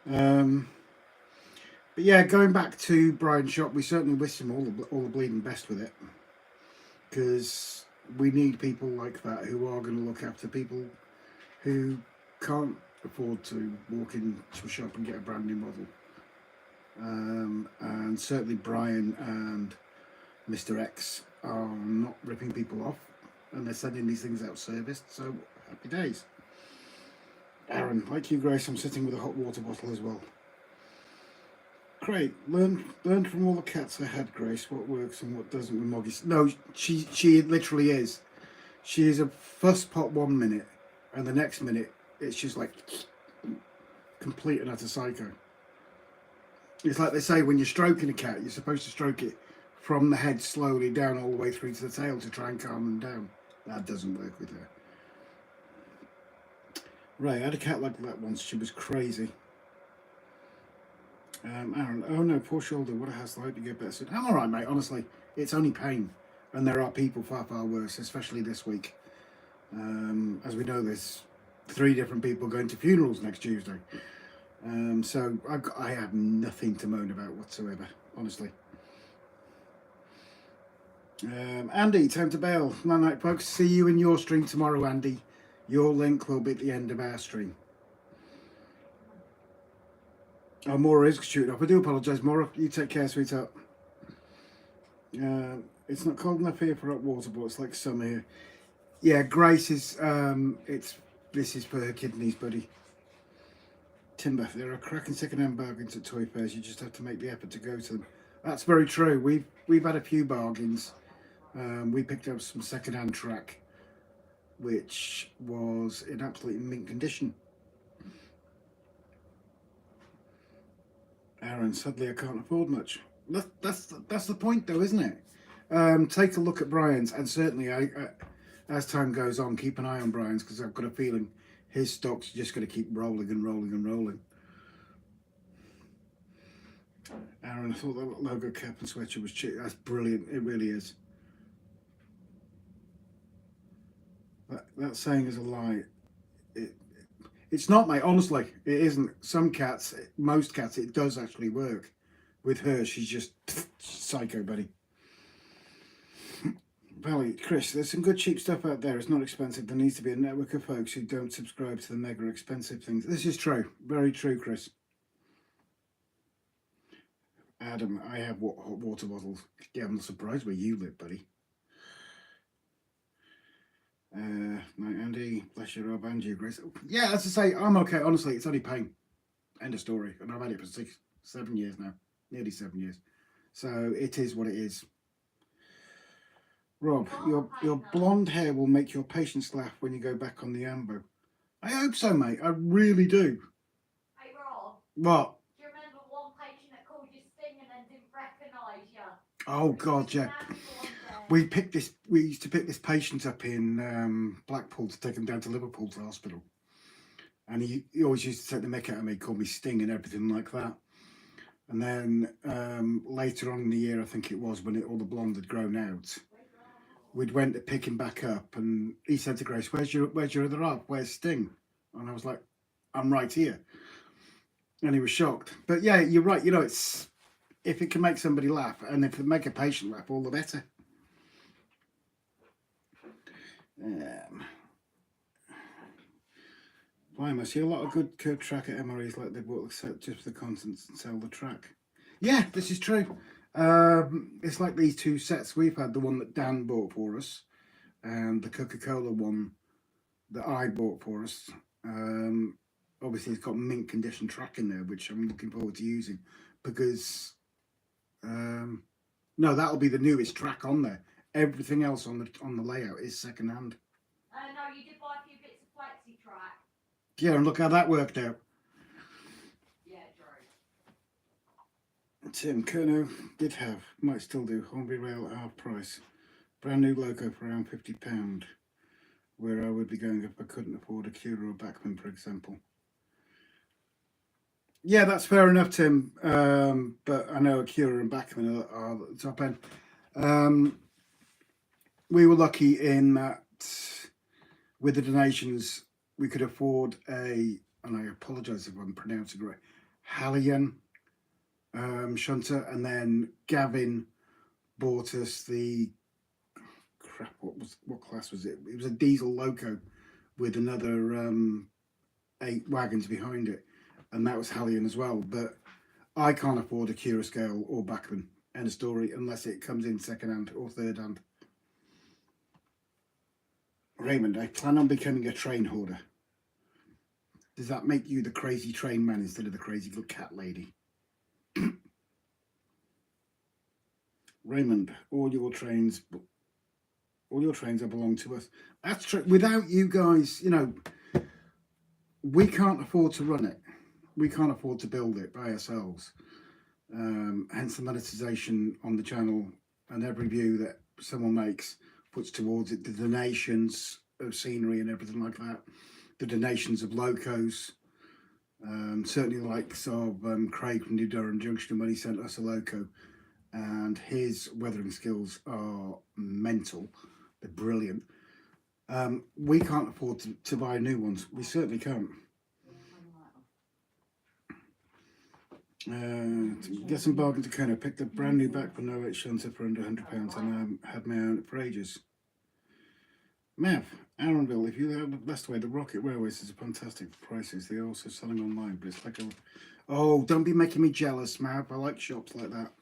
But yeah, going back to Brian's shop, we certainly wish him all the bleeding best with it, because we need people like that who are going to look after people who can't afford to walk into a shop and get a brand new model. And certainly Brian and Mr. X are not ripping people off, and they're sending these things out serviced, so happy days. Aaron, like you, Grace, I'm sitting with a hot water bottle as well. Great. Learn from all the cats I had, Grace, what works and what doesn't with Moggies. No, she literally is. She is a fuss pot 1 minute, and the next minute it's just like complete and utter psycho. It's like they say, when you're stroking a cat, you're supposed to stroke it from the head slowly down all the way through to the tail to try and calm them down. That doesn't work with her. Ray, I had a cat like that once. She was crazy. Aaron, oh no, poor shoulder. What a hassle. I hope you get better soon. I'm alright, mate. Honestly, it's only pain. And there are people far, far worse, especially this week. As we know, there's 3 different people going to funerals next Tuesday. So I have nothing to moan about whatsoever, honestly. Andy, time to bail. Night night, folks. See you in your stream tomorrow, Andy. Your link will be at the end of our stream. Oh, Maura is shooting up. I do apologise, Maura. You take care, sweetheart. It's not cold enough here for hot water, but it's like summer here. Yeah, Grace is, this is for her kidneys, buddy. Timber, there are cracking second-hand bargains at toy fairs. You just have to make the effort to go to them. That's very true. We've had a few bargains. We picked up some second-hand track, which was in absolute mint condition. Aaron, sadly, I can't afford much. That's the point, though, isn't it? Take a look at Brian's, and certainly, I as time goes on, keep an eye on Brian's, because I've got a feeling his stock's just going to keep rolling and rolling and rolling. Aaron, I thought that logo cap and sweatshirt was cheap. That's brilliant. It really is. That saying is a lie. It's not, mate. Honestly, it isn't. Some cats, most cats, it does actually work. With her, she's just psycho, buddy. Valley, Chris, there's some good cheap stuff out there. It's not expensive. There needs to be a network of folks who don't subscribe to the mega expensive things. This is true. Very true, Chris. Adam, I have hot water bottles. Yeah, I'm not surprised where you live, buddy. Night, Andy. Bless you, Rob, and you, Grace. Yeah, as I say, I'm okay. Honestly, it's only pain. End of story. And I've had it for 7 years now. Nearly 7 years. So it is what it is. Rob, your blonde hair will make your patients laugh when you go back on the ambo. I hope so, mate. I really do. Hey, Rob. What? Do you remember one patient that called you Sting and then didn't recognise you? Oh, God, yeah. We used to pick this patient up in Blackpool to take him down to Liverpool to hospital. And he always used to take the mick out of me, call me Sting and everything like that. And then later on in the year, I think it was, when all the blonde had grown out, we'd went to pick him back up, and he said to Grace, where's your other arm? Where's Sting? And I was like, I'm right here. And he was shocked. But yeah, you're right. You know, it's, if it can make somebody laugh, and if it make a patient laugh, all the better. I see a lot of good curb track at MREs, like they bought just for the contents and sell the track. Yeah, this is true. It's like these two sets we've had, the one that Dan bought for us and the Coca-Cola one that I bought for us. Obviously it's got mint condition track in there, which I'm looking forward to using, because no, that'll be the newest track on there. Everything else on the layout is second hand. No, you did buy a few bits of flexi track. Yeah, and look how that worked out. Yeah, true. Tim Kerno did have, might still do, Hornby Rail at half price. Brand new loco for around £50, where I would be going if I couldn't afford a Cura or a Bachmann, for example. Yeah, that's fair enough, Tim. But I know a Cura and Bachmann are at the top end. We were lucky in that with the donations, we could afford and I apologise if I'm pronouncing it right, Hallian shunter, and then Gavin bought us the what class was it? It was a diesel loco with another 8 wagons behind it, and that was Hallian as well. But I can't afford a Cura scale or Bachmann, end of story, unless it comes in second hand or third hand. Raymond, I plan on becoming a train hoarder. Does that make you the crazy train man instead of the crazy little cat lady? Raymond, all your trains are belong to us. That's true. Without you guys, you know, we can't afford to run it. We can't afford to build it by ourselves. Hence the monetization on the channel, and every view that someone makes puts towards it the donations of scenery and everything like that, the donations of locos, certainly the likes of Craig from New Durham Junction when he sent us a loco, and his weathering skills are mental. They're brilliant. We can't afford to buy new ones. We certainly can't. Get some bargain to Kona. Picked a brand new back for no shunter for under £100, and had my own for ages. Mav, Aaronville, if you have the best way, the Rocket Railways is a fantastic prices. They're also selling online, but it's like a... Oh, don't be making me jealous, Mav. I like shops like that.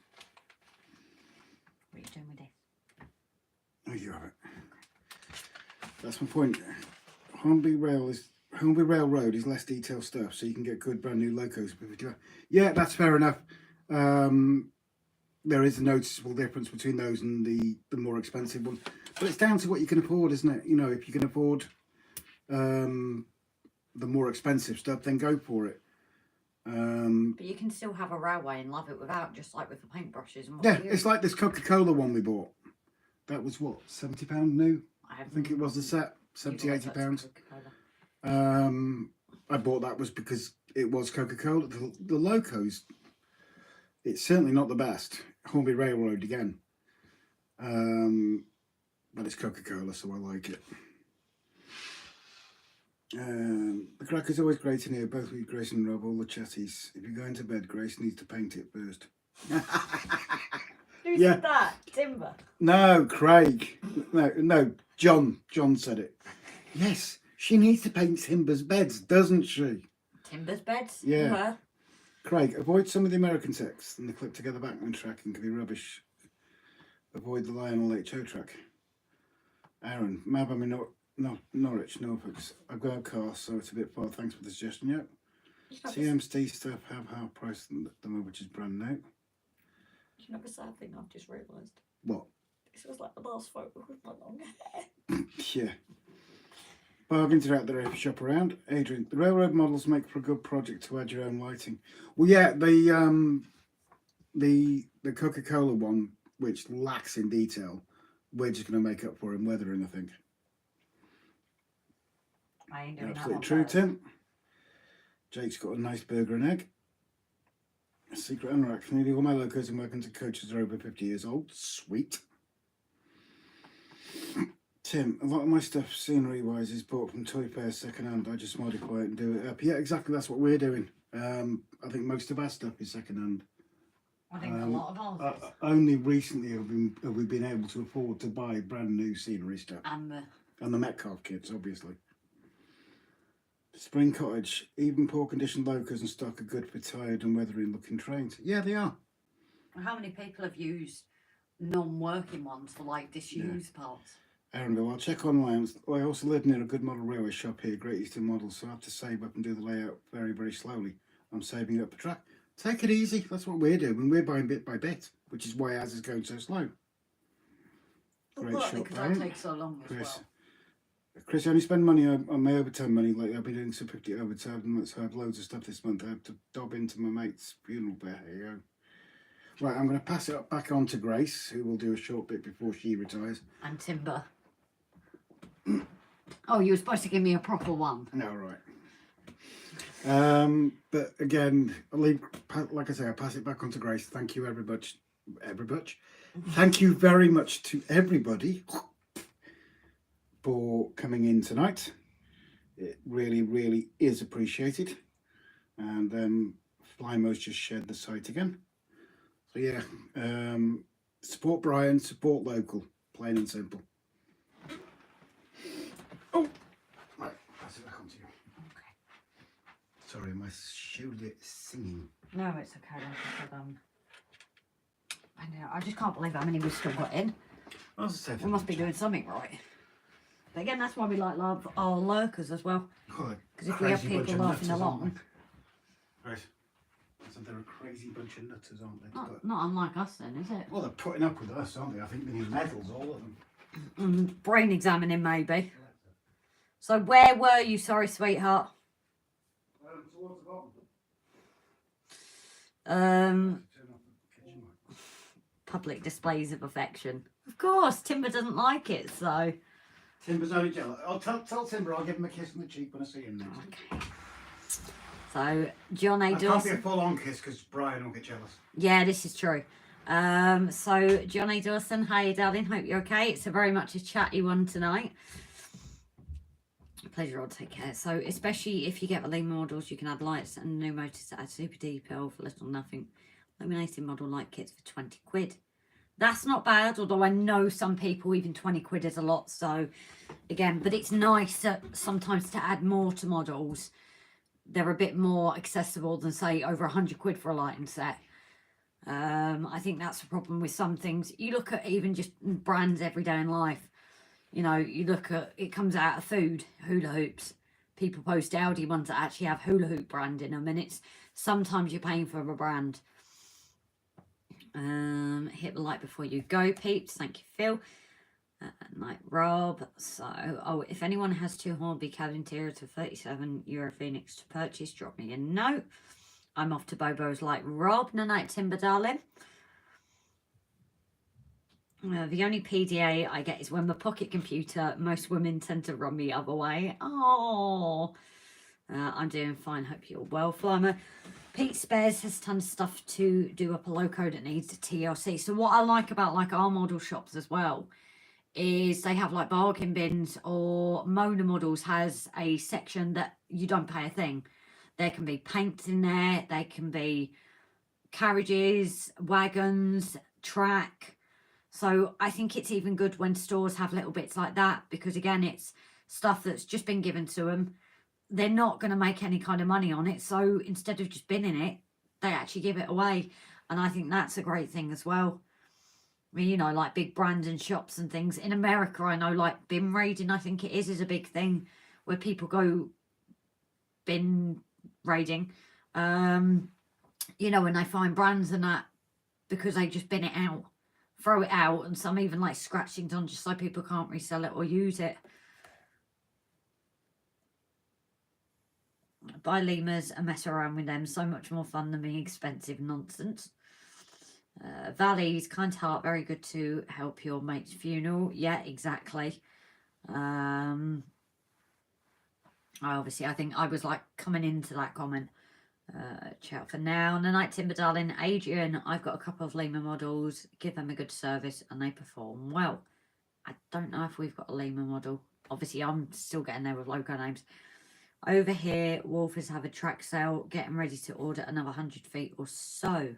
What are you doing with this? Oh, you have it. That's my point. Hornby Railroad is less detailed stuff, so you can get good brand new locos. Yeah, that's fair enough. There is a noticeable difference between those and the more expensive one, but it's down to what you can afford, isn't it? You know, if you can afford the more expensive stuff, then go for it. But you can still have a railway and love it without, just like with the paintbrushes. And Yeah, it's like this Coca-Cola one we bought. That was what, £70 new? I think it was the set, £70, £80. I bought that was because it was Coca-Cola. The locos, it's certainly not the best. Hornby Railroad again. But it's Coca-Cola, so I like it. The cracker's always great in here, both with Grace and Rob, all the chatties. If you're going to bed, Grace needs to paint it first. Who said that? Timber? No, Craig. No, John. John said it. Yes, she needs to paint Timber's beds, doesn't she? Timber's beds? Yeah. Craig, avoid some of the American text and the clip together backman tracking can be rubbish. Avoid the Lionel HO track. Aaron, Mabam in Norwich, Norfolk. I've got a car, so it's a bit far. Thanks for the suggestion. Yep. TMST stuff have half price at the moment, which is brand new. You know the sad thing I've just realised? What? This was like the last photo with my long hair. Yeah. Bargains are out there if you shop around. Adrian, the railroad models make for a good project to add your own lighting. Well, yeah, the Coca-Cola one, which lacks in detail, we're just going to make up for in weathering, I think. I ain't doing Absolutely that true, one Tim. Jake's got a nice burger and egg. A secret anorak. Nearly all my locos and working to coaches are over 50 years old. Sweet. Tim, a lot of my stuff, scenery-wise, is bought from toy fairs second-hand. I just modify it and do it up. Yeah, exactly. That's what we're doing. I think most of our stuff is second-hand. I think a lot of ours is. Only recently have we been able to afford to buy brand new scenery stuff. And the Metcalf kits, obviously. Spring Cottage, even poor condition locos and stock are good for tired and weathering looking trains. Yeah, they are. How many people have used non-working ones for like disused parts? Aaronville, I'll check online. I also live near a good model railway shop here, Great Eastern Models, so I have to save up and do the layout very, very slowly. I'm saving up the track. Take it easy. That's what we're doing. We're buying bit by bit, which is why ours is going so slow. Great shop, because that takes so long as well. Chris, I only spend money on my overtime money. Like I've been doing some 50 overtime, so I have loads of stuff this month. I have to dob into my mate's funeral. There you go. Right, I'm going to pass it back on to Grace, who will do a short bit before she retires. And Timber. Oh, you were supposed to give me a proper one. No, right. But again, like I say, I'll pass it back on to Grace. Thank you, everybody. Thank you very much to everybody for coming in tonight. It really, really is appreciated. And Flymo's just shared the site again. So yeah, support Brian, support local, plain and simple. Oh, right, pass it back on to you. Okay. Sorry, my shoulder is singing. No, it's okay. I just can't believe how many we've still got in. We must be doing something right. But again, that's why we love our lurkers as well. Because if we have people laughing along. Right. So they're a crazy bunch of nutters, aren't they? Not unlike us then, is it? Well, they're putting up with us, aren't they? I think they need medals, all of them. Brain examining, maybe. So where were you, sorry, sweetheart? Towards the bottom. Public displays of affection. Of course, Timber doesn't like it, so... Timber's only jealous. I'll tell Timber I'll give him a kiss on the cheek when I see him next. Okay. So, John A. Dawson... It can't be a full-on kiss because Brian will get jealous. Yeah, this is true. So, John A. Dawson, hi, darling. Hope you're okay. It's a very much a chatty one tonight. Pleasure, I'll take care. So, especially if you get the lean models, you can add lights and new motors that add super detail for little or nothing. Illuminating model light kits for 20 quid. That's not bad, although I know some people, even 20 quid is a lot. So, again, but it's nice sometimes to add more to models. They're a bit more accessible than, say, over 100 quid for a lighting set. I think that's the problem with some things. You look at even just brands every day in life. You know, you look at, it comes out of food, hula hoops. People post Audi ones that actually have hula hoop brand in them, and it's sometimes you're paying for a brand. Hit the like before you go, peeps. Thank you, Phil. Like Rob. So, oh, if anyone has 2 Hornby cabin interiors for €37 Phoenix to purchase, drop me a note. I'm off to Bobo's like Rob. No night timber, darling. The only PDA I get is when the pocket computer. Most women tend to run the other way. Oh, I'm doing fine. Hope you're well, Flymer. Pete Spares has tons of stuff to do up a loco that needs a TLC. So what I like about like our model shops as well is they have like bargain bins, or Mona Models has a section that you don't pay a thing. There can be paints in there. There can be carriages, wagons, track. So I think it's even good when stores have little bits like that, because again, it's stuff that's just been given to them. They're not going to make any kind of money on it. So instead of just binning it, they actually give it away. And I think that's a great thing as well. I mean, you know, like big brands and shops and things. In America, I know like bin raiding, I think it is a big thing where people go bin raiding. You know, when they find brands and that, because they just bin it out. Throw it out, and some even like scratch things on just so people can't resell it or use it. Buy lemurs and mess around with them. So much more fun than being expensive nonsense. Valley's kind heart, very good to help your mate's funeral. Yeah, exactly. Obviously, I think I was like coming into that comment. Chat for now. The night timber, darling. Adrian, I've got a couple of Lima models. Give them a good service and they perform well. I don't know if we've got a Lima model. Obviously, I'm still getting there with loco names. Over here, Wolfers have a track sale. Getting ready to order another 100 feet or so.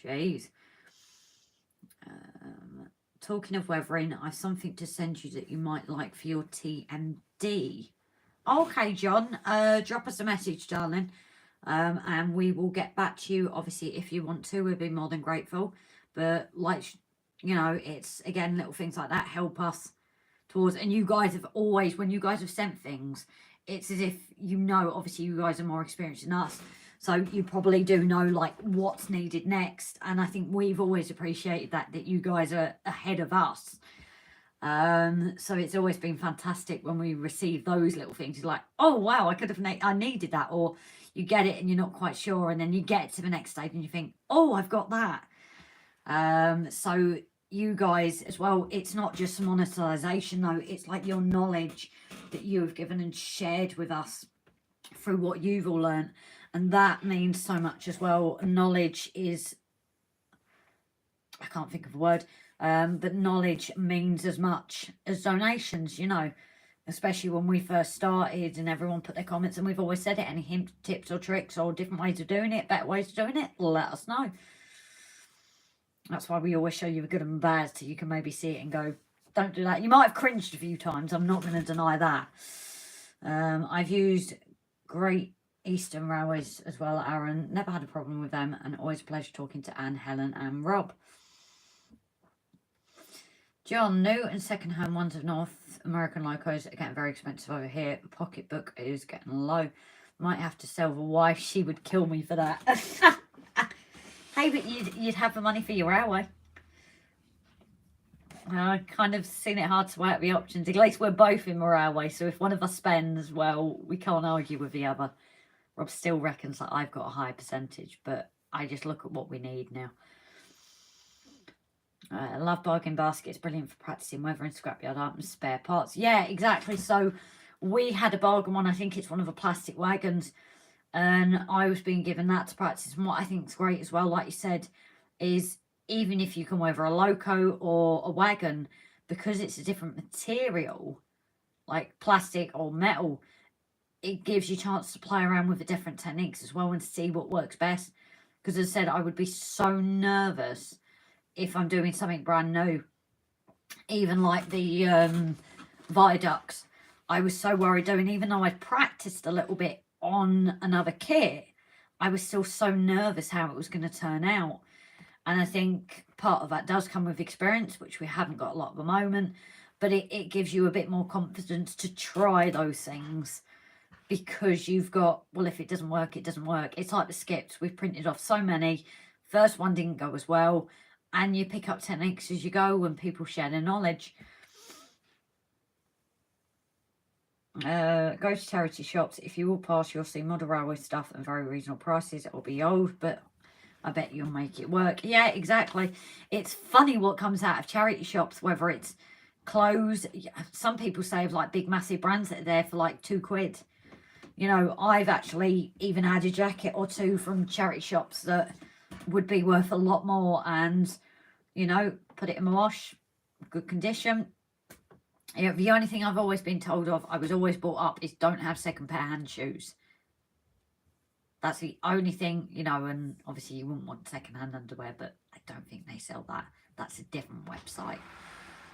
Jeez. Talking of weathering, I've something to send you that you might like for your TMD. Okay, John. Drop us a message, darling. And we will get back to you. Obviously, if you want to, we'd be more than grateful. But like, you know, it's again, little things like that help us towards. And you guys have always, when you guys have sent things, it's as if, you know, obviously you guys are more experienced than us. So you probably do know like what's needed next. And I think we've always appreciated that you guys are ahead of us. So it's always been fantastic when we receive those little things. It's like, oh wow, I needed that. Or you get it and you're not quite sure, and then you get to the next stage and you think, oh, I've got that. So you guys as well, it's not just monetization though, it's like your knowledge that you have given and shared with us through what you've all learned, and that means so much as well. Knowledge is, I can't think of a word, but knowledge means as much as donations, you know. Especially when we first started and everyone put their comments, and we've always said it, any hints, tips or tricks or different ways of doing it, better ways of doing it, let us know. That's why we always show you the good and bad, so you can maybe see it and go, don't do that. You might have cringed a few times, I'm not going to deny that. I've used Great Eastern Railways as well, Aaron. Never had a problem with them, and always a pleasure talking to Anne, Helen and Rob. John, new and second-hand ones of North American locos are getting very expensive over here. The pocketbook is getting low. Might have to sell the wife. She would kill me for that. Hey, but you'd have the money for your railway. I kind of seen it hard to weigh out the options. At least we're both in the railway, so if one of us spends, well, we can't argue with the other. Rob still reckons that I've got a high percentage, but I just look at what we need now. I love bargain basket. It's brilliant for practicing weather and scrapyard art and spare parts. Yeah, exactly. So we had a bargain one. I think it's one of the plastic wagons, and I was being given that to practice. And what I think is great as well, like you said, is even if you can weather a loco or a wagon, because it's a different material, like plastic or metal, it gives you a chance to play around with the different techniques as well and see what works best. Because as I said, I would be so nervous if I'm doing something brand new, even like the viaducts. I was so worried doing, even though I'd practiced a little bit on another kit, I was still so nervous how it was going to turn out. And I think part of that does come with experience, which we haven't got a lot at the moment. but it gives you a bit more confidence to try those things, because you've got, well, if it doesn't work, it doesn't work. It's like the skips. We've printed off so many. First one didn't go as well, and you pick up techniques as you go when people share their knowledge. Go to charity shops. If you will pass, you'll see model railway stuff and very reasonable prices. It will be old, but I bet you'll make it work. Yeah, exactly. It's funny what comes out of charity shops, whether it's clothes. Some people save like big massive brands that are there for like £2. You know, I've actually even had a jacket or two from charity shops that would be worth a lot more, and, you know, put it in my wash, good condition. Yeah, the only thing I've always been told of, I was always brought up, is don't have second pair hand shoes. That's the only thing, you know, and obviously you wouldn't want second hand underwear, but I don't think they sell that. That's a different website.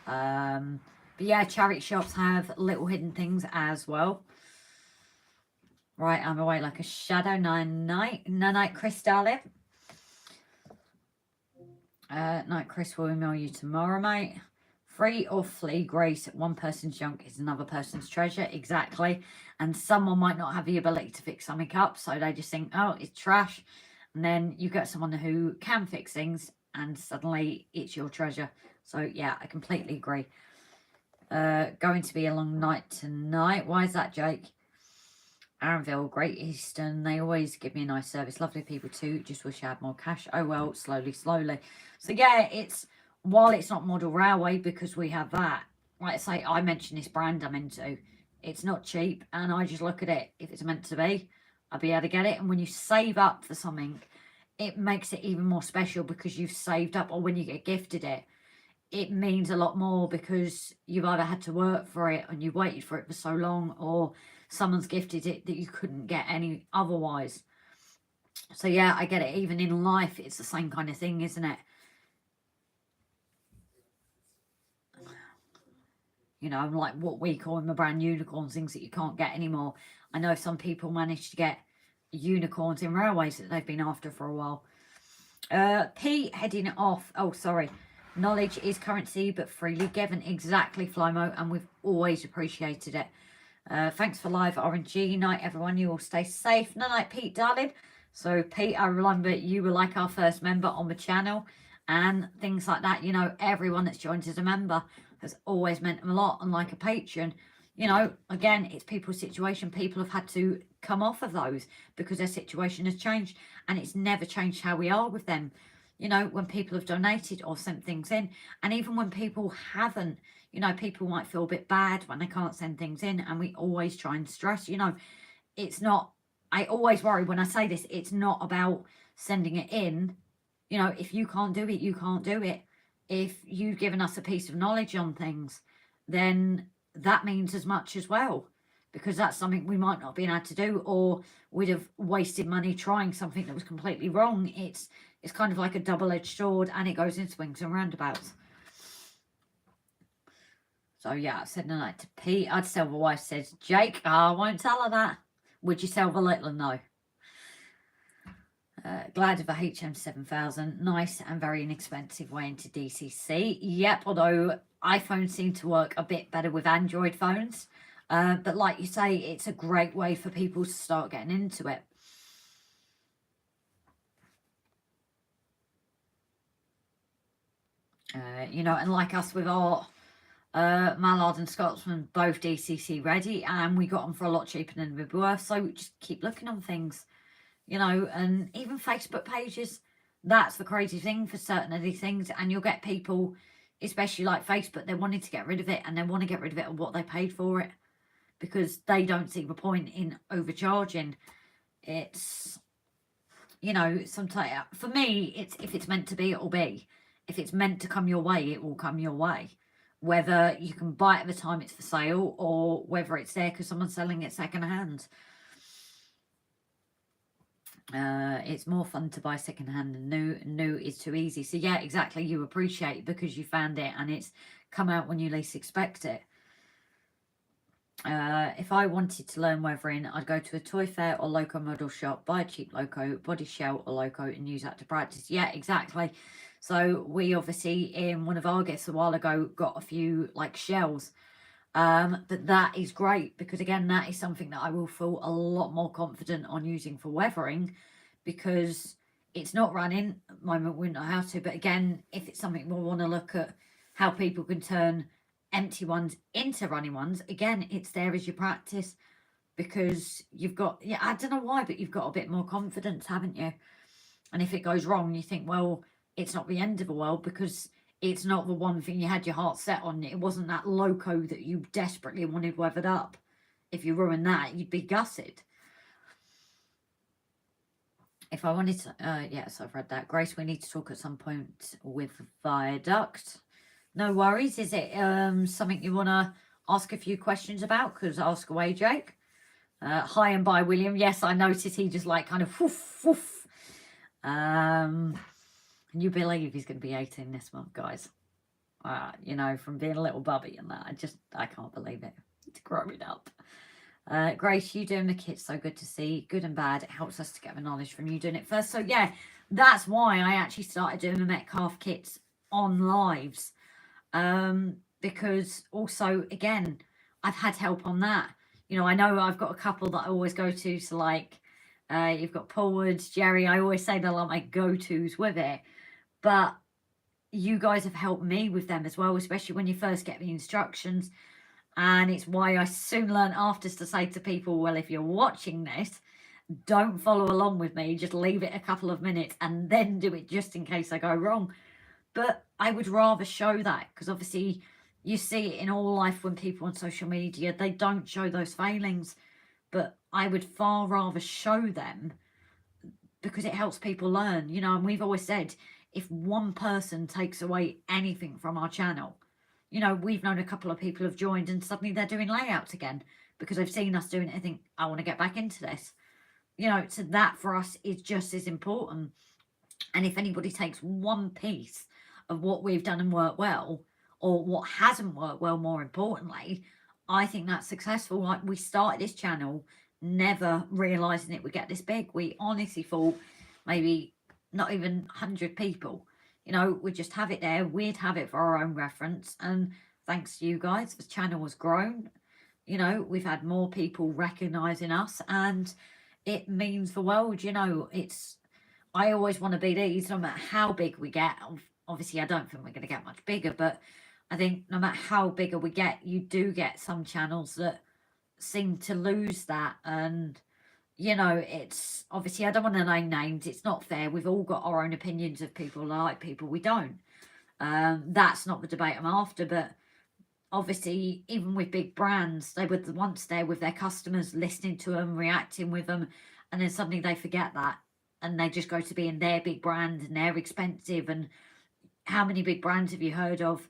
But yeah, charity shops have little hidden things as well. Right, I'm away like a shadow. Night, Chris, darling. Night, Chris, will email you tomorrow, mate. Free or flee grace, one person's junk is another person's treasure. Exactly. And someone might not have the ability to fix something up, so they just think, oh, it's trash. And then you get someone who can fix things, and suddenly it's your treasure. So yeah, I completely agree. Going to be a long night tonight. Why is that, Jake? Arundel, Great Eastern, they always give me a nice service. Lovely people too. Just wish I had more cash. Oh well, slowly. So yeah, it's, while it's not model railway, because we have that, like I say, I mentioned this brand I'm into. It's not cheap, and I just look at it. If it's meant to be, I'll be able to get it. And when you save up for something, it makes it even more special, because you've saved up, or when you get gifted it, it means a lot more, because you've either had to work for it and you waited for it for so long, or someone's gifted it that you couldn't get any otherwise. So yeah, I get it. Even in life, it's the same kind of thing, isn't it? You know, like what we call them, the brand unicorns, things that you can't get anymore. I know some people manage to get unicorns in railways that they've been after for a while. Pete heading off. Oh, sorry. Knowledge is currency, but freely given. Exactly, Flymo, and we've always appreciated it. Thanks for live RNG night, everyone. You all stay safe. Night, Pete, darling. So, Pete, I remember you were like our first member on the channel and things like that. You know, everyone that's joined as a member has always meant them a lot. And like a patron, you know, again, it's people's situation. People have had to come off of those because their situation has changed, and it's never changed how we are with them. You know, when people have donated or sent things in, and even when people haven't, you know, people might feel a bit bad when they can't send things in, and we always try and stress, you know, it's not, I always worry when I say this, it's not about sending it in. You know, if you can't do it, you can't do it. If you've given us a piece of knowledge on things, then that means as much as well, because that's something we might not have been able to do, or we'd have wasted money trying something that was completely wrong. It's kind of like a double-edged sword, and it goes in swings and roundabouts. So yeah, I said night to Pete. I'd tell the wife, says Jake. I won't tell her that. Would you tell the little? No. Glad of a HM7000. Nice and very inexpensive way into DCC. Yep, although iPhones seem to work a bit better with Android phones. But like you say, it's a great way for people to start getting into it. You know, and like us with our Mallard and Scotsman, both DCC ready, and we got them for a lot cheaper than they'd be worth. So just keep looking on things, you know, and even Facebook pages. That's the crazy thing for certain of these things, and you'll get people, especially like Facebook, they wanted to get rid of it, and they want to get rid of it at what they paid for it, because they don't see the point in overcharging. It's, you know, sometimes for me, it's, if it's meant to be, it'll be. If it's meant to come your way, it will come your way. Whether you can buy it at the time it's for sale, or whether it's there because someone's selling it second hand. It's more fun to buy second hand than new. New is too easy. So yeah, exactly. You appreciate it because you found it and it's come out when you least expect it. If I wanted to learn weathering, I'd go to a toy fair or local model shop, buy a cheap loco, body shell or loco, and use that to practice. Yeah, exactly. So we obviously, in one of our guests a while ago, got a few like shells. But that is great because again, that is something that I will feel a lot more confident on using for weathering, because it's not running at the moment, we don't know how to. But again, if it's something we'll want to look at how people can turn empty ones into running ones, again, it's there as your practice, because you've got, yeah, I don't know why, but you've got a bit more confidence, haven't you? And if it goes wrong, you think, well, it's not the end of the world, because it's not the one thing you had your heart set on. It wasn't that loco that you desperately wanted weathered up. If you ruin that, you'd be gutted. If I wanted to, yes, I've read that. Grace, we need to talk at some point with Viaduct. No worries. Is it something you want to ask a few questions about? Because ask away, Jake. Hi and bye, William. Yes, I noticed he just like kind of woof, woof. Can you believe he's going to be 18 this month, guys? You know, from being a little bubby and that, I can't believe it. It's growing up. Grace, you doing the kits, so good to see. Good and bad. It helps us to get the knowledge from you doing it first. So yeah, that's why I actually started doing the Metcalf kits on lives. Because also, again, I've had help on that. You know, I know I've got a couple that I always go to. So like, you've got Paul Woods, Jerry. I always say they're like my go-tos with it. But you guys have helped me with them as well, especially when you first get the instructions. And it's why I soon learned after to say to people, well, if you're watching this, don't follow along with me. Just leave it a couple of minutes and then do it just in case I go wrong. But I would rather show that, because obviously you see it in all life when people on social media, they don't show those failings. But I would far rather show them, because it helps people learn, you know. And we've always said, if one person takes away anything from our channel, you know, we've known a couple of people have joined and suddenly they're doing layouts again because they've seen us doing it and think, I want to get back into this. You know, so that for us is just as important. And if anybody takes one piece of what we've done and worked well, or what hasn't worked well, more importantly, I think that's successful. Like, we started this channel never realising it would get this big. We honestly thought maybe not even 100 people. You know, we'd just have it there. We'd have it for our own reference. And thanks to you guys, the channel has grown. You know, we've had more people recognising us, and it means the world. You know, I always want to be these, no matter how big we get. Obviously, I don't think we're going to get much bigger, but I think no matter how bigger we get, you do get some channels that seem to lose that. And you know, it's obviously, I don't want to name names. It's not fair. We've all got our own opinions of people like people we don't. That's not the debate I'm after. But obviously, even with big brands, they were once there with their customers, listening to them, reacting with them, and then suddenly they forget that, and they just go to being their big brand, and they're expensive. And how many big brands have you heard of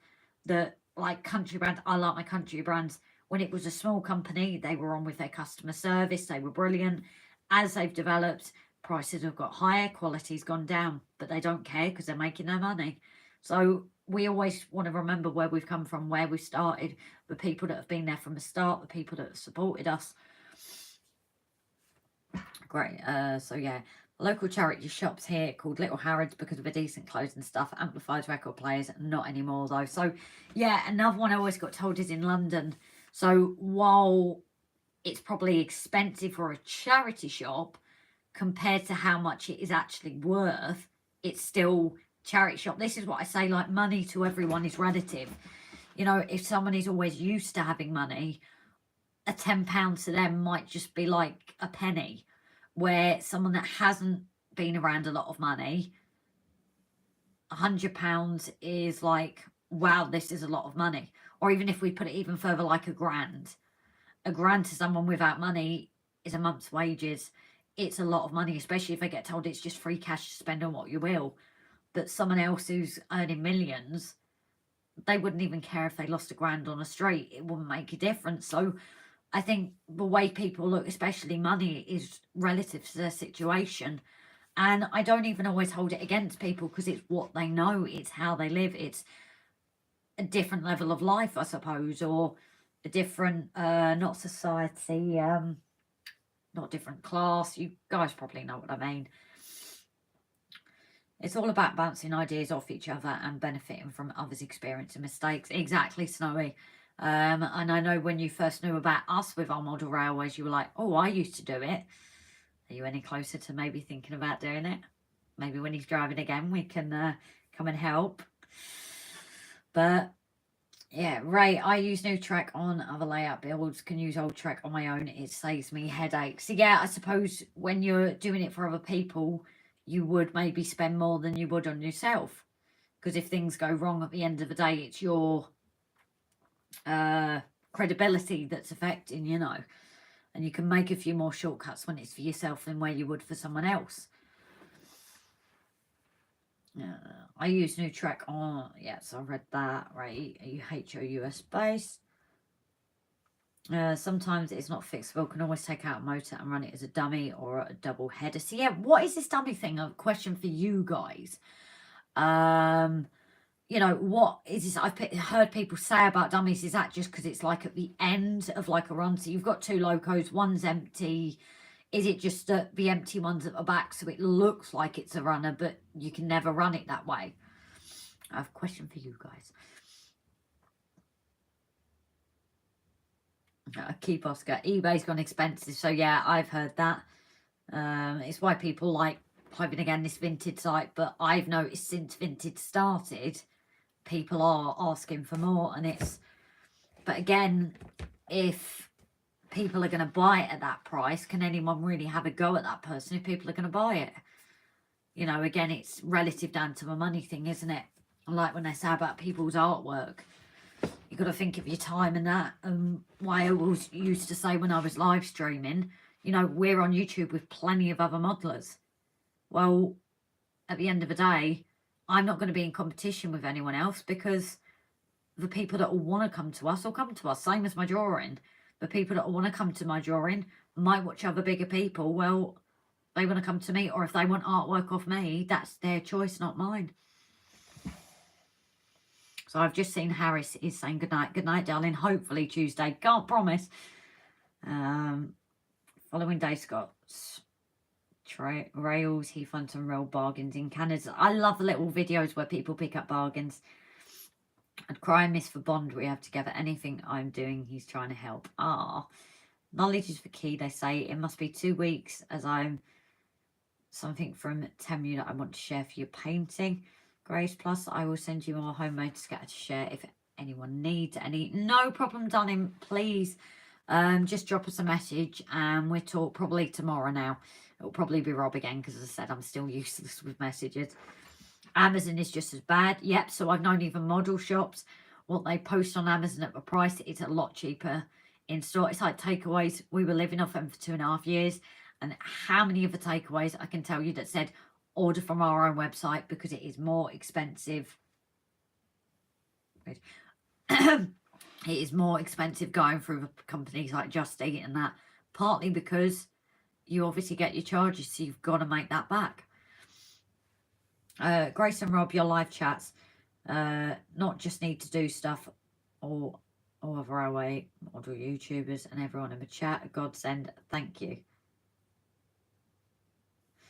that, like country brands? I like my country brands. When it was a small company, they were on with their customer service. They were brilliant. As they've developed, prices have got higher, quality's gone down, but they don't care because they're making their money. So we always want to remember where we've come from, where we started, the people that have been there from the start, the people that have supported us. Great. So yeah, local charity shops here called Little Harrods because of the decent clothes and stuff. Amplified record players, not anymore though. So yeah, another one I always got told is in London. So while it's probably expensive for a charity shop compared to how much it is actually worth, it's still charity shop. This is what I say, like, money to everyone is relative. You know, if someone is always used to having money, a £10 to them might just be like a penny, where someone that hasn't been around a lot of money, £100 is like, wow, this is a lot of money. Or even if we put it even further, like a grand to someone without money is a month's wages. It's a lot of money, especially if they get told it's just free cash to spend on what you will. But someone else who's earning millions, they wouldn't even care if they lost a grand on a street. It wouldn't make a difference. So I think the way people look, especially money, is relative to their situation. And I don't even always hold it against people, because it's what they know. It's how they live. It's a different level of life, I suppose. Or, a different, not society, not different class. You guys probably know what I mean. It's all about bouncing ideas off each other and benefiting from others' experience and mistakes. Exactly, Snowy. And I know when you first knew about us with our model railways, you were like, oh, I used to do it. Are you any closer to maybe thinking about doing it? Maybe when he's driving again, we can come and help. But yeah, Ray, I use new Trek on other layout builds, can use old Trek on my own. It saves me headaches. So yeah, I suppose when you're doing it for other people, you would maybe spend more than you would on yourself. Because if things go wrong at the end of the day, it's your credibility that's affecting, you know. And you can make a few more shortcuts when it's for yourself than where you would for someone else. I use new Trek on, yes, I read that, right, US base. Sometimes it's not fixable, can always take out a motor and run it as a dummy or a double header. So yeah, what is this dummy thing? A question for you guys. You know, what is this? I've heard people say about dummies, is that just because it's like at the end of like a run? So you've got two locos, one's empty. Is it just the empty ones at the back so it looks like it's a runner, but you can never run it that way? I have a question for you guys. Keep Oscar. eBay's gone expensive. So yeah, I've heard that. It's why people like plugging again this Vinted site. But I've noticed since Vinted started, people are asking for more. And it's, but again, if people are going to buy it at that price, can anyone really have a go at that person if people are going to buy it? You know, again, it's relative down to the money thing, isn't it? Like when they say about people's artwork, you've got to think of your time and that. Why I always used to say when I was live streaming, you know, we're on YouTube with plenty of other modelers. Well, at the end of the day, I'm not going to be in competition with anyone else, because the people that will want to come to us will come to us, same as my drawing. The people that want to come to my drawing might watch other bigger people. Well, they want to come to me, or if they want artwork off me, that's their choice, not mine. So I've just seen Harris is saying good night. Good night, darling. Hopefully Tuesday. Can't promise. Following day, Scott's rails, he found some real bargains in Canada. I love the little videos where people pick up bargains. I'd cry and miss for Bond we have together. Anything I'm doing, he's trying to help. Knowledge is the key, they say. It must be 2 weeks, as I'm something from Temu that I want to share for your painting. Grace, plus I will send you more homemade scatter to share if anyone needs any. No problem, darling. Please just drop us a message and we'll talk probably tomorrow now. It'll probably be Rob again, because as I said, I'm still useless with messages. Amazon is just as bad. Yep, so I've known even model shops, what they post on Amazon at the price, it's a lot cheaper in store. It's like takeaways. We were living off them for 2.5 years. And how many of the takeaways I can tell you that said order from our own website, because it is more expensive. It is more expensive going through companies like Just Eat and that, partly because you obviously get your charges, so you've got to make that back. Grace and Rob, your live chats, not just need to do stuff, or of railway model YouTubers and everyone in the chat, a godsend. Thank you.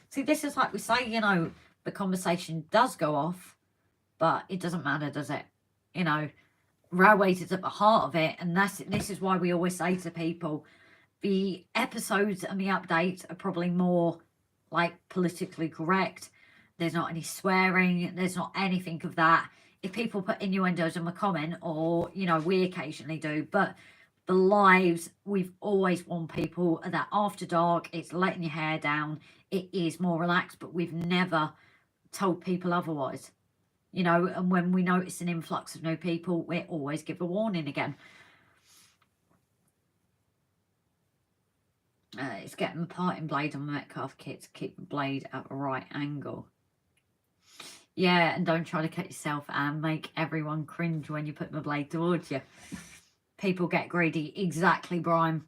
See, this is like we say, you know, the conversation does go off, but it doesn't matter, does it? You know, railways is at the heart of it, and this is why we always say to people, the episodes and the updates are probably more like politically correct. There's not any swearing, there's not anything of that. If people put innuendos in the comment, or, you know, we occasionally do, but the lives, we've always warned people that after dark, it's letting your hair down. It is more relaxed, but we've never told people otherwise. You know, and when we notice an influx of new people, we always give a warning again. It's getting the parting blade on the Metcalf kit to keep the blade at the right angle. Yeah, and don't try to cut yourself and make everyone cringe when you put the blade towards you. People get greedy. Exactly, Brian.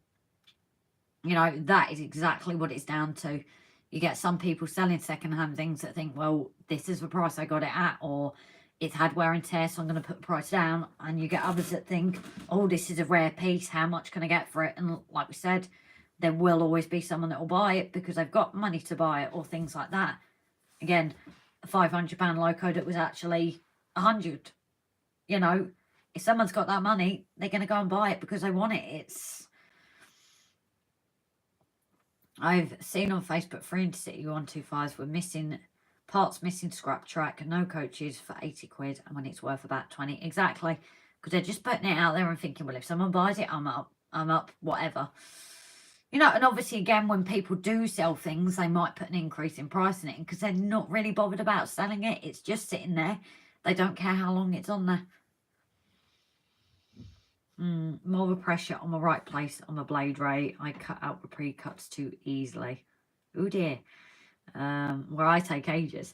You know, that is exactly what it's down to. You get some people selling second-hand things that think, well, this is the price I got it at, or it's had wear and tear, so I'm going to put the price down. And you get others that think, oh, this is a rare piece, how much can I get for it? And like we said, there will always be someone that will buy it because they've got money to buy it or things like that. Again, a £500 loco that was actually 100. You know, if someone's got that money, they're going to go and buy it because they want it. I've seen on Facebook for Intercity 125s were missing parts, missing scrap track, and no coaches for 80 quid, and when it's worth about 20. Exactly, because they're just putting it out there and thinking, well, if someone buys it, I'm up, whatever. You know, and obviously, again, when people do sell things, they might put an increase in price in it because they're not really bothered about selling it. It's just sitting there. They don't care how long it's on there. More of a pressure on the right place on the blade ray. I cut out the pre-cuts too easily. Oh dear. Where I take ages.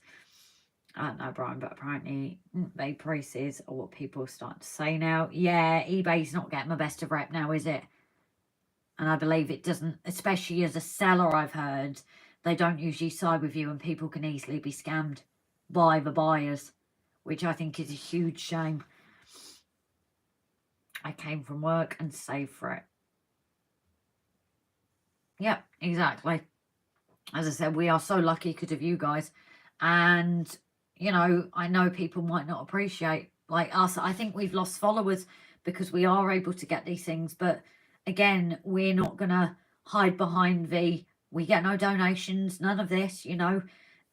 I don't know, Brian, but apparently eBay prices are what people start to say now. Yeah, eBay's not getting the best of rep now, is it? And I believe it doesn't, especially as a seller, I've heard, they don't usually side with you and people can easily be scammed by the buyers, which I think is a huge shame. I came from work and saved for it. Yep, exactly. As I said, we are so lucky because of you guys. And, you know, I know people might not appreciate, like us. I think we've lost followers because we are able to get these things. But, again, we're not going to hide behind we get no donations, none of this, you know.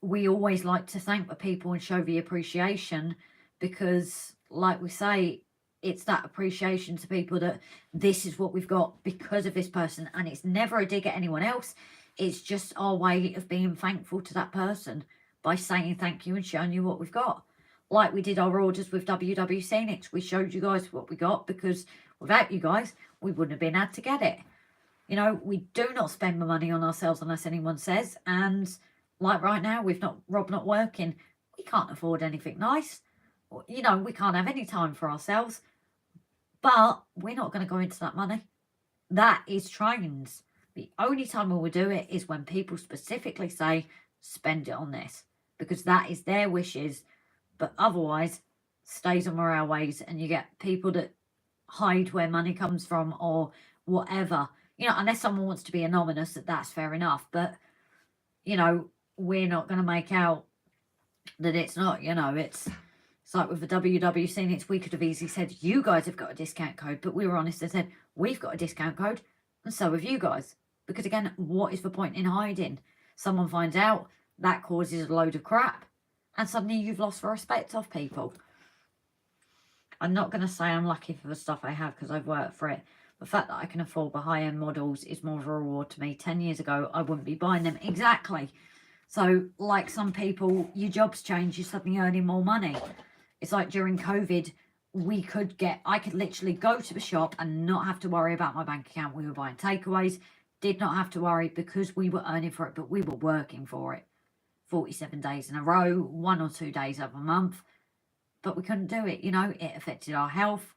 We always like to thank the people and show the appreciation because, like we say, it's that appreciation to people that this is what we've got because of this person. And it's never a dig at anyone else. It's just our way of being thankful to that person by saying thank you and showing you what we've got. Like we did our orders with WW Scenics. We showed you guys what we got because without you guys, we wouldn't have been able to get it. You know, we do not spend the money on ourselves unless anyone says. And like right now, Rob not working. We can't afford anything nice. You know, we can't have any time for ourselves. But we're not going to go into that money. That is trains. The only time we will do it is when people specifically say, spend it on this. Because that is their wishes. But otherwise, stays on the railways and you get people that hide where money comes from or whatever. You know, unless someone wants to be anonymous, that's fair enough. But, you know, we're not going to make out that it's not, you know, it's like with the WW Scenics, we could have easily said, you guys have got a discount code. But we were honest and said, we've got a discount code. And so have you guys. Because again, what is the point in hiding? Someone finds out, that causes a load of crap. And suddenly you've lost the respect of people. I'm not going to say I'm lucky for the stuff I have because I've worked for it. The fact that I can afford the high-end models is more of a reward to me. 10 years ago, I wouldn't be buying them. Exactly. So, like some people, your jobs change, you're suddenly earning more money. It's like during COVID, I could literally go to the shop and not have to worry about my bank account. We were buying takeaways, did not have to worry because we were earning for it, but we were working for it. 47 days in a row, 1 or 2 days of a month. But we couldn't do it, you know, it affected our health.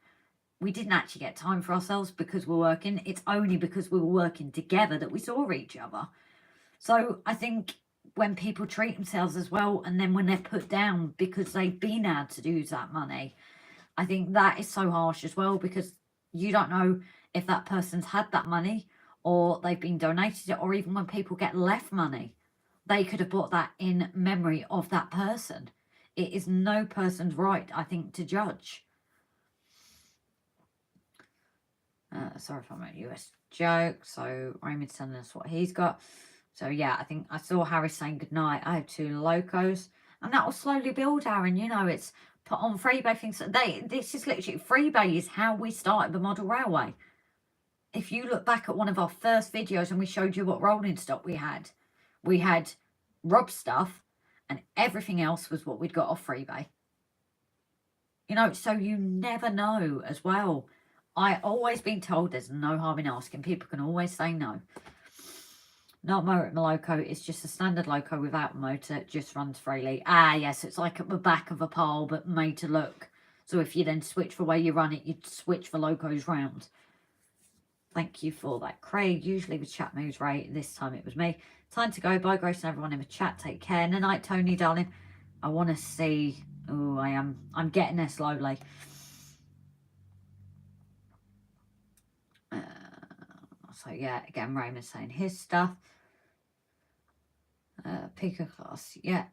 We didn't actually get time for ourselves because we're working. It's only because we were working together that we saw each other. So I think when people treat themselves as well, and then when they're put down because they've been able to use that money, I think that is so harsh as well because you don't know if that person's had that money or they've been donated it, or even when people get left money, they could have bought that in memory of that person. It is no person's right, I think, to judge. Sorry if I'm a US joke. So Raymond's telling us what he's got. So yeah, I think I saw Harry saying goodnight. I have 2 locos. And that will slowly build, Aaron. You know, it's put on Freebay things. This is literally, Freebay is how we started the model railway. If you look back at one of our first videos and we showed you what rolling stock we had Rob's stuff and everything else was what we'd got off Freebay. You know, so you never know as well. I always been told there's no harm in asking. People can always say no. Not motor at my loco, it's just a standard loco without a motor, it just runs freely. Ah, yes, it's like at the back of a pole, but made to look. So if you then switch the way you run it, you'd switch the locos round. Thank you for that, Craig. Usually the chat moves right. This time it was me. Time to go. Bye, Grace and everyone in the chat. Take care. And night, Tony, darling. I want to see Oh, I'm getting there slowly. So yeah, again, Raymond's saying his stuff. Pico class, yeah.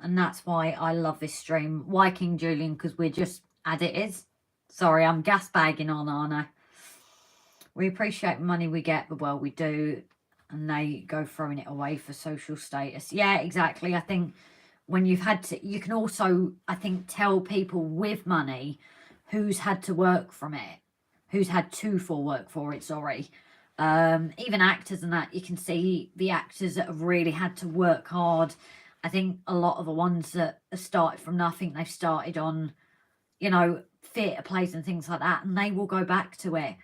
And that's why I love this stream. Why King Julian? Because we're just as it is. Sorry, I'm gas bagging on, aren't I? We appreciate the money we get, but well, we do. And they go throwing it away for social status. Yeah, exactly. I think when you've had to, you can also, I think, tell people with money who's had to work from it, who's had to for work for it, sorry. Even actors and that, you can see the actors that have really had to work hard. I think a lot of the ones that have started from nothing, they've started on, you know, theatre plays and things like that, and they will go back to it.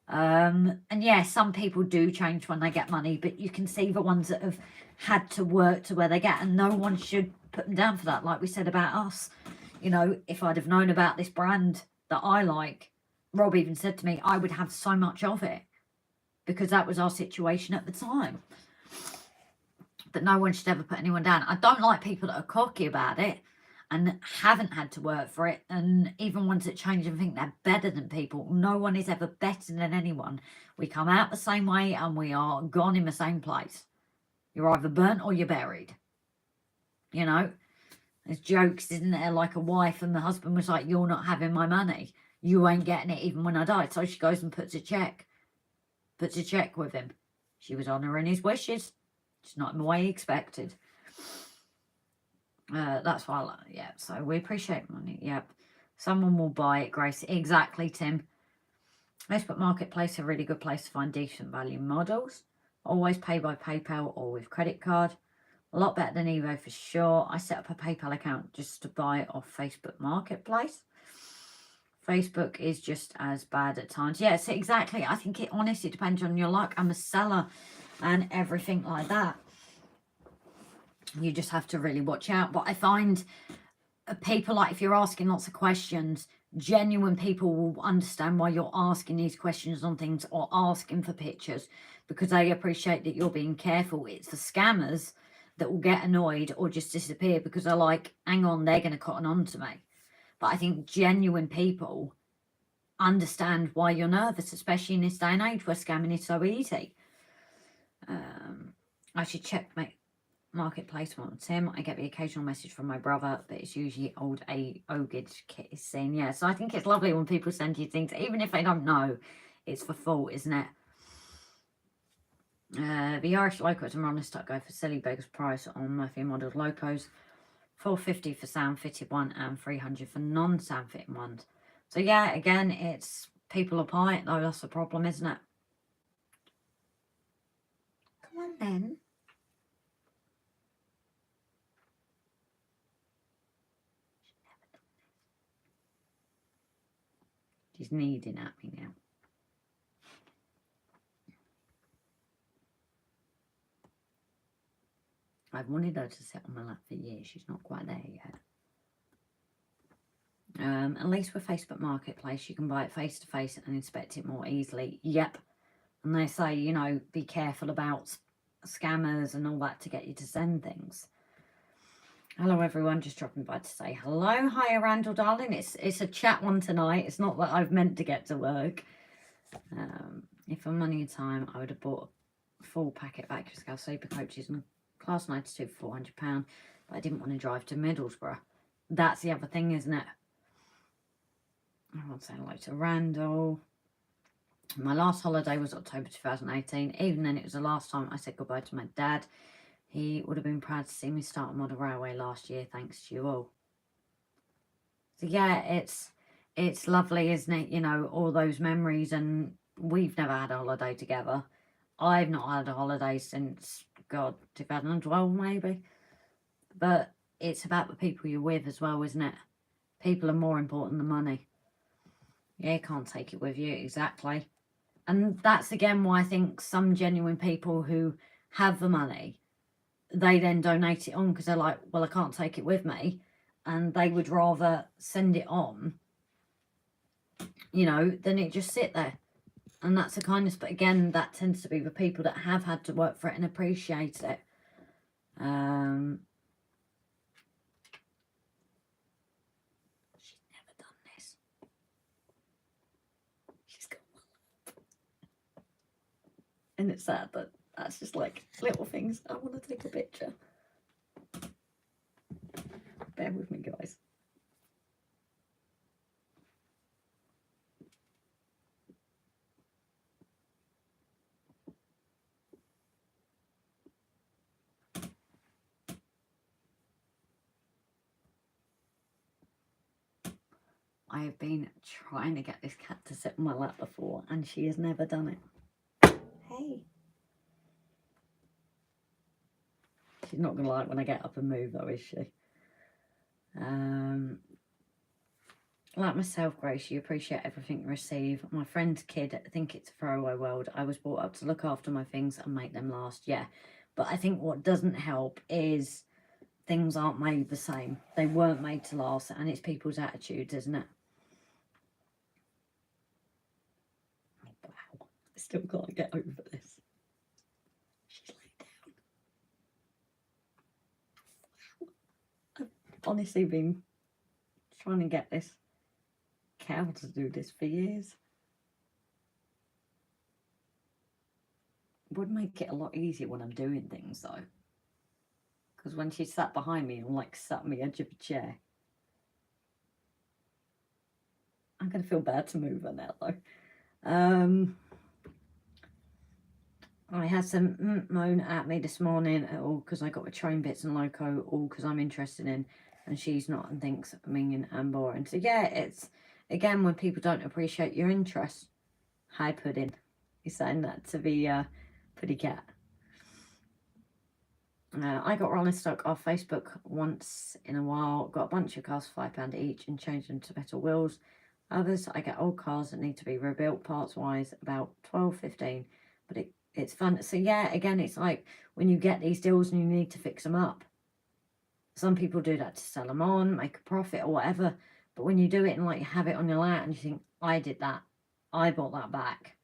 And yeah, some people do change when they get money, but you can see the ones that have had to work to where they get, and no one should put them down for that. Like we said about us, you know, if I'd have known about this brand that I like, Rob even said to me, I would have so much of it because that was our situation at the time. But no one should ever put anyone down. I don't like people that are cocky about it and haven't had to work for it, and even ones that change and think they're better than people. No one is ever better than anyone. We come out the same way and we are gone in the same place. You're either burnt or you're buried. You know, there's jokes, isn't there? Like a wife and the husband was like, you're not having my money. You ain't getting it even when I die. So she goes and puts a check with him. She was honouring his wishes. It's not in the way he expected. That's why I like, yeah, so we appreciate money. Yep. Someone will buy it, Grace. Exactly, Tim. Facebook Marketplace, a really good place to find decent value models. Always pay by PayPal or with credit card. A lot better than eBay for sure. I set up a PayPal account just to buy off Facebook Marketplace. Facebook is just as bad at times. Yes, exactly. I think it honestly depends on your luck. I'm a seller and everything like that. You just have to really watch out. But I find people, like, if you're asking lots of questions, genuine people will understand why you're asking these questions on things or asking for pictures, because they appreciate that you're being careful. It's the scammers that will get annoyed or just disappear because they're like, hang on, they're going to cotton on to me. But I think genuine people understand why you're nervous, especially in this day and age where scamming is so easy. I should check my Marketplace once. Tim, I get the occasional message from my brother, but it's usually old Ogage kit is seen. Yeah, so I think it's lovely when people send you things, even if they don't know it's for fault, isn't it? The Irish locos and runners stuck go for silly beggars price on Murphy modelled locos. $450 for sound fitted one and $300 for non-sound fitting ones. So yeah, again, it's people apply it though. That's the problem, isn't it? Come on then. She's needing at me now. I've wanted her to sit on my lap for years. She's not quite there yet. At least with Facebook Marketplace, you can buy it face to face and inspect it more easily. Yep. And they say, you know, be careful about scammers and all that to get you to send things. Hello everyone, just dropping by to say hello. Hi Randall darling, it's a chat one tonight. It's not that I've meant to get to work. If for money and time, I would have bought a full packet of Active Scale sleeper coaches and Class 92 for £400, but I didn't want to drive to Middlesbrough. That's the other thing, isn't it? I want to say hello to Randall. My last holiday was October 2018. Even then, it was the last time I said goodbye to my dad. He would have been proud to see me start on the railway last year, thanks to you all. So yeah, it's lovely, isn't it? You know, all those memories, and we've never had a holiday together. I've not had a holiday since, God, 2012 maybe. But it's about the people you're with as well, isn't it? People are more important than money. Yeah, you can't take it with you, exactly. And that's again why I think some genuine people who have the money, they then donate it on because they're like, well, I can't take it with me. And they would rather send it on, you know, than it just sit there. And that's the kindness. But again, that tends to be the people that have had to work for it and appreciate it. And it's sad that that's just like little things. I want to take a picture. Bear with me, guys. I have been trying to get this cat to sit on my lap before, and she has never done it. Hey. She's not going to like when I get up and move, though, is she? Like myself, Grace, you appreciate everything you receive. My friend's kid, I think it's a throwaway world. I was brought up to look after my things and make them last, yeah. But I think what doesn't help is things aren't made the same. They weren't made to last, and it's people's attitudes, isn't it? Wow, I still can't get over this. She's laid down. Wow. I've honestly been trying to get this cow to do this for years. It would make it a lot easier when I'm doing things, though. Because when she sat behind me and like sat on the edge of a chair, I'm going to feel bad to move her now, though. I had some moan at me this morning, all because I got the train bits and loco, all because I'm interested in, and she's not, and thinks I'm mean and boring. So yeah, it's, again, when people don't appreciate your interest. Hi, Pudding. He's saying that to the pretty cat. I got rolling stock off Facebook once in a while, got a bunch of cars for £5 each and changed them to better wheels. Others, I get old cars that need to be rebuilt parts wise, about 12-15, but it's fun. So yeah, again, it's like when you get these deals and you need to fix them up. Some people do that to sell them on, make a profit or whatever, but when you do it and like you have it on your lap and you think, I did that, I bought that back.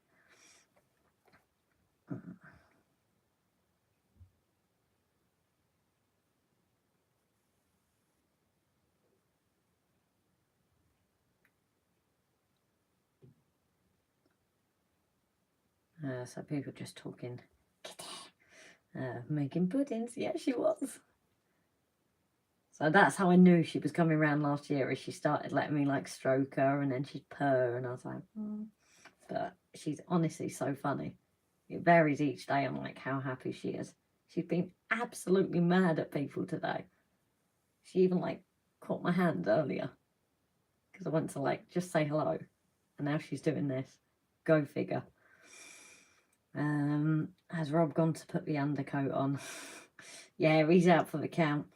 So people just talking, making puddings. Yeah, she was. So that's how I knew she was coming around last year, as she started letting me like stroke her and then she'd purr and I was like, But she's honestly so funny. It varies each day on like how happy she is. She's been absolutely mad at people today. She even like caught my hand earlier because I went to like just say hello, and now she's doing this. Go figure. Has Rob gone to put the undercoat on? Yeah, he's out for the count.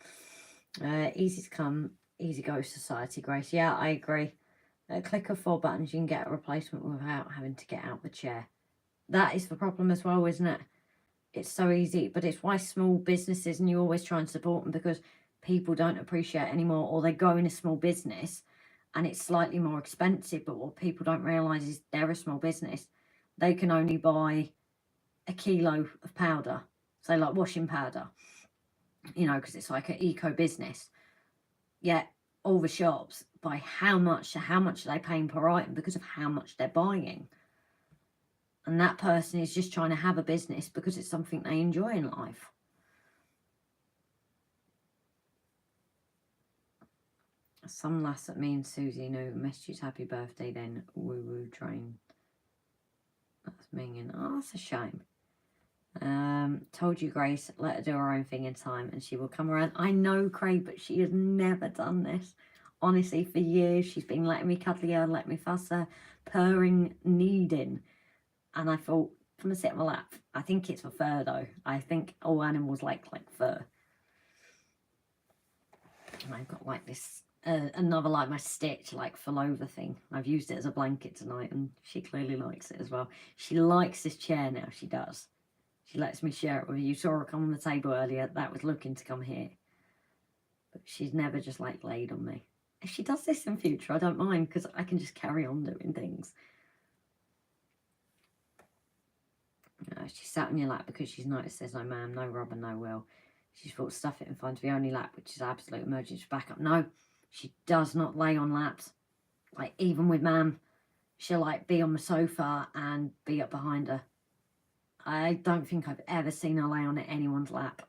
Easy to come, easy go society, Grace. Yeah, I agree. Click of 4 buttons, you can get a replacement without having to get out the chair. That is the problem as well, isn't it? It's so easy, but it's why small businesses, and you always try and support them, because people don't appreciate anymore, or they go in a small business and it's slightly more expensive, but what people don't realise is they're a small business. They can only buy a kilo of powder, say like washing powder, you know, because it's like an eco business. Yet all the shops buy how much are they paying per item because of how much they're buying. And that person is just trying to have a business because it's something they enjoy in life. Some lass that me and Susie knew messaged happy birthday, then woo woo train. That's minging. Oh, that's a shame. Told you, Grace, let her do her own thing in time and she will come around. I know, Craig, but she has never done this. Honestly, for years she's been letting me cuddle her, let me fuss her, purring, kneading. And I thought, I'm gonna sit on my lap. I think it's for fur though. I think all animals like fur. And I've got like this another like my stitch like full over thing. I've used it as a blanket tonight and she clearly likes it as well. She likes this chair now, she does. She lets me share it with you. You saw her come on the table earlier. That was looking to come here. But she's never just like laid on me. If she does this in future, I don't mind, because I can just carry on doing things. She sat on your lap because she's noticed there's no ma'am, no Rob and no Will. She's thought stuff it and find the only lap, which is absolute emergency backup. No, she does not lay on laps. Like even with ma'am, she'll like be on the sofa and be up behind her. I don't think I've ever seen her lay on anyone's lap.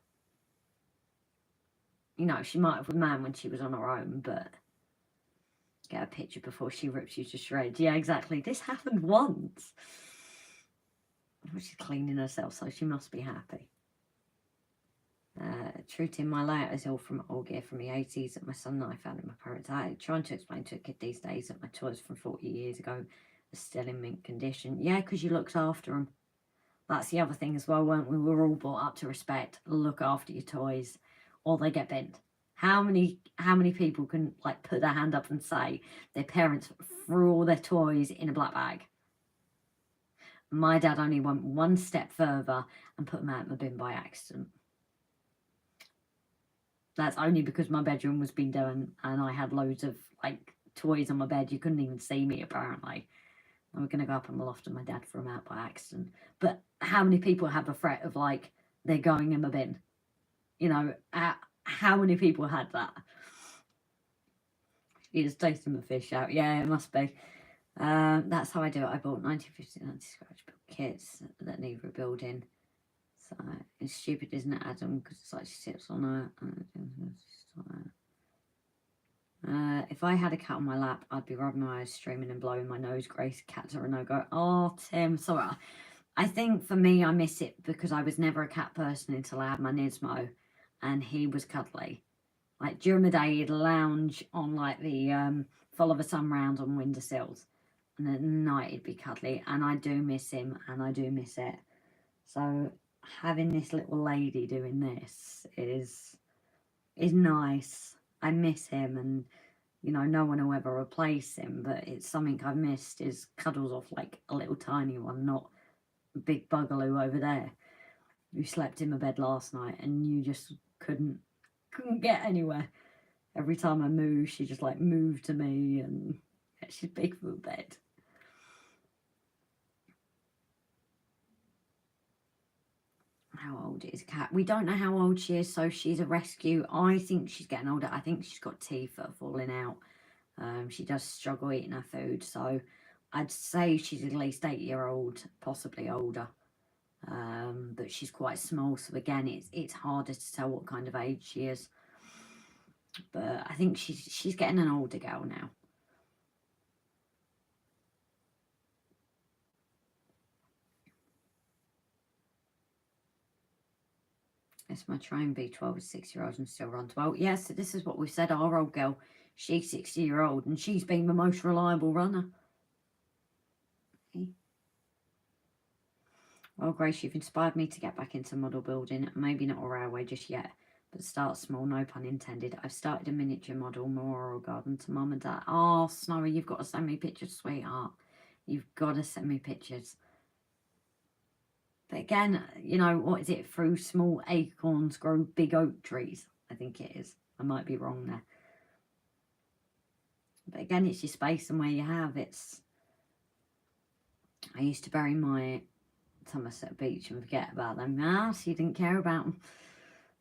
You know, she might have with Man when she was on her own, but get a picture before she rips you to shreds. Yeah, exactly. This happened once. She's cleaning herself, so she must be happy. Truth in my layout is all from old gear from the 80s that my son and I found in my parents' attic. Trying to explain to a kid these days that my toys from 40 years ago are still in mint condition. Yeah, because you looked after them. That's the other thing as well, weren't we? We were all brought up to respect, look after your toys, or they get bent. How many people can like put their hand up and say their parents threw all their toys in a black bag? My dad only went one step further and put them out in the bin by accident. That's only because my bedroom was being done and I had loads of like toys on my bed. You couldn't even see me apparently. I was going to go up on the loft and my dad threw them out by accident. But how many people have a threat of like they're going in the bin? You know, how many people had that? You just tasting the fish out. Yeah, it must be. That's how I do it. I bought 1959 scratch build kits that need rebuilding. So it's stupid, isn't it, Adam? Because it's like she sits on her. If I had a cat on my lap, I'd be rubbing my eyes, streaming and blowing my nose. Grace, cats are a no-go. Oh, Tim, sorry. I think for me, I miss it because I was never a cat person until I had my Nismo, and he was cuddly. Like during the day, he'd lounge on like the follow the sun round on windowsills, and at night he'd be cuddly. And I do miss him, and I do miss it. So having this little lady doing this is nice. I miss him, and you know, no one will ever replace him, but it's something I've missed is cuddles off like a little tiny one, not a big bugaloo over there who slept in my bed last night and you just couldn't get anywhere. Every time I moved, she just like moved to me, and yeah, she's big for a bed. How old is Cat? We don't know how old she is, so she's a rescue. I think she's getting older. I think she's got teeth that are falling out. She does struggle eating her food, so I'd say she's at least 8-year-old, possibly older. But she's quite small, so again, it's harder to tell what kind of age she is. But I think she's getting an older girl now. It's my train B12 is 6-year-old and still runs well. Yeah, so this is what we've said. Our old girl, she's 60-year-old and she's been the most reliable runner. Okay. Well, Grace, you've inspired me to get back into model building. Maybe not a railway just yet, but start small, no pun intended. I've started a miniature model memorial garden to mum and dad. Oh, Snowy, you've got to send me pictures, sweetheart. You've got to send me pictures. But again, you know, what is it? Through small acorns grow big oak trees. I think it is. I might be wrong there. But again, it's your space and where you have. I used to bury my Somerset Beach and forget about them. Ah, so you didn't care about them.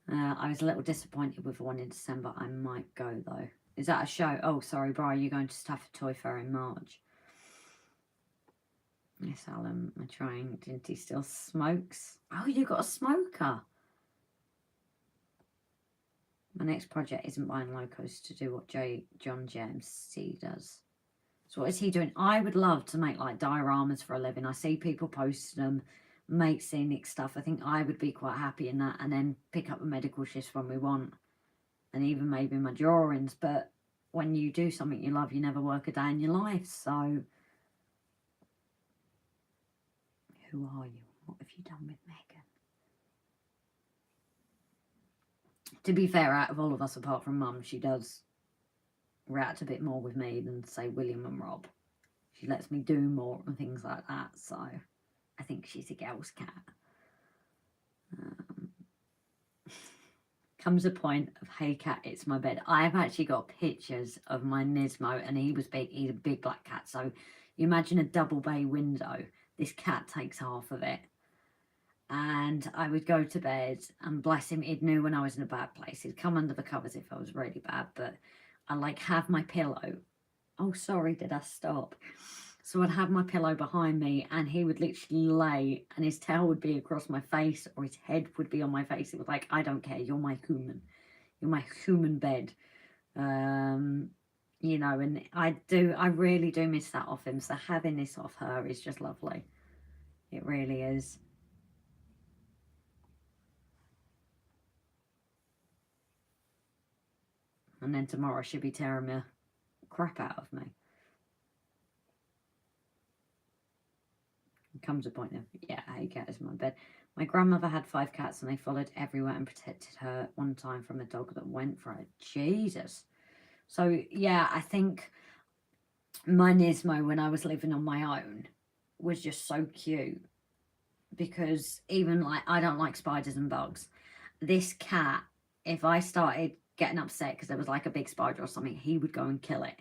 I was a little disappointed with the one in December. I might go, though. Is that a show? Oh, sorry, Brian, you're going to Stafford Toy Fair in March. Yes, Alan, my train, didn't he still smokes? Oh, you got a smoker. My next project isn't buying locos to do what John JMC does. So what is he doing? I would love to make like dioramas for a living. I see people post them, make scenic stuff. I think I would be quite happy in that, and then pick up the medical shifts when we want, and even maybe my drawings. But when you do something you love, you never work a day in your life. So who are you? What have you done with Megan? To be fair, out of all of us, apart from Mum, she does react a bit more with me than, say, William and Rob. She lets me do more and things like that, so I think she's a girl's cat. Comes a point of, hey cat, it's my bed. I have actually got pictures of my Nismo, and he was big. He's a big black cat, so you imagine a double bay window. This cat takes half of it. And I would go to bed, and bless him, he'd knew when I was in a bad place. He'd come under the covers if I was really bad, but I like have my pillow. Oh, sorry, did I stop? So I'd have my pillow behind me and he would literally lay and his tail would be across my face or his head would be on my face. It was like, I don't care, you're my human. You're my human bed. You know, and I really do miss that off him. So having this off her is just lovely. It really is. And then tomorrow she'll be tearing the crap out of me. Comes a point of, yeah, I hate cats in my bed. My grandmother had 5 cats and they followed everywhere and protected her one time from a dog that went for her. Jesus. So, yeah, I think my Nismo when I was living on my own was just so cute. Because even like, I don't like spiders and bugs. This cat, if I started getting upset because there was like a big spider or something, he would go and kill it.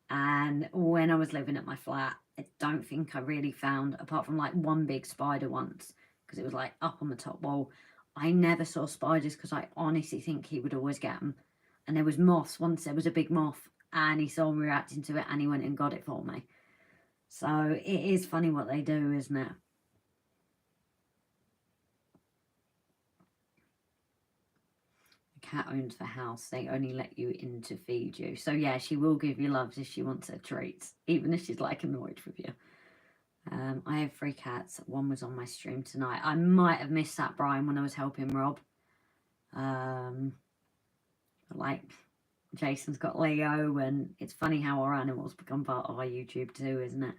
And when I was living at my flat, I don't think I really found, apart from like one big spider once, because it was like up on the top wall, I never saw spiders because I honestly think he would always get them. And there was moths. Once there was a big moth and he saw me reacting to it and he went and got it for me. So it is funny what they do, isn't it? Cat owns the house, they only let you in to feed you. So yeah, she will give you loves if she wants her treats, even if she's like annoyed with you. I have 3 cats. One was on my stream tonight. I might have missed that, Brian, when I was helping Rob. Like Jason's got Leo, and it's funny how our animals become part of our YouTube too, isn't it?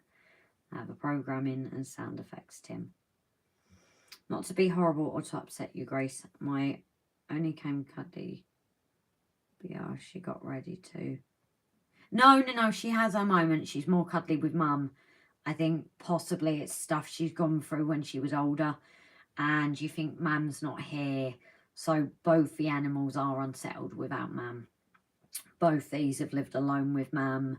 I have a programming and sound effects, Tim. Not to be horrible or to upset you, Grace. My only came cuddly. But yeah, she got ready to. No, she has her moments. She's more cuddly with Mum. I think possibly it's stuff she's gone through when she was older. And you think Mum's not here. So both the animals are unsettled without Mum. Both these have lived alone with Mum.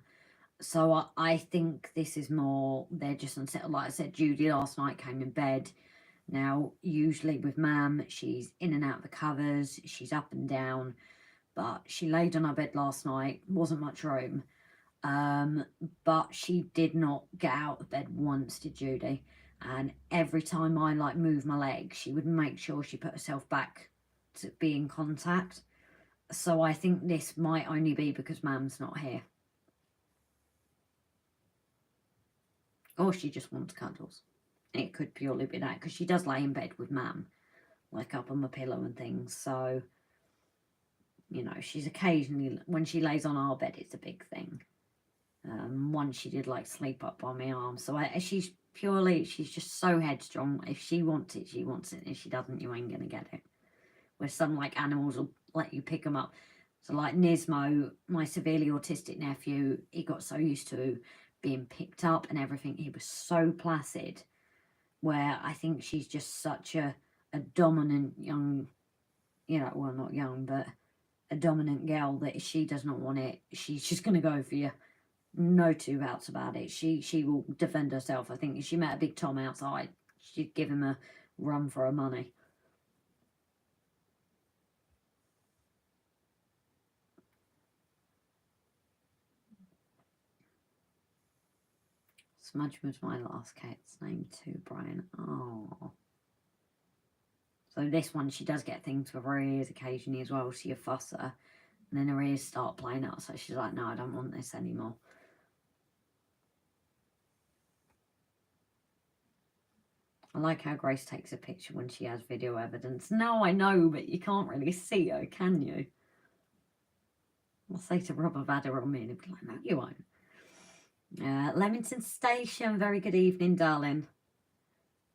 So I think this is more, they're just unsettled. Like I said, Judy last night came in bed. Now, usually with Mum, she's in and out of the covers, she's up and down, but she laid on her bed last night, wasn't much room, but she did not get out of bed once, did Judy? And every time I like move my leg, she would make sure she put herself back to be in contact. So I think this might only be because Mum's not here. Or she just wants cuddles. It could purely be that, because she does lay in bed with Mum, like up on the pillow and things. So, you know, she's occasionally, when she lays on our bed, it's a big thing. Once she did like sleep up on my arm. So she's just so headstrong. If she wants it, she wants it. If she doesn't, you ain't going to get it. Where some like animals will let you pick them up. So like Nismo, my severely autistic nephew, he got so used to being picked up and everything. He was so placid. Where I think she's just such a dominant young, you know, well, not young, but a dominant girl that if she does not want it, she's just going to go for you. No two outs about it. She will defend herself. I think if she met a big Tom outside, she'd give him a run for her money. Smudge was my last cat's name too, Brian. Oh. So this one, she does get things with her ears occasionally as well. So you fuss her. And then her ears start playing up. So she's like, no, I don't want this anymore. I like how Grace takes a picture when she has video evidence. No, I know, but you can't really see her, can you? I'll say to Rob, I've had her on me, and he'll be like, no, you won't. Leamington Station, very good evening, darling.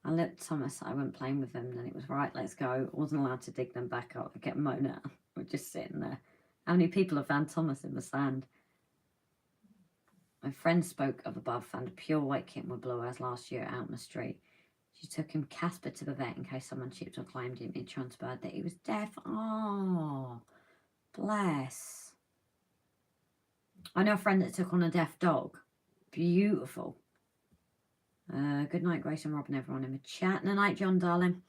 I let Thomas, I went playing with them, then it was right, let's go. I wasn't allowed to dig them back up and get moan at. We're just sitting there. How many people have found Thomas in the sand? My friend spoke of above, found a pure white kitten with blue eyes last year out on the street. She took him Casper to the vet in case someone chipped or claimed him. It transpired that he was deaf. Oh, bless. I know a friend that took on a deaf dog. Beautiful. Good night, Grace and Rob and everyone in the chat. Good night, John, darling.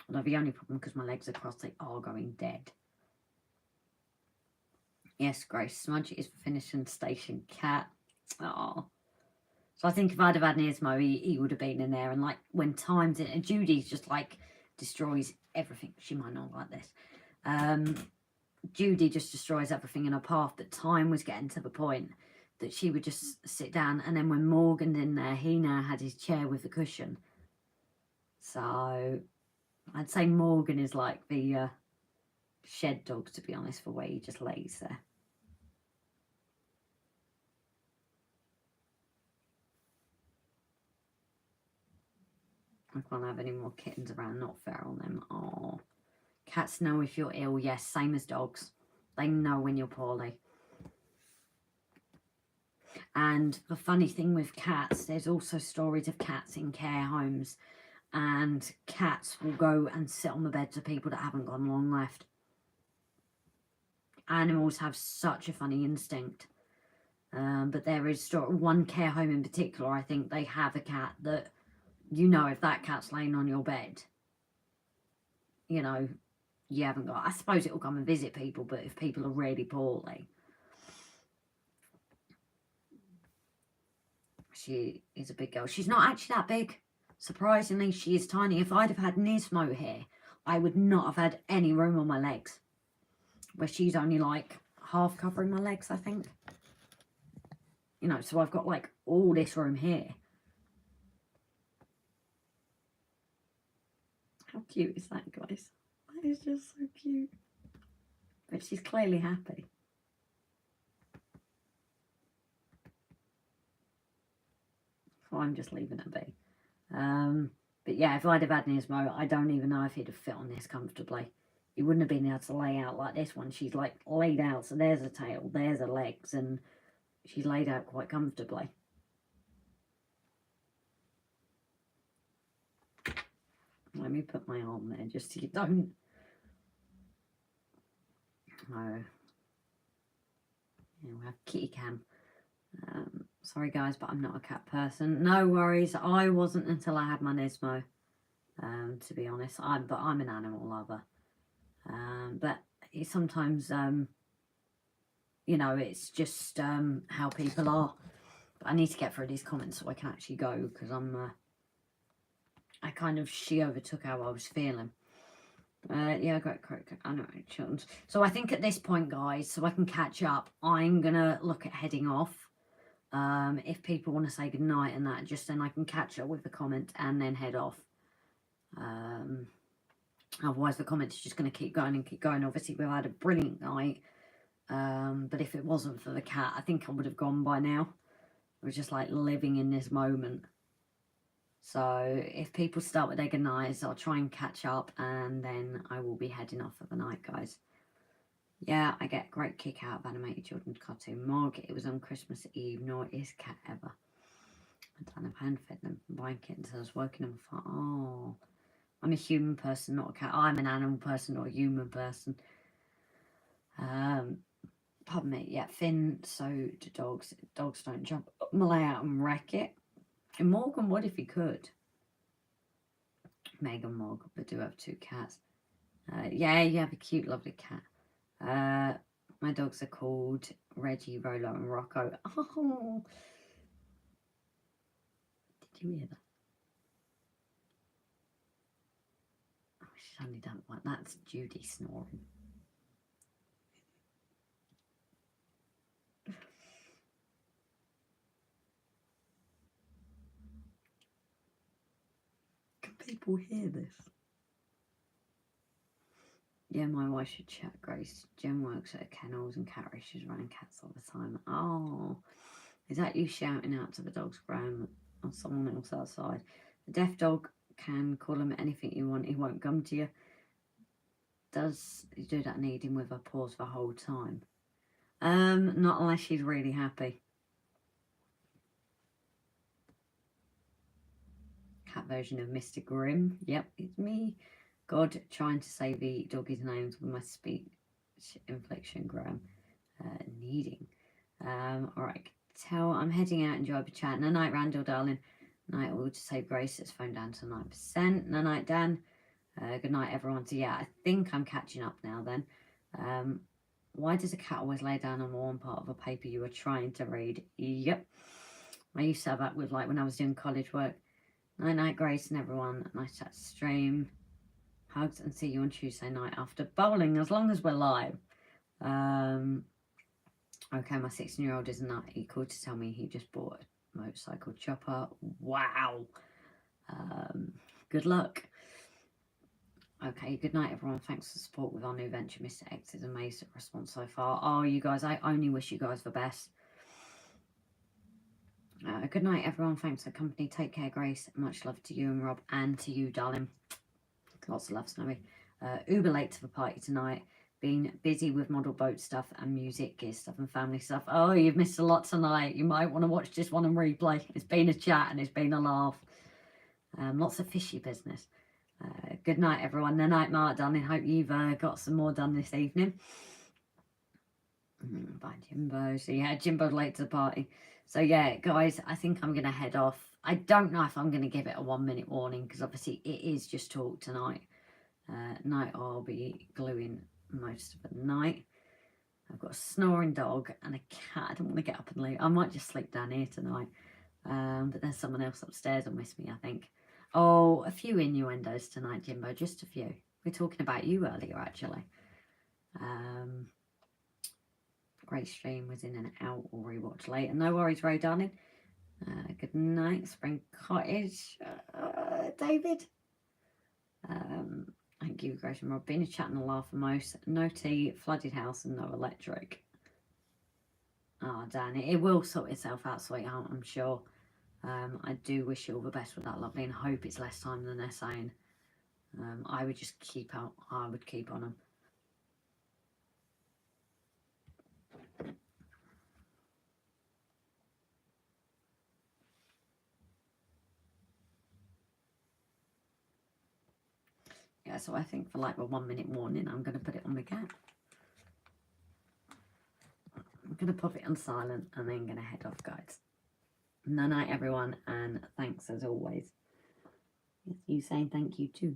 Although the only problem, because my legs are crossed, they are going dead. Yes, Grace. Smudge is the finishing station cat. Oh. So I think if I'd have had an Ismo, he would have been in there. And like when time's in, and Judy's just like destroys everything. She might not like this. Judy just destroys everything in her path. But Time was getting to the point that she would just sit down. And then when Morgan's in there, he now had his chair with the cushion. So I'd say Morgan is like the shed dog, to be honest, for where he just lays there. I can't have any more kittens around, not fair on them. Oh, cats know if you're ill. Yes, same as dogs. They know when you're poorly. And the funny thing with cats, there's also stories of cats in care homes, and cats will go and sit on the beds of people that haven't gone long left. Animals have such a funny instinct. But there is one care home in particular, I think they have a cat that, you know, if that cat's laying on your bed, you know, you haven't got, I suppose it will come and visit people, but if people are really poorly. She is a big girl. She's not actually that big. Surprisingly, she is tiny. If I'd have had Nismo here, I would not have had any room on my legs. Where she's only like half covering my legs, I think. You know, so I've got like all this room here. How cute is that, guys? That is just so cute. But she's clearly happy. So I'm just leaving her be. But yeah, if I'd have had Nismo, I don't even know if he'd have fit on this comfortably. He wouldn't have been able to lay out like this one. She's like laid out, so there's her tail, there's her legs, and she's laid out quite comfortably. Let me put my arm there just so you don't. No. Yeah, we'll have kitty cam. Sorry guys, but I'm not a cat person. No worries. I wasn't until I had my Nismo. To be honest, I'm an animal lover. But sometimes, you know, it's just how people are. But I need to get through these comments so I can actually go, because she overtook how I was feeling. Yeah, great. I know, children. So I think at this point, guys, so I can catch up, I'm going to look at heading off. If people want to say goodnight and that, just then I can catch up with the comment and then head off. Otherwise the comments are just going to keep going and keep going. Obviously we've had a brilliant night, but if it wasn't for the cat, I think I would have gone by now. I was just like living in this moment. So if people start with their goodnights, I'll try and catch up, and then I will be heading off for the night, guys. Yeah, I get great kick out of animated children's cartoon. Margaret, it was on Christmas Eve. Naughtiest cat ever. I don't have hand fed them. Buying kittens. I was working on fire. Oh, I'm a human person, not a cat. I'm an animal person, not a human person. Pardon me. Yeah, Finn, so do dogs. Dogs don't jump up my layout and wreck it. And Morgan would if he could. Meg and Morgan, but do have 2 cats. Yeah, you have a cute, lovely cat. My dogs are called Reggie, Rolo, and Rocco. Oh, did you hear that? Oh, she's only done one. That's Judy snoring. Can people hear this? Yeah, my wife should chat, Grace. Jen works at kennels and cat races, running cats all the time. Oh, is that you shouting out to the dogs, Graham, or someone else outside? The deaf dog can call him anything you want. He won't come to you. Does you do that need him with a pause the whole time? Not unless she's really happy. Cat version of Mr. Grimm. Yep, it's me. God, trying to say the doggy's names with my speech inflection, Graham. Needing. Alright, tell I'm heading out, enjoy the chat. No night, Randall, darling. Night all to save Grace. Let's phone down to 9%. No night, Dan. Good night, everyone. So yeah, I think I'm catching up now then. Why does a cat always lay down on one part of a paper you are trying to read? Yep. I used to have that with, like, when I was doing college work. Night night, Grace and everyone. Nice chat stream. Hugs and see you on Tuesday night after bowling, as long as we're live. Okay, my 16-year-old is not. He called to tell me he just bought a motorcycle chopper. Wow. Good luck. Okay, good night, everyone. Thanks for the support with our new venture. Mr. X is amazed at the response so far. Oh, you guys, I only wish you guys the best. Good night, everyone. Thanks for the company. Take care, Grace. Much love to you and Rob, and to you, darling. Lots of love, Snowy. Uber late to the party tonight. Been busy with model boat stuff and music, gear stuff and family stuff. Oh, you've missed a lot tonight. You might want to watch this one and replay. It's been a chat and it's been a laugh. Lots of fishy business. Good night, everyone. The night, Mark, darling. Hope you've got some more done this evening. Bye, Jimbo. So, yeah, Jimbo late to the party. So, yeah, guys, I think I'm going to head off. I don't know if I'm going to give it a 1-minute warning because obviously it is just talk tonight. Night I'll be gluing most of the night. I've got a snoring dog and a cat. I don't want to get up and leave. I might just sleep down here tonight. But there's someone else upstairs will miss me, I think. Oh, a few innuendos tonight, Jimbo. Just a few. We were talking about you earlier, actually. Great stream, was in and out or rewatch later. No worries, Ray, darling. Good night, Spring Cottage. David. Thank you, Grace and Rob. Been a chat and a laugh for most. No tea, flooded house, and no electric. Oh, Dan, it will sort itself out, sweetheart, I'm sure. I do wish you all the best with that, lovely, and hope it's less time than they're saying. I would just keep out. I would keep on them. Yeah, so I think for like a 1-minute warning, I'm going to put it on the gap. I'm going to pop it on silent and then going to head off, guys. No night, everyone, and thanks as always. Yes, you saying thank you too.